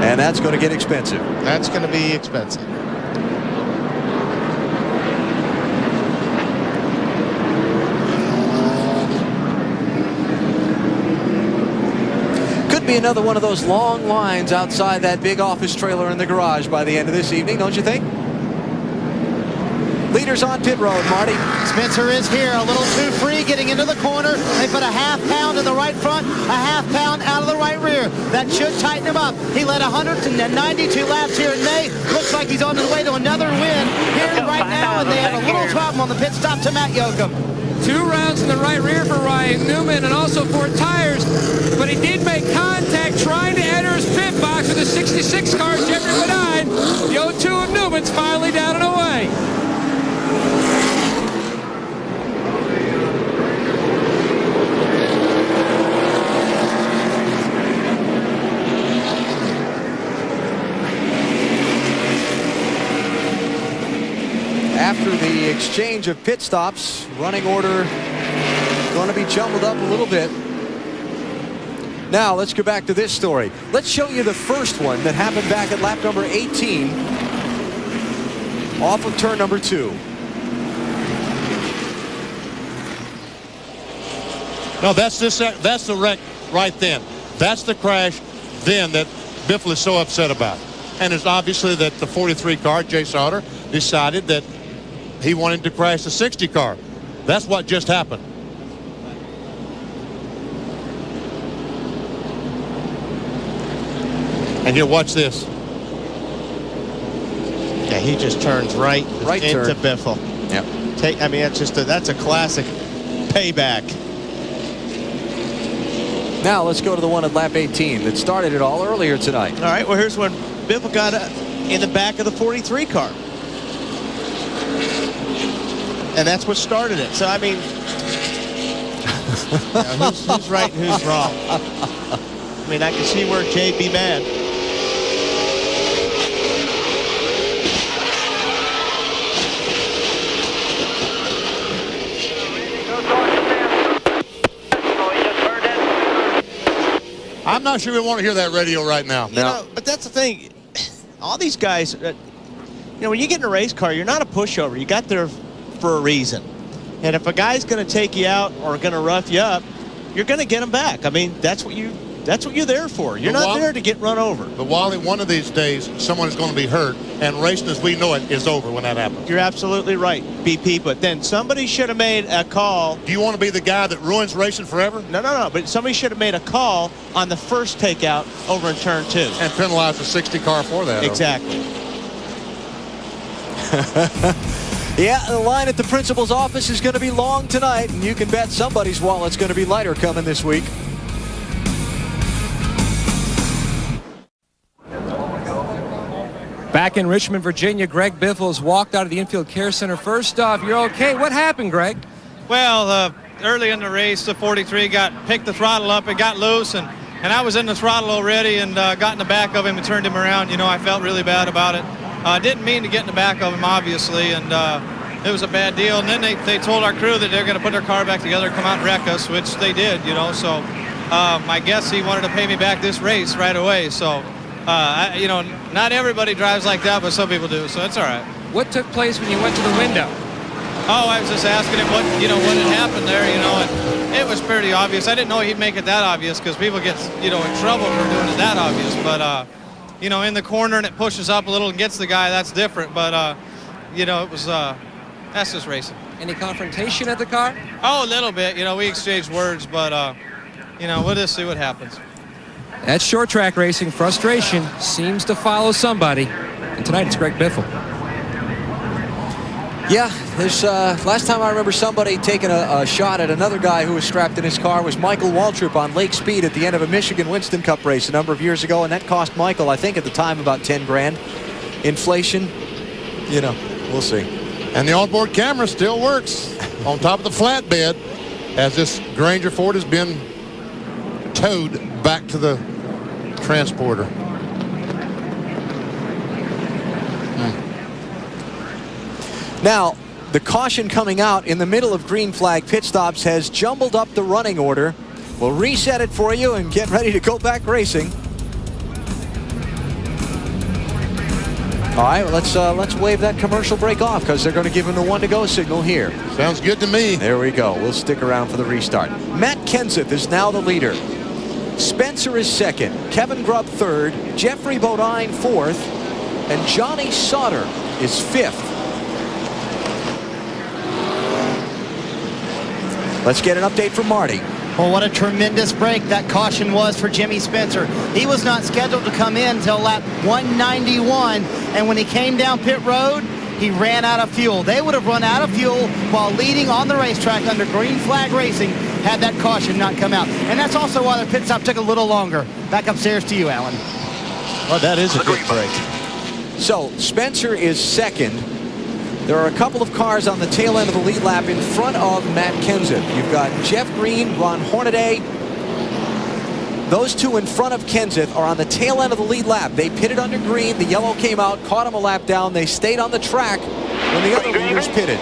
And that's going to get expensive. That's going to be expensive. Could be another one of those long lines outside that big office trailer in the garage by the end of this evening, don't you think? Leaders on pit road, Marty. Spencer is here, a little too free getting into the corner. They put a half pound in the right front, a half pound out of the right rear. That should tighten him up. He led 192 laps here in May. Looks like he's on his way to another win here right now, and they have a little problem on the pit stop to Matt Yoakum. 2 rounds in the right rear for Ryan Newman and also 4 tires, but he did make contact trying to enter his pit box with the 66 car, Jeffrey Bedine. The 02 of Newman's finally down and away. After the exchange of pit stops, running order going to be jumbled up a little bit. Now let's go back to this story. Let's show you the first one that happened back at lap number 18 off of turn number 2. No, that's the wreck right then. That's the crash then that Biffle is so upset about. And it's obviously that the 43 car, Jay Sauter, decided that he wanted to crash the 60 car. That's what just happened. And here, watch this. Yeah, he just turns right into turn. Biffle. Yep. I mean, that's a classic payback. Now let's go to the one at lap 18 that started it all earlier tonight. All right, well, here's when Biffle got in the back of the 43 car. And that's what started it. So, I mean, who's right and who's wrong? I mean, I can see where Jay'd be mad. I'm not sure we want to hear that radio right now. You know, but that's the thing. All these guys, you know, when you get in a race car, you're not a pushover. You got there for a reason. And if a guy's going to take you out or going to rough you up, you're going to get him back. I mean, that's what you're there for. You're not there to get run over. But Wally, one of these days, someone is going to be hurt, and racing as we know it is over when that happens. You're absolutely right, BP. But then somebody should have made a call. Do you want to be the guy that ruins racing forever? No. But somebody should have made a call on the first takeout over in turn 2. And penalized the 60 car for that. Exactly. Yeah, the line at the principal's office is going to be long tonight, and you can bet somebody's wallet's going to be lighter coming this week. Back in Richmond, Virginia, Greg Biffles walked out of the infield care center. First off, you're okay. What happened, Greg? Well, early in the race, the 43 picked the throttle up and got loose, and I was in the throttle already and got in the back of him and turned him around. You know, I felt really bad about it. Didn't mean to get in the back of him, obviously, and it was a bad deal. And then they told our crew that they're going to put their car back together and come out and wreck us, which they did, you know. So I guess he wanted to pay me back this race right away. So, you know, not everybody drives like that, but some people do, so it's all right. What took place when you went to the window? Oh, I was just asking him what had happened there, you know, and it was pretty obvious. I didn't know he'd make it that obvious because people get, you know, in trouble for doing it that obvious. But, you know, in the corner and it pushes up a little and gets the guy, that's different. But, you know, it was, that's just racing. Any confrontation at the car? Oh, a little bit. You know, we exchanged words, but, you know, we'll just see what happens. That's short track racing. Frustration seems to follow somebody. And tonight it's Greg Biffle. Yeah, there's last time I remember somebody taking a shot at another guy who was strapped in his car was Michael Waltrip on Lake Speed at the end of a Michigan Winston Cup race a number of years ago, and that cost Michael, I think at the time, about 10 grand. Inflation, you know, we'll see. And the onboard camera still works on top of the flatbed as this Granger Ford has been towed back to the transporter. Now, the caution coming out in the middle of green flag pit stops has jumbled up the running order. We'll reset it for you and get ready to go back racing. All right, well, let's wave that commercial break off because they're going to give him the 1 to go signal here. Sounds good to me. There we go. We'll stick around for the restart. Matt Kenseth is now the leader. Spencer is second. Kevin Grubb third. Jeffrey Bodine fourth. And Johnny Sauter is fifth. Let's get an update from Marty. Well, what a tremendous break that caution was for Jimmy Spencer. He was not scheduled to come in until lap 191, and when he came down pit road, he ran out of fuel. They would have run out of fuel while leading on the racetrack under green flag racing had that caution not come out. And that's also why the pit stop took a little longer. Back upstairs to you, Alan. Well, that is a good break. So Spencer is second. There are a couple of cars on the tail end of the lead lap in front of Matt Kenseth. You've got Jeff Green, Ron Hornaday. Those two in front of Kenseth are on the tail end of the lead lap. They pitted under green. The yellow came out, caught him a lap down. They stayed on the track when the other leaders pitted.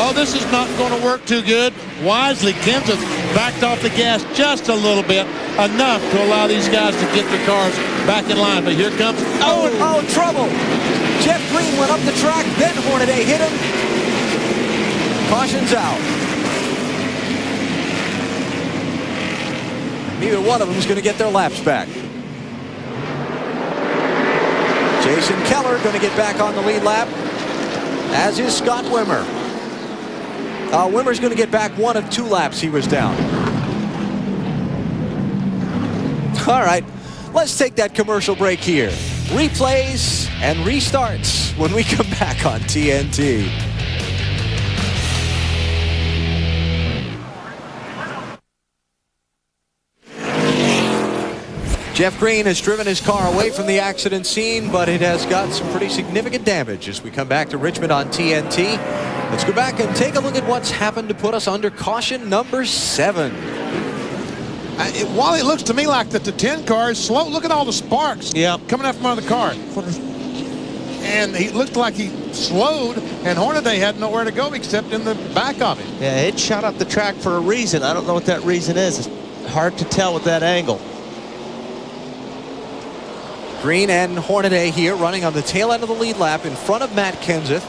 Oh, this is not going to work too good. Wisely, Kenseth backed off the gas just a little bit, enough to allow these guys to get their cars back in line. But here comes... Oh, trouble. Jeff Green went up the track, then Hornaday hit him. Caution's out. Neither one of them is going to get their laps back. Jason Keller going to get back on the lead lap, as is Scott Wimmer. Wimmer's going to get back one of 2 laps he was down. All right, let's take that commercial break here. Replays and restarts when we come back on TNT. Jeff Green has driven his car away from the accident scene, but it has got some pretty significant damage as we come back to Richmond on TNT. Let's go back and take a look at what's happened to put us under caution number 7. While it looks to me like that the 10 car is slow, look at all the sparks coming out from under the car. And he looked like he slowed, and Hornaday had nowhere to go except in the back of him. Yeah, it shot up the track for a reason. I don't know what that reason is. It's hard to tell with that angle. Green and Hornaday here running on the tail end of the lead lap in front of Matt Kenseth.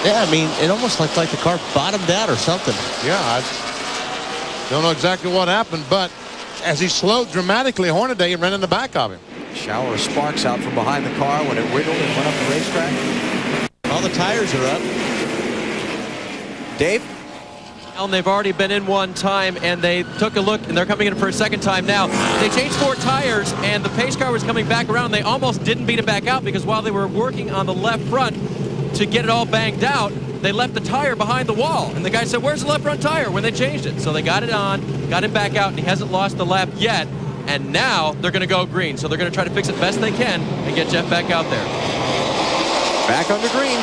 Yeah, I mean, it almost looked like the car bottomed out or something. Yeah, I don't know exactly what happened, but as he slowed dramatically, Hornaday ran in the back of him. Shower of sparks out from behind the car when it wiggled and went up the racetrack. All the tires are up. Dave? And they've already been in one time, and they took a look, and they're coming in for a second time now. They changed 4 tires, and the pace car was coming back around. They almost didn't beat him back out because while they were working on the left front to get it all banged out, they left the tire behind the wall. And the guy said, where's the left front tire, when they changed it? So they got it on, got him back out, and he hasn't lost the lap yet. And now they're going to go green. So they're going to try to fix it best they can and get Jeff back out there. Back under green.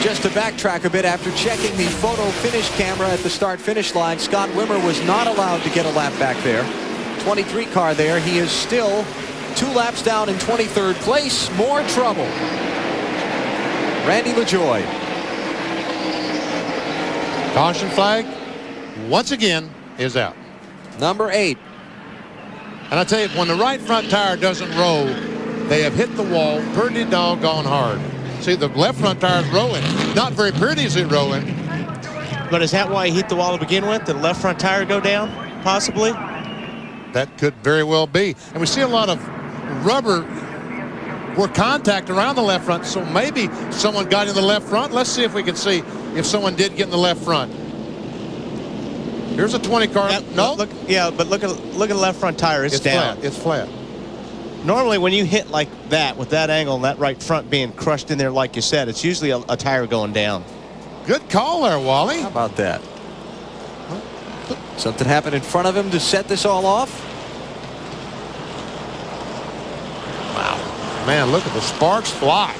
Just to backtrack a bit, after checking the photo finish camera at the start-finish line, Scott Wimmer was not allowed to get a lap back there. 23 car there. He is still 2 laps down in 23rd place. More trouble. Randy LaJoie. Caution flag, once again, is out. Number 8. And I tell you, when the right front tire doesn't roll, they have hit the wall pretty doggone hard. See, the left front tire is rolling. Not very pretty is it rolling. But is that why he hit the wall to begin with? Did the left front tire go down, possibly? That could very well be. And we see a lot of rubber or contact around the left front, so maybe someone got in the left front. Let's see if we can see if someone did get in the left front. Here's a 20 car. Yeah, no? Look, yeah, but look at the left front tire. It's down. Flat. It's flat. Normally, when you hit like that, with that angle and that right front being crushed in there, like you said, it's usually a tire going down. Good call there, Wally. How about that? Something happened in front of him to set this all off. Wow. Man, look at the sparks fly.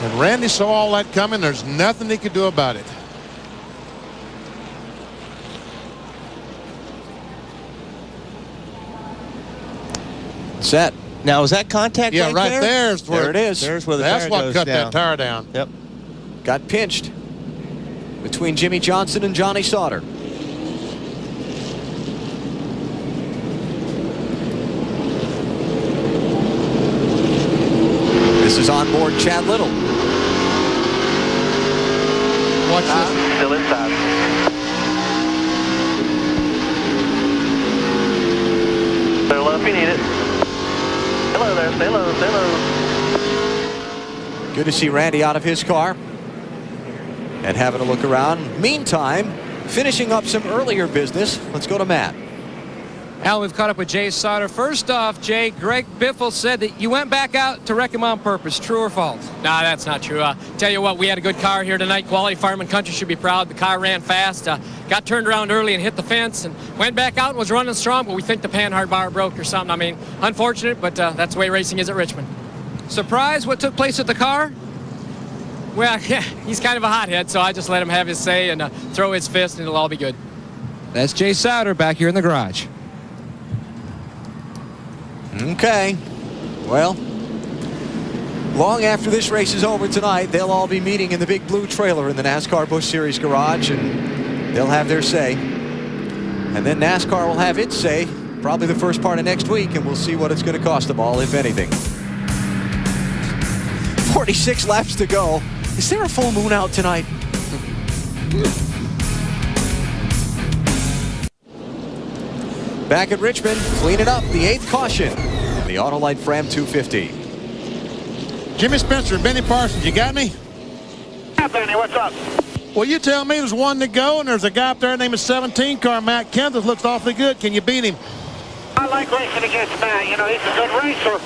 And Randy saw all that coming. There's nothing he could do about it. Set. Now, is that contact? Yeah, right there. There it is. There's where the That's tire what goes cut down. that tire down. Yep. Got pinched between Jimmy Johnson and Johnny Sauter. This is on board Chad Little. Watch this. Still inside. Stay low if you need it. Stay low there. Stay low. Stay low. Good to see Randy out of his car and having a look around. Meantime, finishing up some earlier business, let's go to Matt. Al, we've caught up with Jay Sauter. First off, Jay, Greg Biffle said that you went back out to wreck him on purpose. True or false? Nah, that's not true. Tell you what, we had a good car here tonight. Quality Fireman Country should be proud. The car ran fast, got turned around early and hit the fence, and went back out and was running strong, but we think the panhard bar broke or something. I mean, unfortunate, but that's the way racing is at Richmond. Surprised what took place at the car? Well, yeah, he's kind of a hothead, so I just let him have his say and throw his fist, and it'll all be good. That's Jay Sauter back here in the garage. Okay. Well, long after this race is over tonight, they'll all be meeting in the big blue trailer in the NASCAR Busch Series garage, and they'll have their say. And then NASCAR will have its say probably the first part of next week, and we'll see what it's going to cost them all, if anything. 46 laps to go. Is there a full moon out tonight? Back at Richmond, cleaning up the 8th caution. The Autolite Fram 250. Jimmy Spencer, Benny Parsons, you got me? Yeah, Benny, what's up? Well, you tell me there's one to go, and there's a guy up there named 17 car, Matt Kenseth, looks awfully good. Can you beat him? I like racing against Matt. You know, he's a good racer.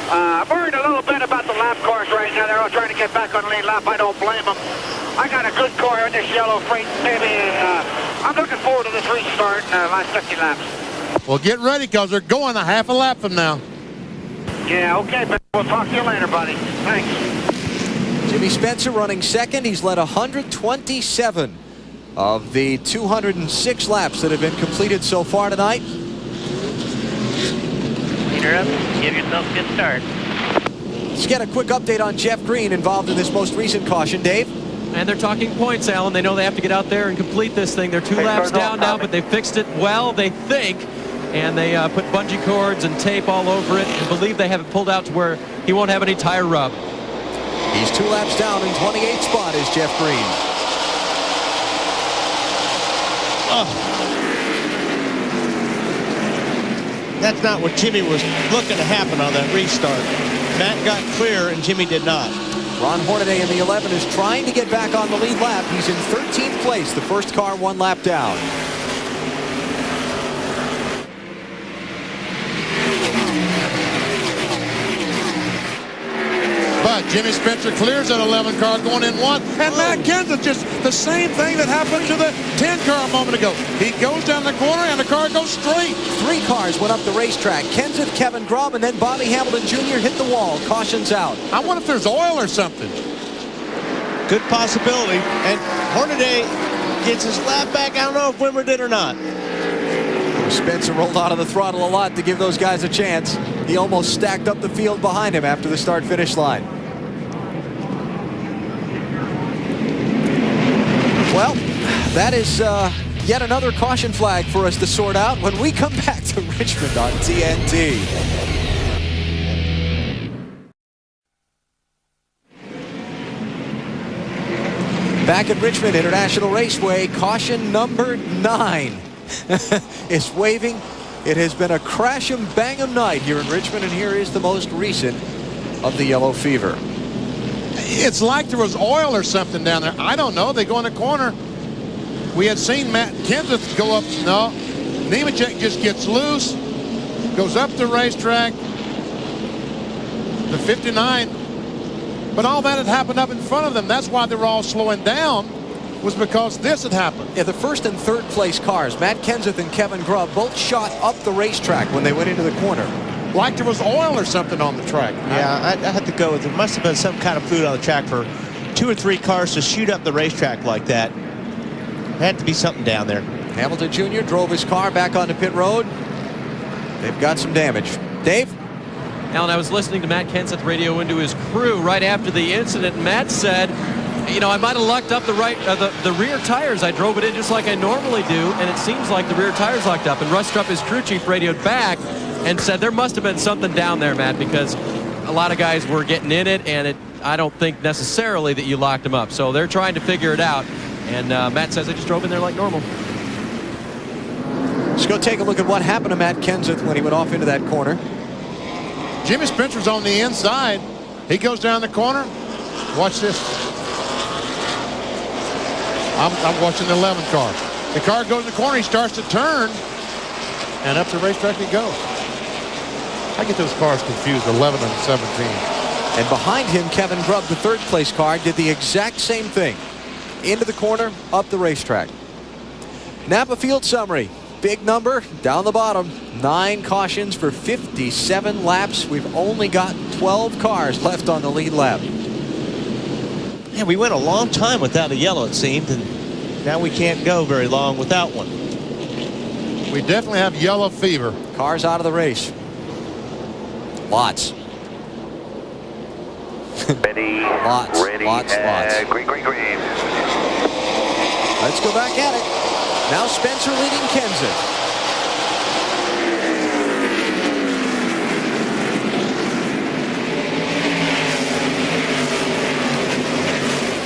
I'm worried a little bit about the lap cars right now. They're all trying to get back on the lead lap. I don't blame them. I got a good car in this yellow freight, baby, and I'm looking forward to this restart in the last 50 laps. Well, get ready, because they're going a half a lap from now. Yeah, okay, but we'll talk to you later, buddy. Thanks. Jimmy Spencer running second. He's led 127 of the 206 laps that have been completed so far tonight. Leader up, give yourself a good start. Let's get a quick update on Jeff Green, involved in this most recent caution, Dave. And they're talking points, Alan. They know they have to get out there and complete this thing. They're 2 laps down now, but they fixed it well, they think. And they put bungee cords and tape all over it, and believe they have it pulled out to where he won't have any tire rub. He's 2 laps down. In 28th spot is Jeff Green. That's not what Jimmy was looking to happen on that restart. Matt got clear and Jimmy did not. Ron Hornaday in the 11 is trying to get back on the lead lap. He's in 13th place, the first car 1 lap down. But Jimmy Spencer clears that 11 car going in 1. And Matt Kenseth, just the same thing that happened to the 10 car a moment ago. He goes down the corner and the car goes straight. 3 cars went up the racetrack. Kenseth, Kevin Grubb, and then Bobby Hamilton Jr. hit the wall. Caution's out. I wonder if there's oil or something. Good possibility. And Hornaday gets his lap back. I don't know if Wimmer did or not. Spencer rolled out of the throttle a lot to give those guys a chance. He almost stacked up the field behind him after the start-finish line. Well, that is yet another caution flag for us to sort out when we come back to Richmond on TNT. Back at Richmond International Raceway, caution number 9 is waving. It has been a crash and bang 'em night here in Richmond, and here is the most recent of the yellow fever. It's like there was oil or something down there. I don't know. They go in the corner. We had seen Matt Kenseth go up. No, Nemechek just gets loose, goes up the racetrack, the 59. But all that had happened up in front of them. That's why they were all slowing down, was because this had happened. Yeah, the first and third place cars, Matt Kenseth and Kevin Grubb, both shot up the racetrack when they went into the corner. Like there was oil or something on the track. Yeah, I had to go with, there must have been some kind of fluid on the track for 2 or 3 cars to shoot up the racetrack like that. There had to be something down there. Hamilton Jr. drove his car back onto pit road. They've got some damage. Dave? Alan, I was listening to Matt Kenseth radio into his crew right after the incident, and Matt said, you know, I might have locked up the rear tires. I drove it in just like I normally do, and it seems like the rear tires locked up. And Russ Strupp, his crew chief, radioed back and said there must have been something down there, Matt, because a lot of guys were getting in it, and I don't think necessarily that you locked them up. So they're trying to figure it out, and Matt says I just drove in there like normal. Let's go take a look at what happened to Matt Kenseth when he went off into that corner. Jimmy Spencer's on the inside. He goes down the corner. Watch this. I'm watching the 11 car. The car goes in the corner. He starts to turn, and up the racetrack he goes. I get those cars confused, 11 and 17. And behind him, Kevin Grubb, the third place car, did the exact same thing. Into the corner, up the racetrack. Napa Field summary. Big number down the bottom. 9 cautions for 57 laps. We've only got 12 cars left on the lead lap. Yeah, we went a long time without a yellow, it seemed, and now we can't go very long without one. We definitely have yellow fever. Cars out of the race. Lots. Ready. Lots. Ready. Lots. Green, green, green. Let's go back at it. Now Spencer leading Kenseth.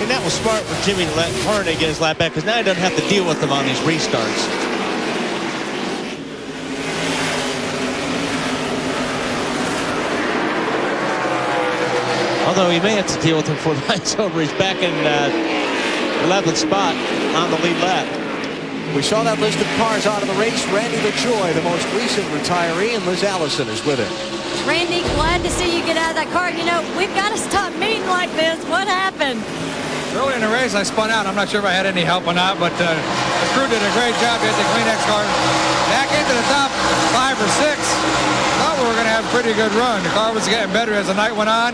And that was smart for Jimmy to let Hornaday get his lap back, because now he doesn't have to deal with them on these restarts. Although he may have to deal with him for lights over. He's back in 11th spot on the lead lap. We saw that list of cars out of the race. Randy LaJoy, the most recent retiree, and Liz Allison is with him. Randy, glad to see you get out of that car. You know, we've got to stop meeting like this. What happened? Early in the race, I spun out. I'm not sure if I had any help or not, but the crew did a great job to get the Kleenex car back into the top 5 or 6. Thought we were going to have a pretty good run. The car was getting better as the night went on.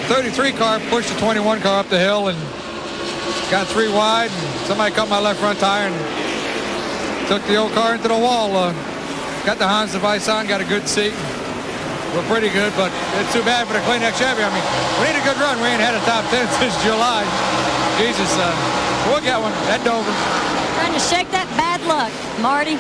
33 car pushed the 21 car up the hill and got 3 wide. And somebody cut my left front tire and took the old car into the wall. Got the Hans device on, got a good seat. We're pretty good, but it's too bad for the Kleenex Chevy. I mean, we need a good run. We ain't had a top 10 since July. Jesus, we'll get one. Head over. Trying to shake that bad luck, Marty.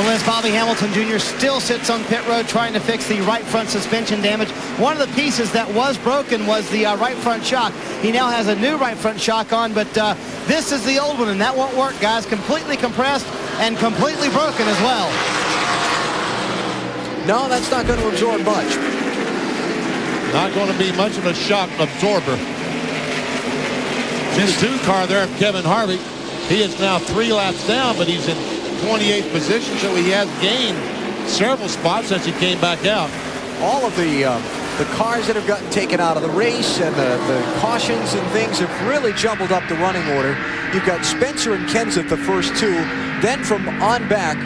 Well, as Bobby Hamilton Jr. still sits on pit road trying to fix the right front suspension damage. One of the pieces that was broken was the right front shock. He now has a new right front shock on, but this is the old one, and that won't work, guys. Completely compressed and completely broken as well. No, that's not going to absorb much. Not going to be much of a shock absorber. This 2 car there of Kevin Harvick, he is now 3 laps down, but he's in 28th position, so he has gained several spots since he came back out. All of the cars that have gotten taken out of the race and the cautions and things have really jumbled up the running order. You've got Spencer and Kenseth the first 2. Then from on back,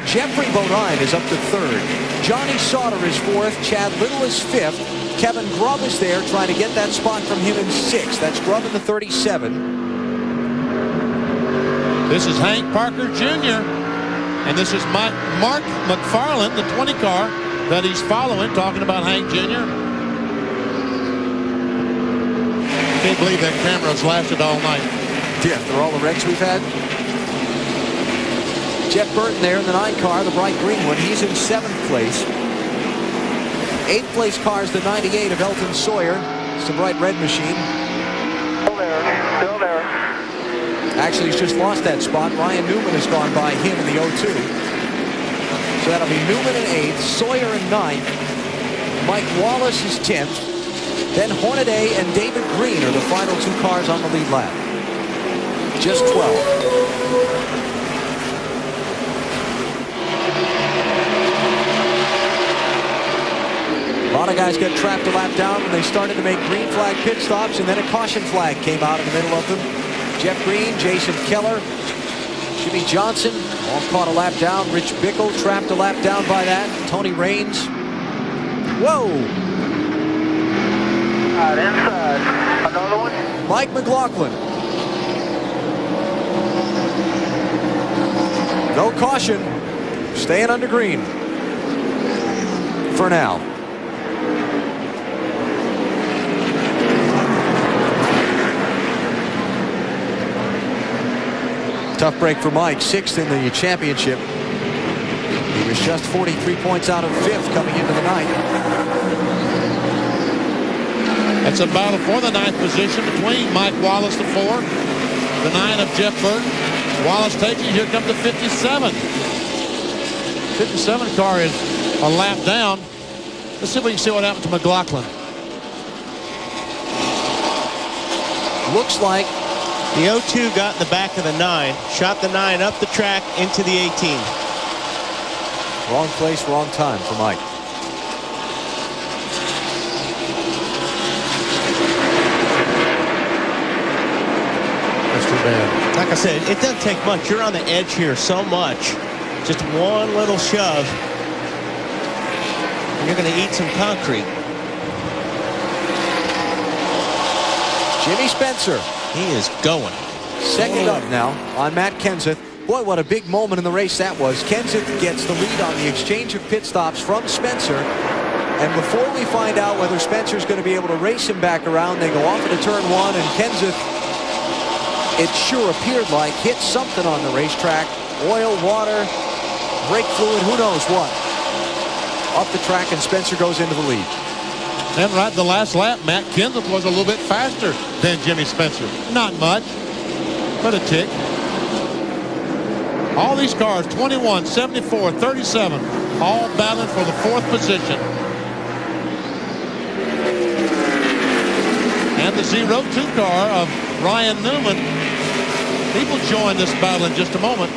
Jeffrey Bodine is up to 3rd. Johnny Sauter is 4th. Chad Little is 5th. Kevin Grubb is there trying to get that spot from him in 6th. That's Grubb in the 37. This is Hank Parker Jr. And this is Mark McFarland, the 20 car that he's following, talking about Hank Jr. Can't believe that camera's lasted all night. Yeah, after all the wrecks we've had. Jeff Burton there in the 9 car, the bright green one. He's in 7th place. 8th place car is the 98 of Elton Sawyer. It's the bright red machine. Still there. Still there. Actually, he's just lost that spot. Ryan Newman has gone by him in the 02. So that'll be Newman in 8th, Sawyer in 9th. Mike Wallace is 10th. Then Hornaday and David Green are the final 2 cars on the lead lap. Just 12. A lot of guys got trapped a lap down when they started to make green flag pit stops, and then a caution flag came out in the middle of them. Jeff Green, Jason Keller, Jimmy Johnson, all caught a lap down. Rich Bickle trapped a lap down by that. Tony Raines. Whoa! All right, inside. Another one. Mike McLaughlin. No caution. Staying under green. For now. Tough break for Mike, 6th in the championship. He was just 43 points out of 5th coming into the 9th. That's a battle for the 9th position between Mike Wallace, the 4, the 9 of Jeff Burton. Wallace takes it. Here comes the 57. 57 car is a lap down. Let's see if we can see what happened to McLaughlin. Looks like the 02 got in the back of the 9, shot the 9 up the track into the 18. Wrong place, wrong time for Mike. That's too bad. Like I said, it doesn't take much. You're on the edge here so much. Just one little shove, and you're going to eat some concrete. Jimmy Spencer. He is going. Second up now on Matt Kenseth. Boy, what a big moment in the race that was. Kenseth gets the lead on the exchange of pit stops from Spencer. And before we find out whether Spencer's going to be able to race him back around, they go off into turn 1, and Kenseth, it sure appeared like, hit something on the racetrack. Oil, water, brake fluid, who knows what. Off the track, and Spencer goes into the lead. And right the last lap, Matt Kenseth was a little bit faster than Jimmy Spencer. Not much, but a tick. All these cars, 21, 74, 37, all battling for the 4th position. And the 02 car of Ryan Newman, he will join this battle in just a moment.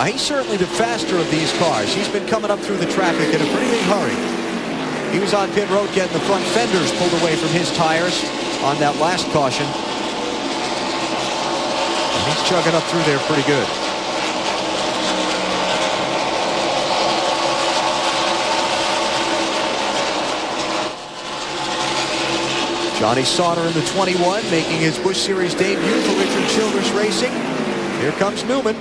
He's certainly the faster of these cars. He's been coming up through the traffic in a pretty big hurry. He was on pit road getting the front fenders pulled away from his tires on that last caution. chugging up through there pretty good. Johnny Sauter in the 21, making his Busch Series debut for Richard Childress Racing. Here comes Newman.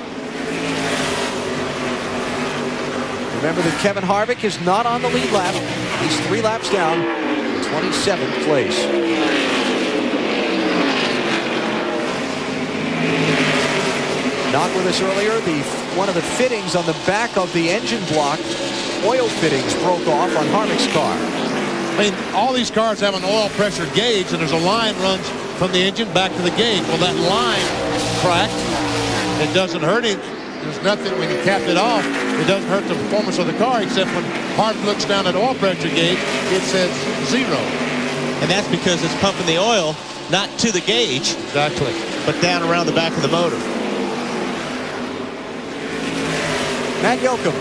Remember that Kevin Harvick is not on the lead lap. He's 3 laps down, 27th place. Not with us earlier, one of the fittings on the back of the engine block, oil fittings, broke off on Harvick's car. I mean, all these cars have an oil pressure gauge, and there's a line runs from the engine back to the gauge. Well, that line cracked. It doesn't hurt it. There's nothing when you cap it off. It doesn't hurt the performance of the car, except when Harvick looks down at oil pressure gauge, it says 0. And that's because it's pumping the oil not to the gauge. Exactly. But down around the back of the motor. Matt Yoakum.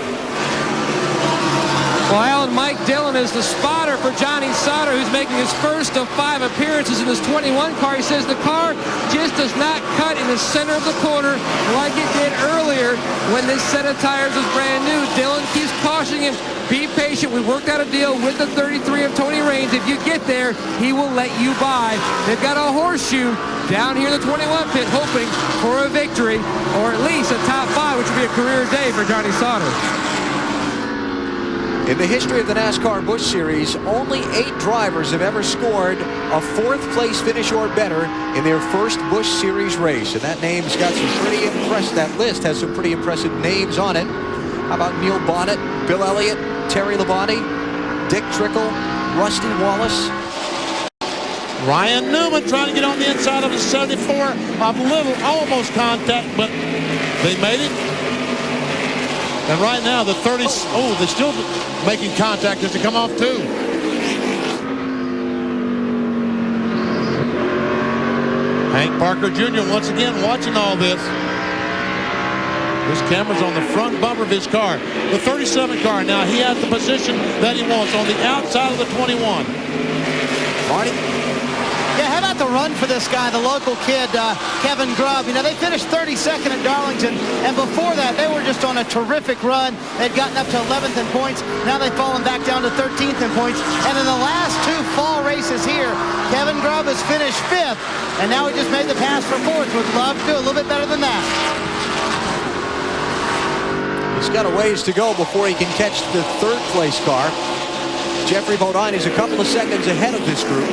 Well, Alan, Mike Dillon is the spotter for Johnny Sauter, who's making his first of 5 appearances in this 21 car. He says the car just does not cut in the center of the corner like it did earlier when this set of tires was brand new. Dillon keeps cautioning him, be patient. We worked out a deal with the 33 of Tony Raines. If you get there, he will let you by. They've got a horseshoe down here in the 21 pit, hoping for a victory or at least a top 5, which would be a career day for Johnny Sauter. In the history of the NASCAR Busch Series, only 8 drivers have ever scored a 4th place finish or better in their first Busch Series race. And that name's got some pretty impressive, that list has some pretty impressive names on it. How about Neil Bonnet, Bill Elliott, Terry Labonte, Dick Trickle, Rusty Wallace. Ryan Newman trying to get on the inside of the 74 of little, almost contact, but they made it. And right now, the 30, they're still making contact as they come off too. Hank Parker Jr. once again watching all this. His camera's on the front bumper of his car. The 37 car now, he has the position that he wants on the outside of the 21. Marty? Yeah, how about the run for this guy, the local kid, Kevin Grubb? You know, they finished 32nd at Darlington, and before that, they were just on a terrific run. They'd gotten up to 11th in points. Now they've fallen back down to 13th in points. And in the last 2 fall races here, Kevin Grubb has finished 5th, and now he just made the pass for 4th. Would love to do a little bit better than that. He's got a ways to go before he can catch the 3rd place car. Jeffrey Bodine is a couple of seconds ahead of this group.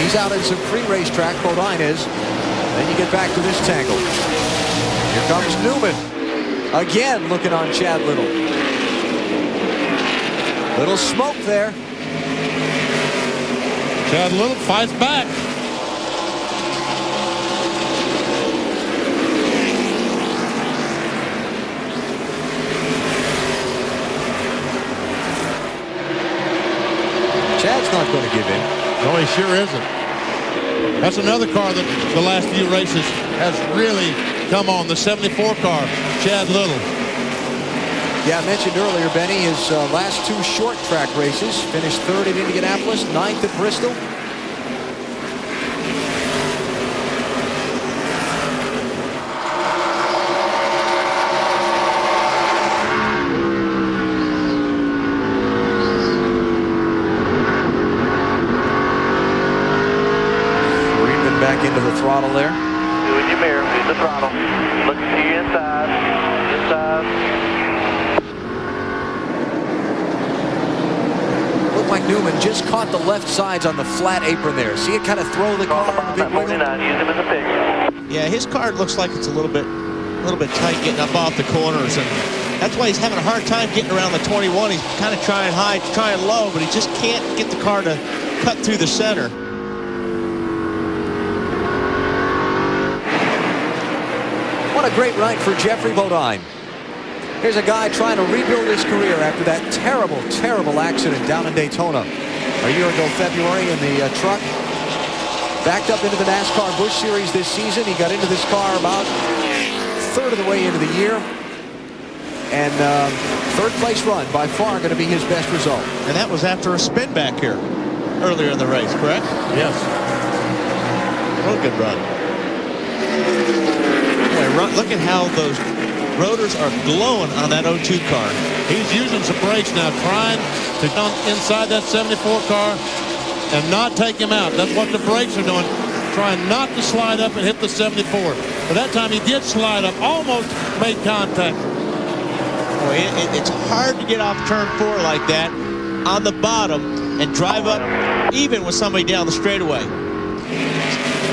He's out in some pre-racetrack, Bodine is. Then you get back to this tangle. Here comes Newman. Again looking on Chad Little. Little smoke there. Chad Little fights back. Chad's not going to give in. No, he sure isn't. That's another car that the last few races has really come on, the 74 car, Chad Little. Yeah, I mentioned earlier, Benny, his last 2 short track races, finished 3rd at Indianapolis, 9th at Bristol. Into the throttle there. Doing your mirror, use the throttle. Looking to your inside. Looked like Newman just caught the left sides on the flat apron there. See it kind of throw the car on the big wiggle? Use him as a pick. Yeah, his car looks like it's a little bit tight getting up off the corners, and that's why he's having a hard time getting around the 21. He's kind of trying high, trying low, but he just can't get the car to cut through the center. What a great ride for Jeffrey Bodine. Here's a guy trying to rebuild his career after that terrible, terrible accident down in Daytona a year ago February in the truck. Backed up into the NASCAR Busch Series this season. He got into this car about 1/3 of the way into the year. And 3rd place run, by far going to be his best result. And that was after a spin back here earlier in the race, correct? Yes. Real good run. look at how those rotors are glowing on that 02 car. He's using some brakes now, trying to come inside that 74 car and not take him out. That's what the brakes are doing, trying not to slide up and hit the 74. But that time he did slide up, almost made contact. Boy, it's hard to get off turn 4 like that on the bottom and drive up even with somebody down the straightaway,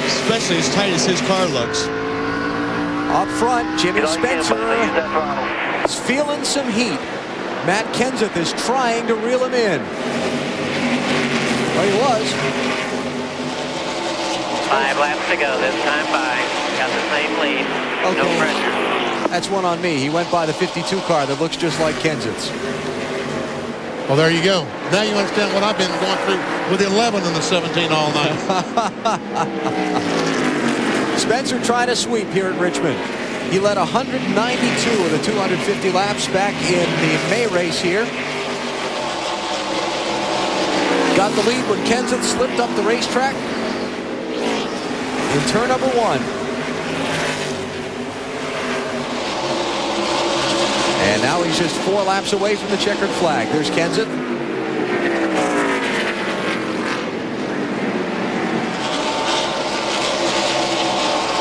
especially as tight as his car looks. Up front, Jimmy Spencer is feeling some heat. Matt Kenseth is trying to reel him in. Well, he was. 5 laps to go this time by. Got the same lead. Okay. No pressure. That's one on me. He went by the 52 car that looks just like Kenseth's. Well, there you go. Now you understand what I've been going through with 11 in the 17 all night. Spencer trying to sweep here at Richmond. He led 192 of the 250 laps back in the May race here. Got the lead when Kenseth slipped up the racetrack in turn number 1. And now he's just 4 laps away from the checkered flag. There's Kenseth.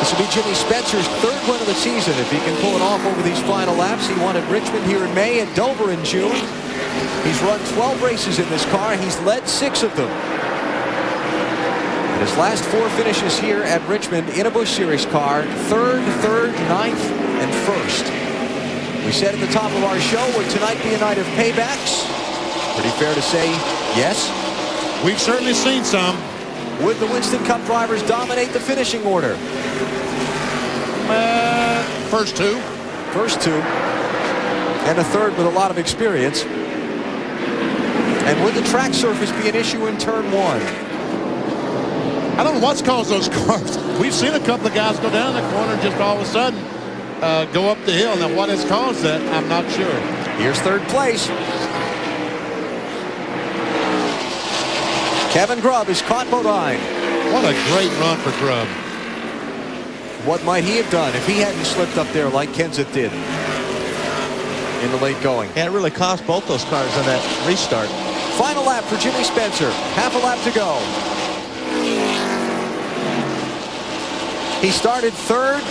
This will be Jimmy Spencer's 3rd win of the season if he can pull it off over these final laps. He won at Richmond here in May and Dover in June. He's run 12 races in this car. He's led 6 of them. And his last 4 finishes here at Richmond in a Busch Series car, 3rd, 9th, and 1st. We said at the top of our show, would tonight be a night of paybacks? Pretty fair to say yes. We've certainly seen some. Would the Winston Cup drivers dominate the finishing order? First 2. First 2. And a 3rd with a lot of experience. And would the track surface be an issue in turn 1? I don't know what's caused those cars. We've seen a couple of guys go down the corner and just all of a sudden go up the hill. Now, what has caused that, I'm not sure. Here's 3rd place. Kevin Grubb is caught Bodine. What a great run for Grubb. What might he have done if he hadn't slipped up there like Kenseth did in the late going? Yeah, it really cost both those cars on that restart. Final lap for Jimmy Spencer. Half a lap to go. He started 3rd.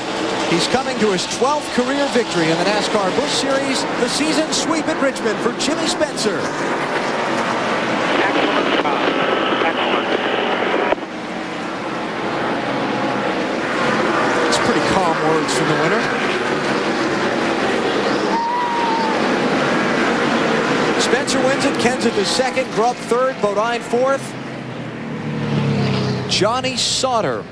He's coming to his 12th career victory in the NASCAR Busch Series. The season sweep at Richmond for Jimmy Spencer. It's pretty calm words from the winner. Spencer wins it. Kenseth is 2nd. Grubb 3rd. Bodine 4th. Johnny Sauter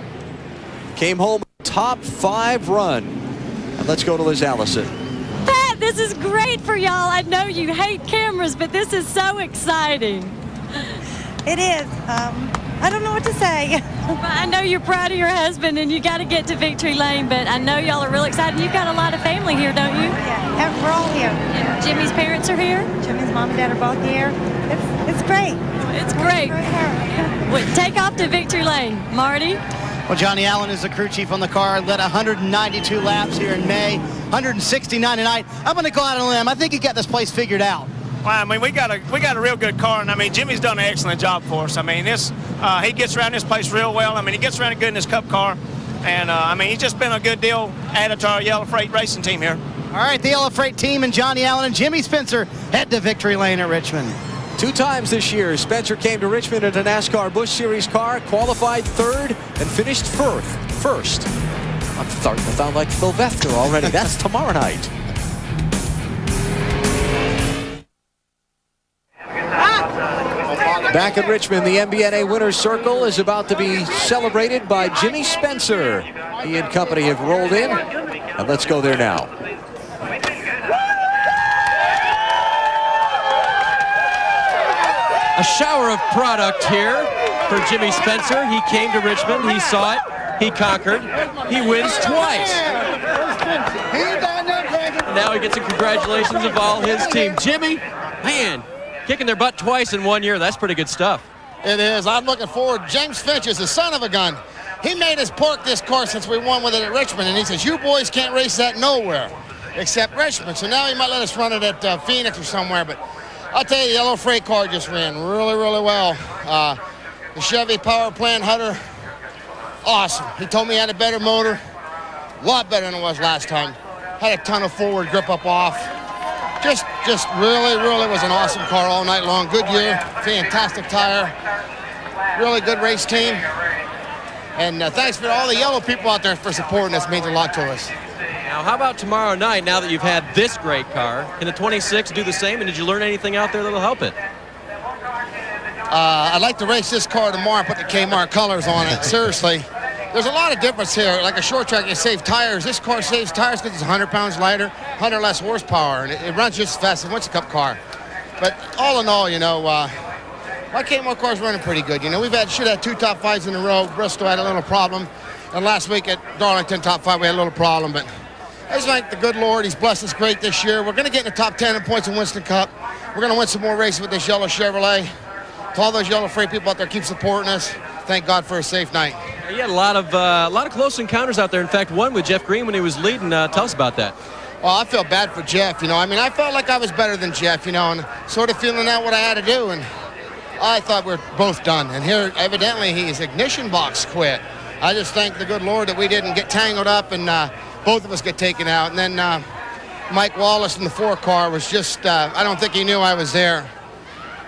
came home top 5 run. And let's go to Liz Allison. Pat, this is great for y'all. I know you hate cameras, but this is so exciting. It is. I don't know what to say. I know you're proud of your husband and you got to get to Victory Lane, but I know y'all are real excited. You've got a lot of family here, don't you? Yeah, we're all here. And Jimmy's parents are here? Jimmy's mom and dad are both here. It's great. It's great. Take off to Victory Lane. Marty? Well, Johnny Allen is the crew chief on the car. Led 192 laps here in May, 169 tonight. I'm going to go out on a limb. I think he got this place figured out. Well, I mean, we got a real good car, and I mean, Jimmy's done an excellent job for us. I mean, he gets around this place real well. I mean, he gets around good in his Cup car, and I mean, he's just been a good deal added to our Yellow Freight racing team here. All right, the Yellow Freight team and Johnny Allen and Jimmy Spencer head to Victory Lane at Richmond. 2 times this year, Spencer came to Richmond in a NASCAR Busch Series car, qualified 3rd, and finished 1st. I'm starting to sound like Sylvester already. That's tomorrow night. Back at Richmond, the MBNA Winner's Circle is about to be celebrated by Jimmy Spencer. He and company have rolled in, and let's go there now. A shower of product here for Jimmy Spencer. He came to Richmond. He saw it. He conquered. He wins twice. And now he gets the congratulations of all his team. Jimmy, man, kicking their butt twice in 1 year. That's pretty good stuff. It is. I'm looking forward. James Finch is the son of a gun. he made us pork this car since we won with it at Richmond, and he says, you boys can't race that nowhere except Richmond. So now he might let us run it at Phoenix or somewhere, but I'll tell you, the yellow freight car just ran really, really well. The Chevy power plant Hutter, awesome. He told me he had a better motor, a lot better than it was last time. Had a ton of forward grip up off. Just really, really was an awesome car all night long. Good year, fantastic tire, really good race team. And thanks for all the yellow people out there for supporting us. It means a lot to us. Now, how about tomorrow night, now that you've had this great car? Can the 26 do the same, and did you learn anything out there that'll help it? I'd like to race this car tomorrow and put the Kmart colors on it. Seriously, there's a lot of difference here. Like a short track, you save tires. This car saves tires because it's 100 pounds lighter, 100 less horsepower, and it runs just as fast as a Winter Cup car. But all in all, you know, my Kmart car's running pretty good. You know, should have 2 top 5s in a row. Bristol had a little problem. And last week at Darlington top 5, we had a little problem. But I just thank the good Lord. He's blessed us great this year. We're going to get in the top 10 in points in Winston Cup. We're going to win some more races with this yellow Chevrolet. To all those yellow freight people out there, keep supporting us. Thank God for a safe night. You had a lot of close encounters out there. In fact, one with Jeff Green when he was leading. Tell us about that. Well, I feel bad for Jeff. You know, I mean, I felt like I was better than Jeff, you know, and sort of feeling out what I had to do. And I thought we were both done. And here, evidently, his ignition box quit. I just thank the good Lord that we didn't get tangled up and both of us get taken out. And then Mike Wallace in the 4 car was just, I don't think he knew I was there.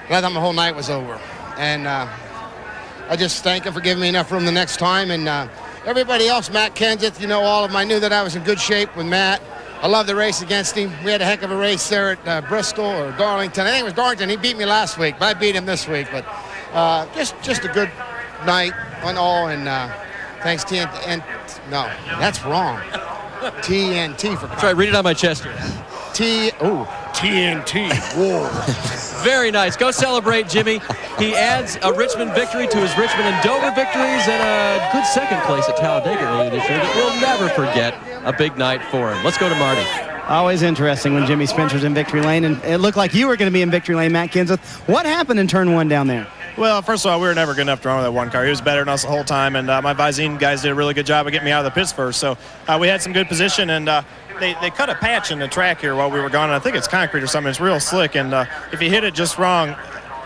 But I thought my whole night was over. And I just thank him for giving me enough room the next time. And everybody else, Matt Kenseth, you know, all of them, I knew that I was in good shape with Matt. I love the race against him. We had a heck of a race there at Bristol or Darlington. I think it was Darlington. He beat me last week, but I beat him this week. But just a good night on all. And thanks TNT. No, that's wrong. TNT for. That's right. Read it on my chest here. TNT. Whoa. Very nice. Go celebrate, Jimmy. He adds a Richmond victory to his Richmond and Dover victories and a good second place at Talladega earlier this year that we'll never forget. A big night for him. Let's go to Marty. Always interesting when Jimmy Spencer's in victory lane, and it looked like you were going to be in victory lane, Matt Kenseth. What happened in turn 1 down there? Well, first of all, we were never good enough to run with that one car. He was better than us the whole time, and my Visine guys did a really good job of getting me out of the pits first. So we had some good position, and they cut a patch in the track here while we were gone. And I think it's concrete or something. It's real slick, and if you hit it just wrong,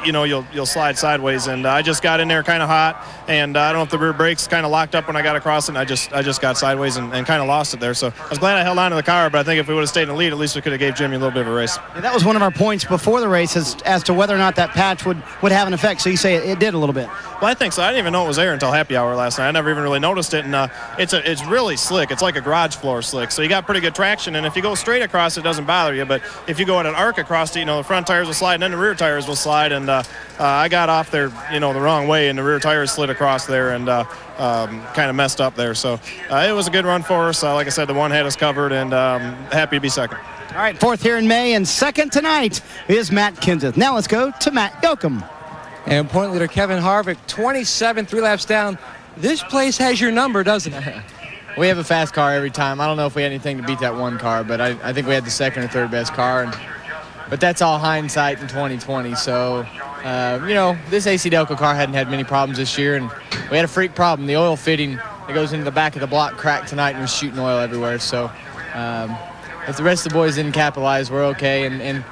you know, you'll slide sideways. And I just got in there kind of hot, and I don't know if the rear brakes kind of locked up when I got across it, and I just got sideways and kind of lost it there. So I was glad I held on to the car, but I think if we would have stayed in the lead, at least we could have gave Jimmy a little bit of a race. Yeah, that was one of our points before the race as to whether or not that patch would have an effect. So you say it did a little bit. Well, I think so. I didn't even know it was there until happy hour last night. I never even really noticed it, and it's really slick. It's like a garage floor slick, so you got pretty good traction, and if you go straight across, it doesn't bother you, but if you go at an arc across it, you know, the front tires will slide, and then the rear tires will slide, and I got off there, you know, the wrong way, and the rear tires slid across there and kind of messed up there. So it was a good run for us. Like I said, the one had us covered, and happy to be second. All right, 4th here in May, and second tonight is Matt Kenseth. Now let's go to Matt Yoakum. And point leader Kevin Harvick, 27, 3 laps down. This place has your number, doesn't it? We have a fast car every time. I don't know if we had anything to beat that one car, but I think we had the second or third best car. But that's all hindsight in 2020. So, you know, this AC Delco car hadn't had many problems this year, and we had a freak problem. The oil fitting that goes into the back of the block cracked tonight and was shooting oil everywhere. So if the rest of the boys didn't capitalize, we're okay, and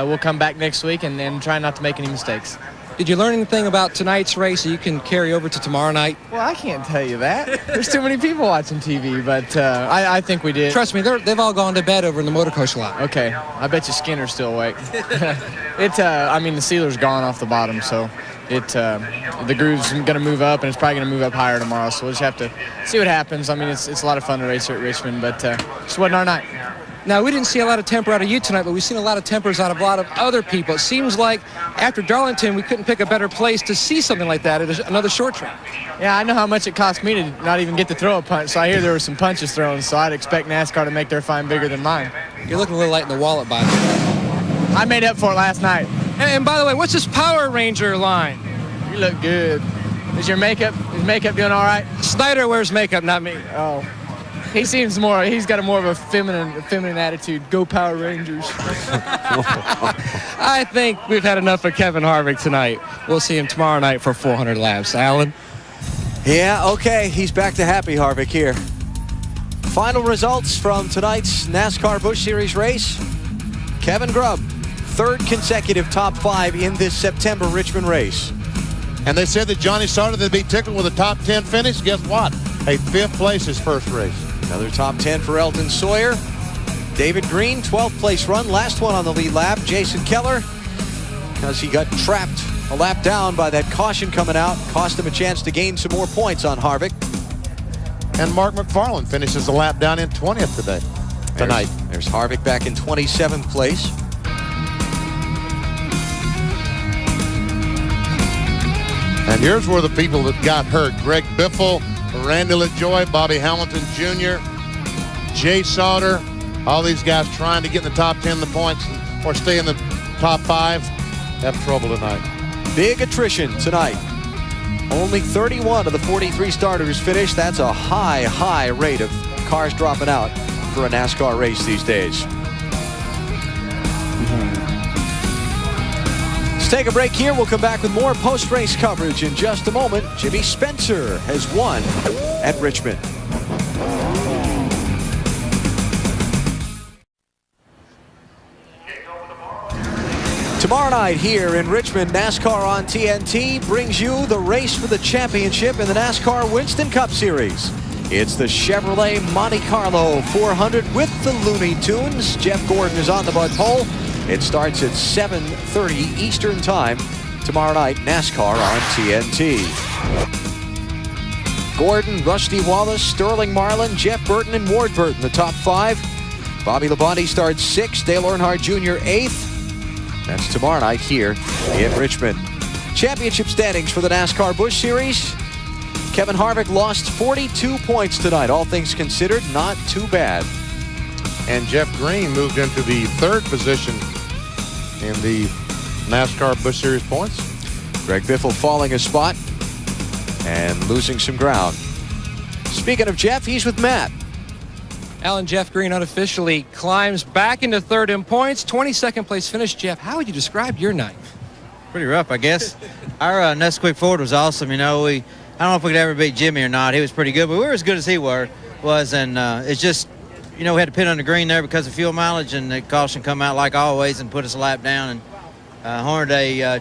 we'll come back next week and try not to make any mistakes. Did you learn anything about tonight's race that you can carry over to tomorrow night? Well, I can't tell you that. There's too many people watching TV, but I think we did. Trust me, they've all gone to bed over in the motor coach lot. Okay. I bet you Skinner's still awake. I mean, the sealer's gone off the bottom, so the groove's going to move up, and it's probably going to move up higher tomorrow, so we'll just have to see what happens. I mean, it's a lot of fun to race here at Richmond, but just wasn't our night. Now, we didn't see a lot of temper out of you tonight, but we've seen a lot of tempers out of a lot of other people. It seems like after Darlington, we couldn't pick a better place to see something like that at another short track. Yeah, I know how much it cost me to not even get to throw a punch, so I hear there were some punches thrown, so I'd expect NASCAR to make their fine bigger than mine. You're looking a little light in the wallet, by the way. I made up for it last night. And by the way, what's this Power Ranger line? You look good. Is makeup doing all right? Snyder wears makeup, not me. Oh. He's got more of a feminine attitude. Go Power Rangers. I think we've had enough of Kevin Harvick tonight. We'll see him tomorrow night for 400 laps. Alan? Yeah, okay, he's back to happy Harvick here. Final results from tonight's NASCAR Busch Series race. Kevin Grubb, 3rd consecutive top 5 in this September Richmond race. And they said that Johnny Sauter would be tickled with a top 10 finish. Guess what? A 5th place his first race. Another top 10 for Elton Sawyer. David Green, 12th place run, last one on the lead lap. Jason Keller, because he got trapped a lap down by that caution coming out, cost him a chance to gain some more points on Harvick. And Mark McFarland finishes the lap down in 20th tonight. There's Harvick back in 27th place. And here's where the people that got hurt. Greg Biffle, Randy LaJoy, Bobby Hamilton Jr., Jay Sauter, all these guys trying to get in the top 10 in the points or stay in the top 5 have trouble tonight. Big attrition tonight. Only 31 of the 43 starters finished. That's a high rate of cars dropping out for a NASCAR race these days. Let's take a break here. We'll come back with more post-race coverage in just a moment. Jimmy Spencer has won at Richmond. Tomorrow night here in Richmond, NASCAR on TNT brings you the race for the championship in the NASCAR Winston Cup Series. It's the Chevrolet Monte Carlo 400 with the Looney Tunes. Jeff Gordon is on the Bud pole. It starts at 7:30 Eastern Time. Tomorrow night, NASCAR on TNT. Gordon, Rusty Wallace, Sterling Marlin, Jeff Burton, and Ward Burton, the top 5. Bobby Labonte starts 6th, Dale Earnhardt Jr. 8th. That's tomorrow night here in Richmond. Championship standings for the NASCAR Busch Series. Kevin Harvick lost 42 points tonight. All things considered, not too bad. And Jeff Green moved into the 3rd position in the NASCAR Busch Series points. Greg Biffle falling a spot and losing some ground. Speaking of Jeff, he's with Matt. Alan, Jeff Green unofficially climbs back into 3rd in points. 22nd place finish. Jeff, how would you describe your night? Pretty rough, I guess. Our Nesquik Ford was awesome. You know, I don't know if we could ever beat Jimmy or not. He was pretty good, but we were as good as he was. And it's just, you know, we had to pit on the green there because of fuel mileage, and the caution come out like always and put us a lap down. And Hornaday, I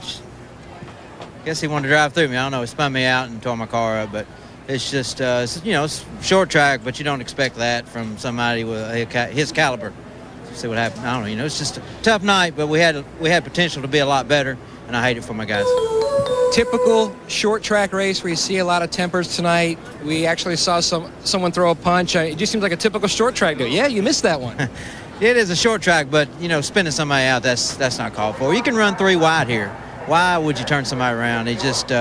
guess he wanted to drive through me. I don't know. He spun me out and tore my car up, but it's just, you know, it's short track, but you don't expect that from somebody with his caliber. See what happened. I don't know. You know, it's just a tough night, but we had potential to be a lot better, and I hate it for my guys. Typical short track race where you see a lot of tempers tonight. We actually saw someone throw a punch. It just seems like a typical short track deal. Yeah, you missed that one. It is a short track, but, you know, spinning somebody out, that's not called for. You can run 3 wide here. Why would you turn somebody around? He just,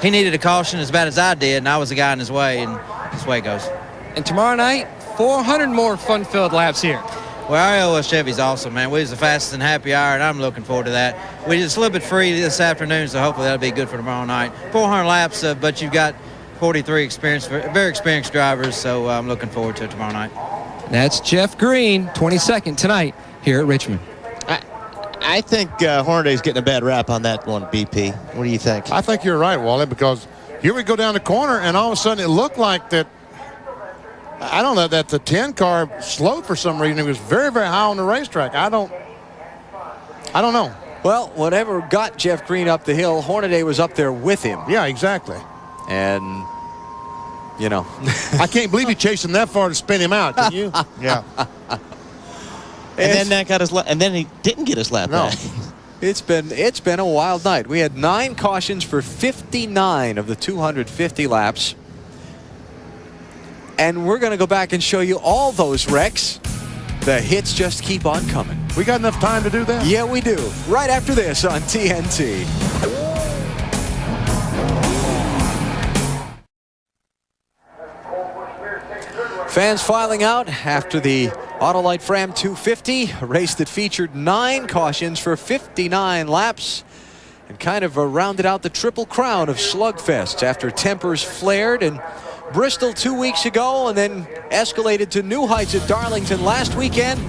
he needed a caution as bad as I did, and I was the guy in his way, and this way it goes. And tomorrow night, 400 more fun-filled laps here. Well, our OS Chevy's awesome, man. We was the fastest in happy hour, and I'm looking forward to that. We just a little bit free this afternoon, so hopefully that'll be good for tomorrow night. 400 laps, but you've got 43 very experienced drivers, so I'm looking forward to it tomorrow night. That's Jeff Green, 22nd tonight here at Richmond. I think Hornaday's getting a bad rap on that one, BP. What do you think? I think you're right, Wally, because here we go down the corner, and all of a sudden it looked like that, I don't know, that the 10 car slowed for some reason. It was very, very high on the racetrack. I don't know. Well, whatever got Jeff Green up the hill, Hornaday was up there with him. Yeah, exactly. And, you know. I can't believe you chased him that far to spin him out, can you? Yeah. And then that got his and then he didn't get his lap back. It's been a wild night. We had 9 cautions for 59 of the 250 laps. And we're going to go back and show you all those wrecks. The hits just keep on coming. We got enough time to do that? Yeah, we do. Right after this on TNT. Fans filing out after the Autolite Fram 250, a race that featured 9 cautions for 59 laps and kind of rounded out the triple crown of slugfests after tempers flared in Bristol 2 weeks ago and then escalated to new heights at Darlington last weekend.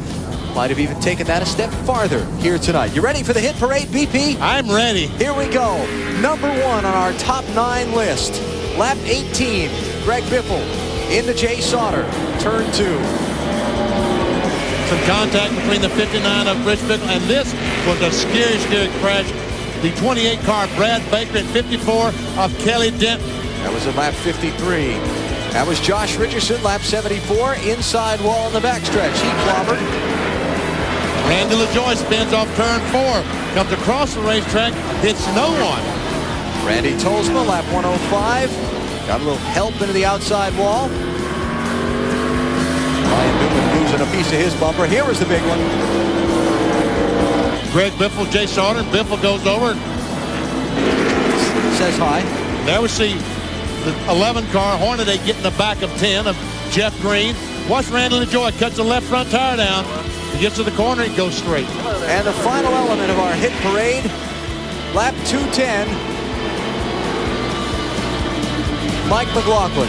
Might have even taken that a step farther here tonight. You ready for the hit parade, BP? I'm ready. Here we go. Number 1 on our top 9 list. Lap 18, Greg Biffle into Jay Sauter, turn 2. Some contact between the 59 of Rich Biffle, and this was a scary crash. The 28 car, Brad Baker, and 54 of Kelly Denton. That was at lap 53. That was Josh Richardson, lap 74, inside wall in the backstretch. He clobbered. Randy LaJoie spins off turn 4, comes across the racetrack, hits no one. Randy Tolsma, lap 105, got a little help into the outside wall. Ryan Newman losing a piece of his bumper. Here was the big one. Greg Biffle, Jay Sauter, Biffle goes over. Says hi. There we see the 11 car, Hornaday, get in the back of 10 of Jeff Green. Watch Randy LaJoie, cuts the left front tire down. He gets to the corner, he goes straight. And the final element of our hit parade, lap 210, Mike McLaughlin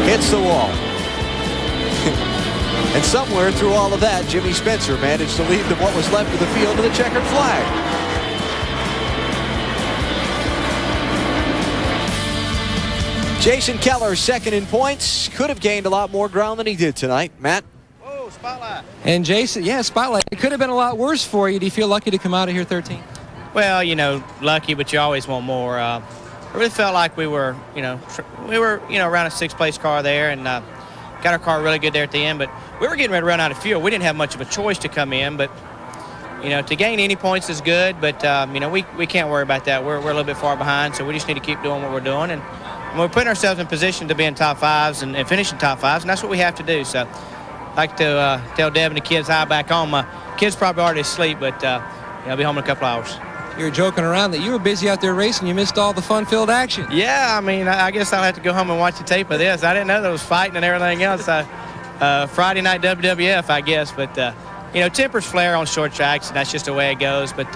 hits the wall. And somewhere through all of that, Jimmy Spencer managed to lead what was left of the field to the checkered flag. Jason Keller, second in points. Could have gained a lot more ground than he did tonight. Matt? Oh, spotlight. And Jason, yeah, spotlight. It could have been a lot worse for you. Do you feel lucky to come out of here 13? Well, you know, lucky, but you always want more. I really felt like we were, around a 6th place car there, and got our car really good there at the end. But we were getting ready to run out of fuel. We didn't have much of a choice to come in, but to gain any points is good. But we can't worry about that. We're a little bit far behind, so we just need to keep doing what we're doing. And we're putting ourselves in position to be in top 5s and finishing top 5s, and that's what we have to do. So I'd like to tell Deb and the kids hi back home. My kids probably already asleep, but I'll be home in a couple hours. You were joking around that you were busy out there racing. You missed all the fun-filled action. Yeah, I mean, I guess I'll have to go home and watch the tape of this. I didn't know there was fighting and everything else. Friday night WWF, I guess. But, tempers flare on short tracks, and that's just the way it goes. But,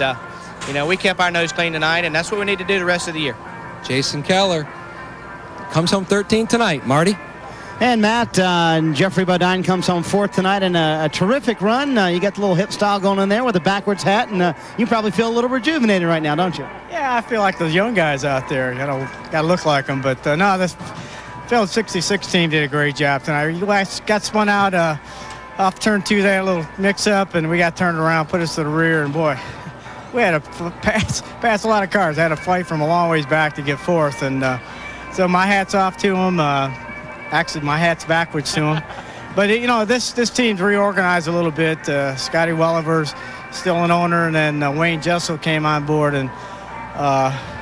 we kept our nose clean tonight, and that's what we need to do the rest of the year. Jason Keller comes home 13th tonight. Marty? And Matt, Jeffrey Bodine comes home 4th tonight in a terrific run. You got the little hip style going in there with a backwards hat, and you probably feel a little rejuvenated right now, don't you? Yeah, I feel like those young guys out there. Got to look like them. But no, this field 66 team did a great job tonight. You guys got spun out off turn 2 there, a little mix-up, and we got turned around, put us to the rear, and boy, we had to pass a lot of cars. I had to fight from a long ways back to get 4th, and so my hat's off to them. Actually, my hat's backwards to them. But, this team's reorganized a little bit. Scotty Welliver's still an owner, and then Wayne Jessel came on board and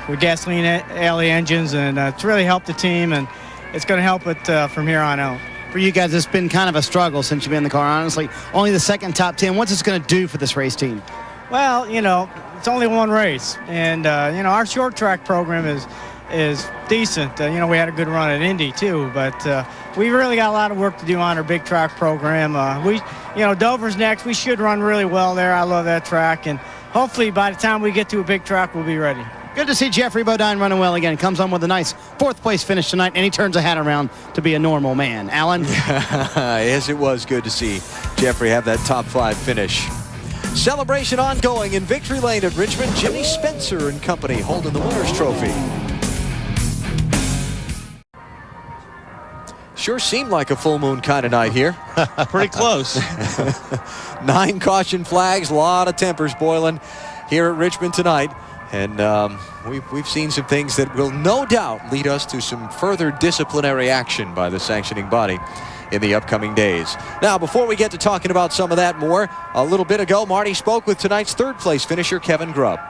with gasoline alley engines, and it's really helped the team, and it's going to help it from here on out. For you guys, it's been kind of a struggle since you've been in the car, honestly. Only the second top 10. What's this going to do for this race team? Well, it's only one race, and, our short track program is decent. We had a good run at Indy too, but we really got a lot of work to do on our big track program. Dover's next. We should run really well there. I love that track, and hopefully by the time we get to a big track, we'll be ready. Good to see Jeffrey Bodine running well again. Comes on with a nice 4th place finish tonight, and he turns a hat around to be a normal man. Alan? Yes, it was good to see Jeffrey have that top 5 finish. Celebration ongoing in Victory Lane at Richmond. Jimmy Spencer and company holding the winner's trophy. Sure seemed like a full moon kind of night here. Pretty close. 9 caution flags, a lot of tempers boiling here at Richmond tonight. And we've seen some things that will no doubt lead us to some further disciplinary action by the sanctioning body in the upcoming days. Now, before we get to talking about some of that more, a little bit ago, Marty spoke with tonight's 3rd place finisher, Kevin Grubb.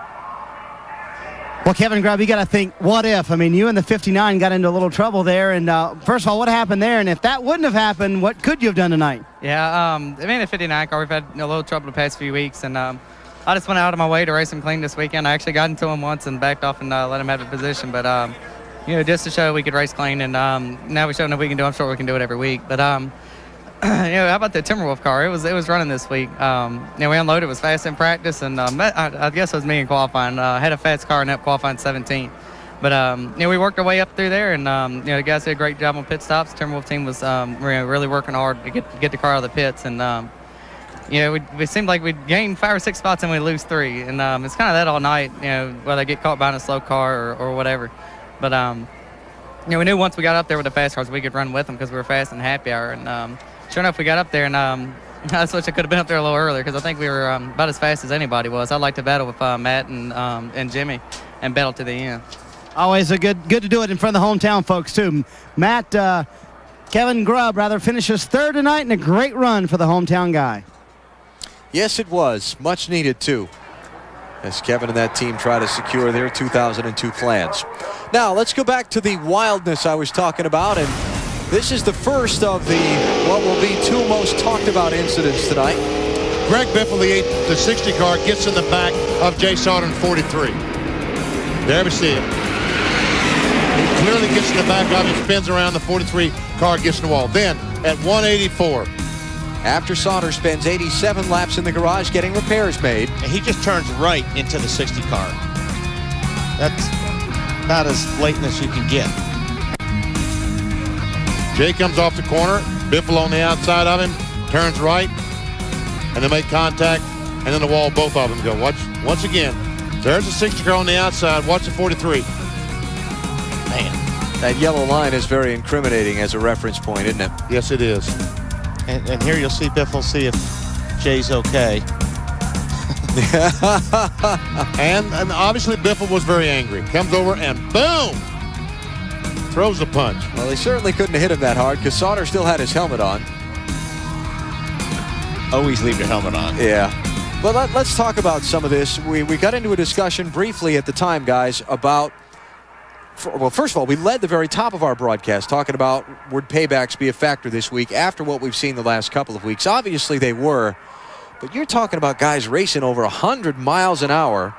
Well, Kevin Grubb, you got to think, what if? I mean, you and the 59 got into a little trouble there. And first of all, what happened there? And if that wouldn't have happened, what could you have done tonight? Yeah, the 59 car, we've had a little trouble the past few weeks. And I just went out of my way to race him clean this weekend. I actually got into him once and backed off and let him have a position. But, just to show we could race clean. And now we're showing that we can do it. I'm sure we can do it every week. But, how about the Timberwolf car? It was running this week. We unloaded. It was fast in practice, and I guess it was me in qualifying. Had a fast car and up qualifying 17th. But we worked our way up through there, and the guys did a great job on pit stops. The Timberwolf team was really working hard to get the car out of the pits, and we seemed like we'd gain 5 or 6 spots and we lose 3, and it's kind of that all night. Whether they get caught behind a slow car or whatever. But you know, we knew once we got up there with the fast cars, we could run with them because we were fast in happy hour. And sure enough, we got up there, and I wish I could have been up there a little earlier because I think we were about as fast as anybody was. I'd like to battle with Matt and Jimmy and battle to the end. Always a good to do it in front of the hometown folks, too. Matt, Kevin Grubb, rather, finishes third tonight in a great run for the hometown guy. Yes, it was. Much needed, too, as Kevin and that team try to secure their 2002 plans. Now, let's go back to the wildness I was talking about, and this is the first of the what will be 2 most talked about incidents tonight. Greg Biffle, the 60 car, gets in the back of Jay Sauter in 43. There we see it. He clearly gets in the back of him, spins around, the 43 car gets in the wall. Then, at 184. After Sauter spends 87 laps in the garage getting repairs made. And he just turns right into the 60 car. That's about as blatant as you can get. Jay comes off the corner, Biffle on the outside of him, turns right, and they make contact, and then the wall, both of them go. Watch, once again, there's a 60 car on the outside. Watch the 43. Man, that yellow line is very incriminating as a reference point, isn't it? Yes, it is. And here you'll see Biffle see if Jay's okay. and obviously Biffle was very angry. Comes over and boom! Throws a punch. Well, he certainly couldn't have hit him that hard because Sauter still had his helmet on. Always leave your helmet on. Yeah. But let's talk about some of this. We got into a discussion briefly at the time, guys, about... Well, first of all, we led the very top of our broadcast talking about would paybacks be a factor this week after what we've seen the last couple of weeks. Obviously, they were. But you're talking about guys racing over 100 miles an hour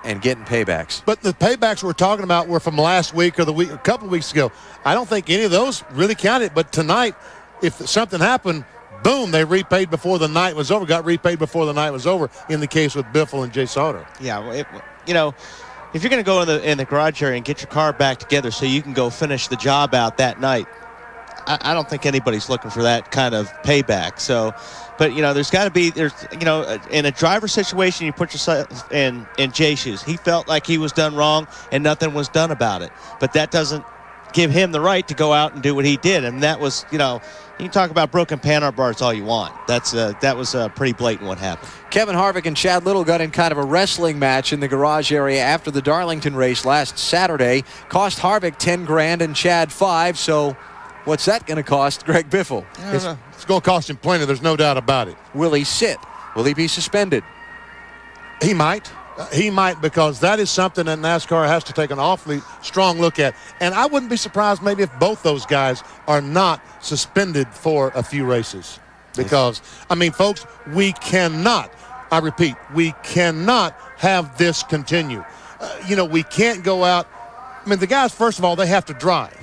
and getting paybacks. But the paybacks we're talking about were from last week or a couple of weeks ago. I don't think any of those really counted. But tonight, if something happened, boom, they repaid before the night was over. Got repaid before the night was over in the case with Biffle and Jay Sauter. Yeah, well, you know, if you're going to go in the garage area and get your car back together so you can go finish the job out that night, I don't think anybody's looking for that kind of payback. So, but, you know, there's got to be, you know, in a driver situation, you put yourself in Jay's shoes. He felt like he was done wrong and nothing was done about it. But that doesn't give him the right to go out and do what he did. And that was, you know, you can talk about broken panhard bars all you want. That was pretty blatant what happened. Kevin Harvick and Chad Little got in kind of a wrestling match in the garage area after the Darlington race last Saturday. Cost Harvick 10 grand and Chad 5. So what's that going to cost Greg Biffle? It's going to cost him plenty. There's no doubt about it. Will he sit? Will he be suspended? He might. He might, because that is something that NASCAR has to take an awfully strong look at. And I wouldn't be surprised maybe if both those guys are not suspended for a few races. Because, I mean, folks, we cannot, I repeat, we cannot have this continue. You know, we can't go out. I mean, the guys, first of all, they have to drive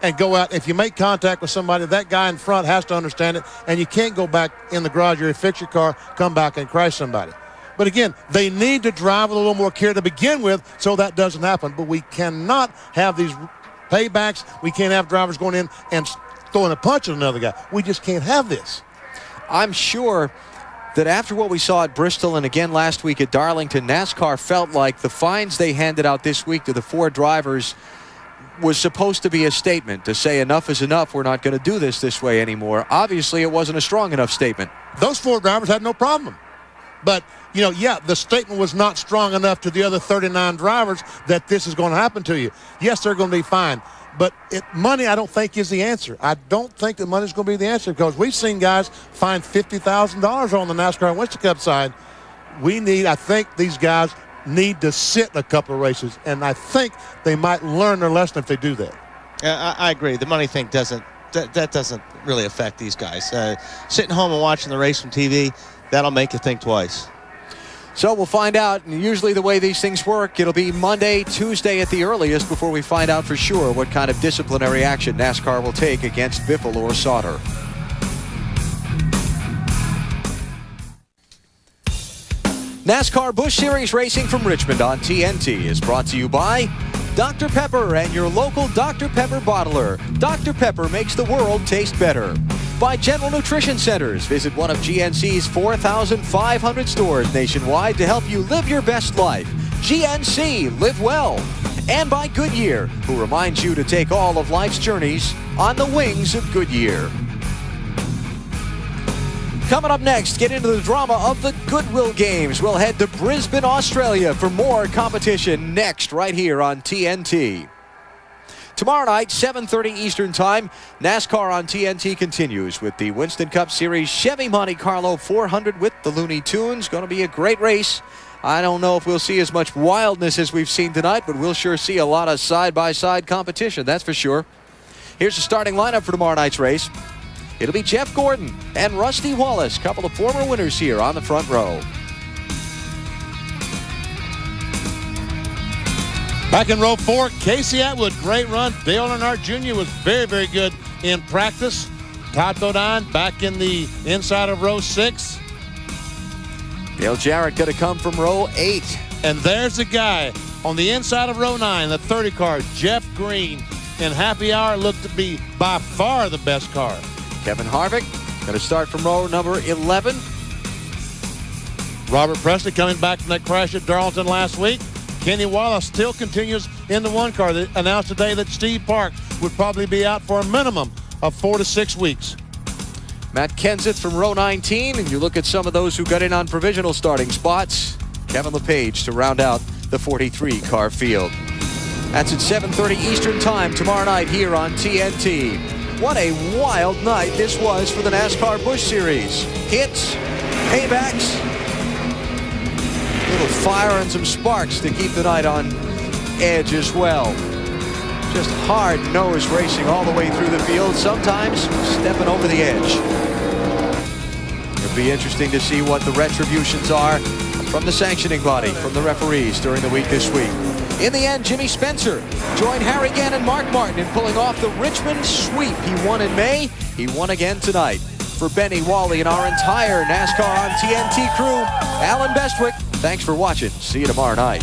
and go out. If you make contact with somebody, that guy in front has to understand it. And you can't go back in the garage area, fix your car, come back and crash somebody. But again, they need to drive with a little more care to begin with so that doesn't happen. But we cannot have these paybacks. We can't have drivers going in and throwing a punch at another guy. We just can't have this. I'm sure that after what we saw at Bristol and again last week at Darlington, NASCAR felt like the fines they handed out this week to the 4 drivers was supposed to be a statement to say enough is enough. We're not going to do this way anymore. Obviously, it wasn't a strong enough statement. Those 4 drivers had no problem. But, you know, yeah, the statement was not strong enough to the other 39 drivers that this is going to happen to you. Yes, they're going to be fined. But money, I don't think, is the answer. I don't think that money is going to be the answer, because we've seen guys find $50,000 on the NASCAR Winston Cup side. I think these guys need to sit a couple of races, and I think they might learn their lesson if they do that. I agree. The money thing doesn't really affect these guys. Sitting home and watching the race from TV, that'll make you think twice. So we'll find out. And usually the way these things work, it'll be Monday, Tuesday at the earliest before we find out for sure what kind of disciplinary action NASCAR will take against Biffle or Sauter. NASCAR Busch Series Racing from Richmond on TNT is brought to you by Dr. Pepper and your local Dr. Pepper bottler. Dr. Pepper makes the world taste better. By General Nutrition Centers. Visit one of GNC's 4,500 stores nationwide to help you live your best life. GNC, live well. and by Goodyear, who reminds you to take all of life's journeys on the wings of Goodyear. Coming up next, get into the drama of the Goodwill Games. We'll head to Brisbane, Australia for more competition next right here on TNT. Tomorrow night, 7:30 Eastern Time, NASCAR on TNT continues with the Winston Cup Series Chevy Monte Carlo 400 with the Looney Tunes. Going to be a great race. I don't know if we'll see as much wildness as we've seen tonight, but we'll sure see a lot of side-by-side competition, that's for sure. Here's the starting lineup for tomorrow night's race. It'll be Jeff Gordon and Rusty Wallace, couple of former winners here on the front row. Back in row 4, Casey Atwood, great run. Dale Earnhardt Jr. was very, very good in practice. Todd Bodine back in the inside of row 6. Dale Jarrett going to come from row 8. And there's the guy on the inside of row 9, the 30 car, Jeff Green. In happy hour, looked to be by far the best car. Kevin Harvick going to start from row number 11. Robert Presley coming back from that crash at Darlington last week. Kenny Wallace still continues in the 1 car. They announced today that Steve Park would probably be out for a minimum of 4 to 6 weeks. Matt Kenseth from row 19, and you look at some of those who got in on provisional starting spots. Kevin LePage to round out the 43 car field. That's at 7:30 Eastern Time tomorrow night here on TNT. What a wild night this was for the NASCAR Busch Series. Hits, paybacks, little fire and some sparks to keep the night on edge as well. Just hard-nosed racing all the way through the field, sometimes stepping over the edge. It'll be interesting to see what the retributions are from the sanctioning body, from the referees during the week this week. In the end, Jimmy Spencer joined Harry Gant and Mark Martin in pulling off the Richmond sweep. He won in May. He won again tonight. For Benny, Wally, and our entire NASCAR on TNT crew, Alan Bestwick, thanks for watching. See you tomorrow night.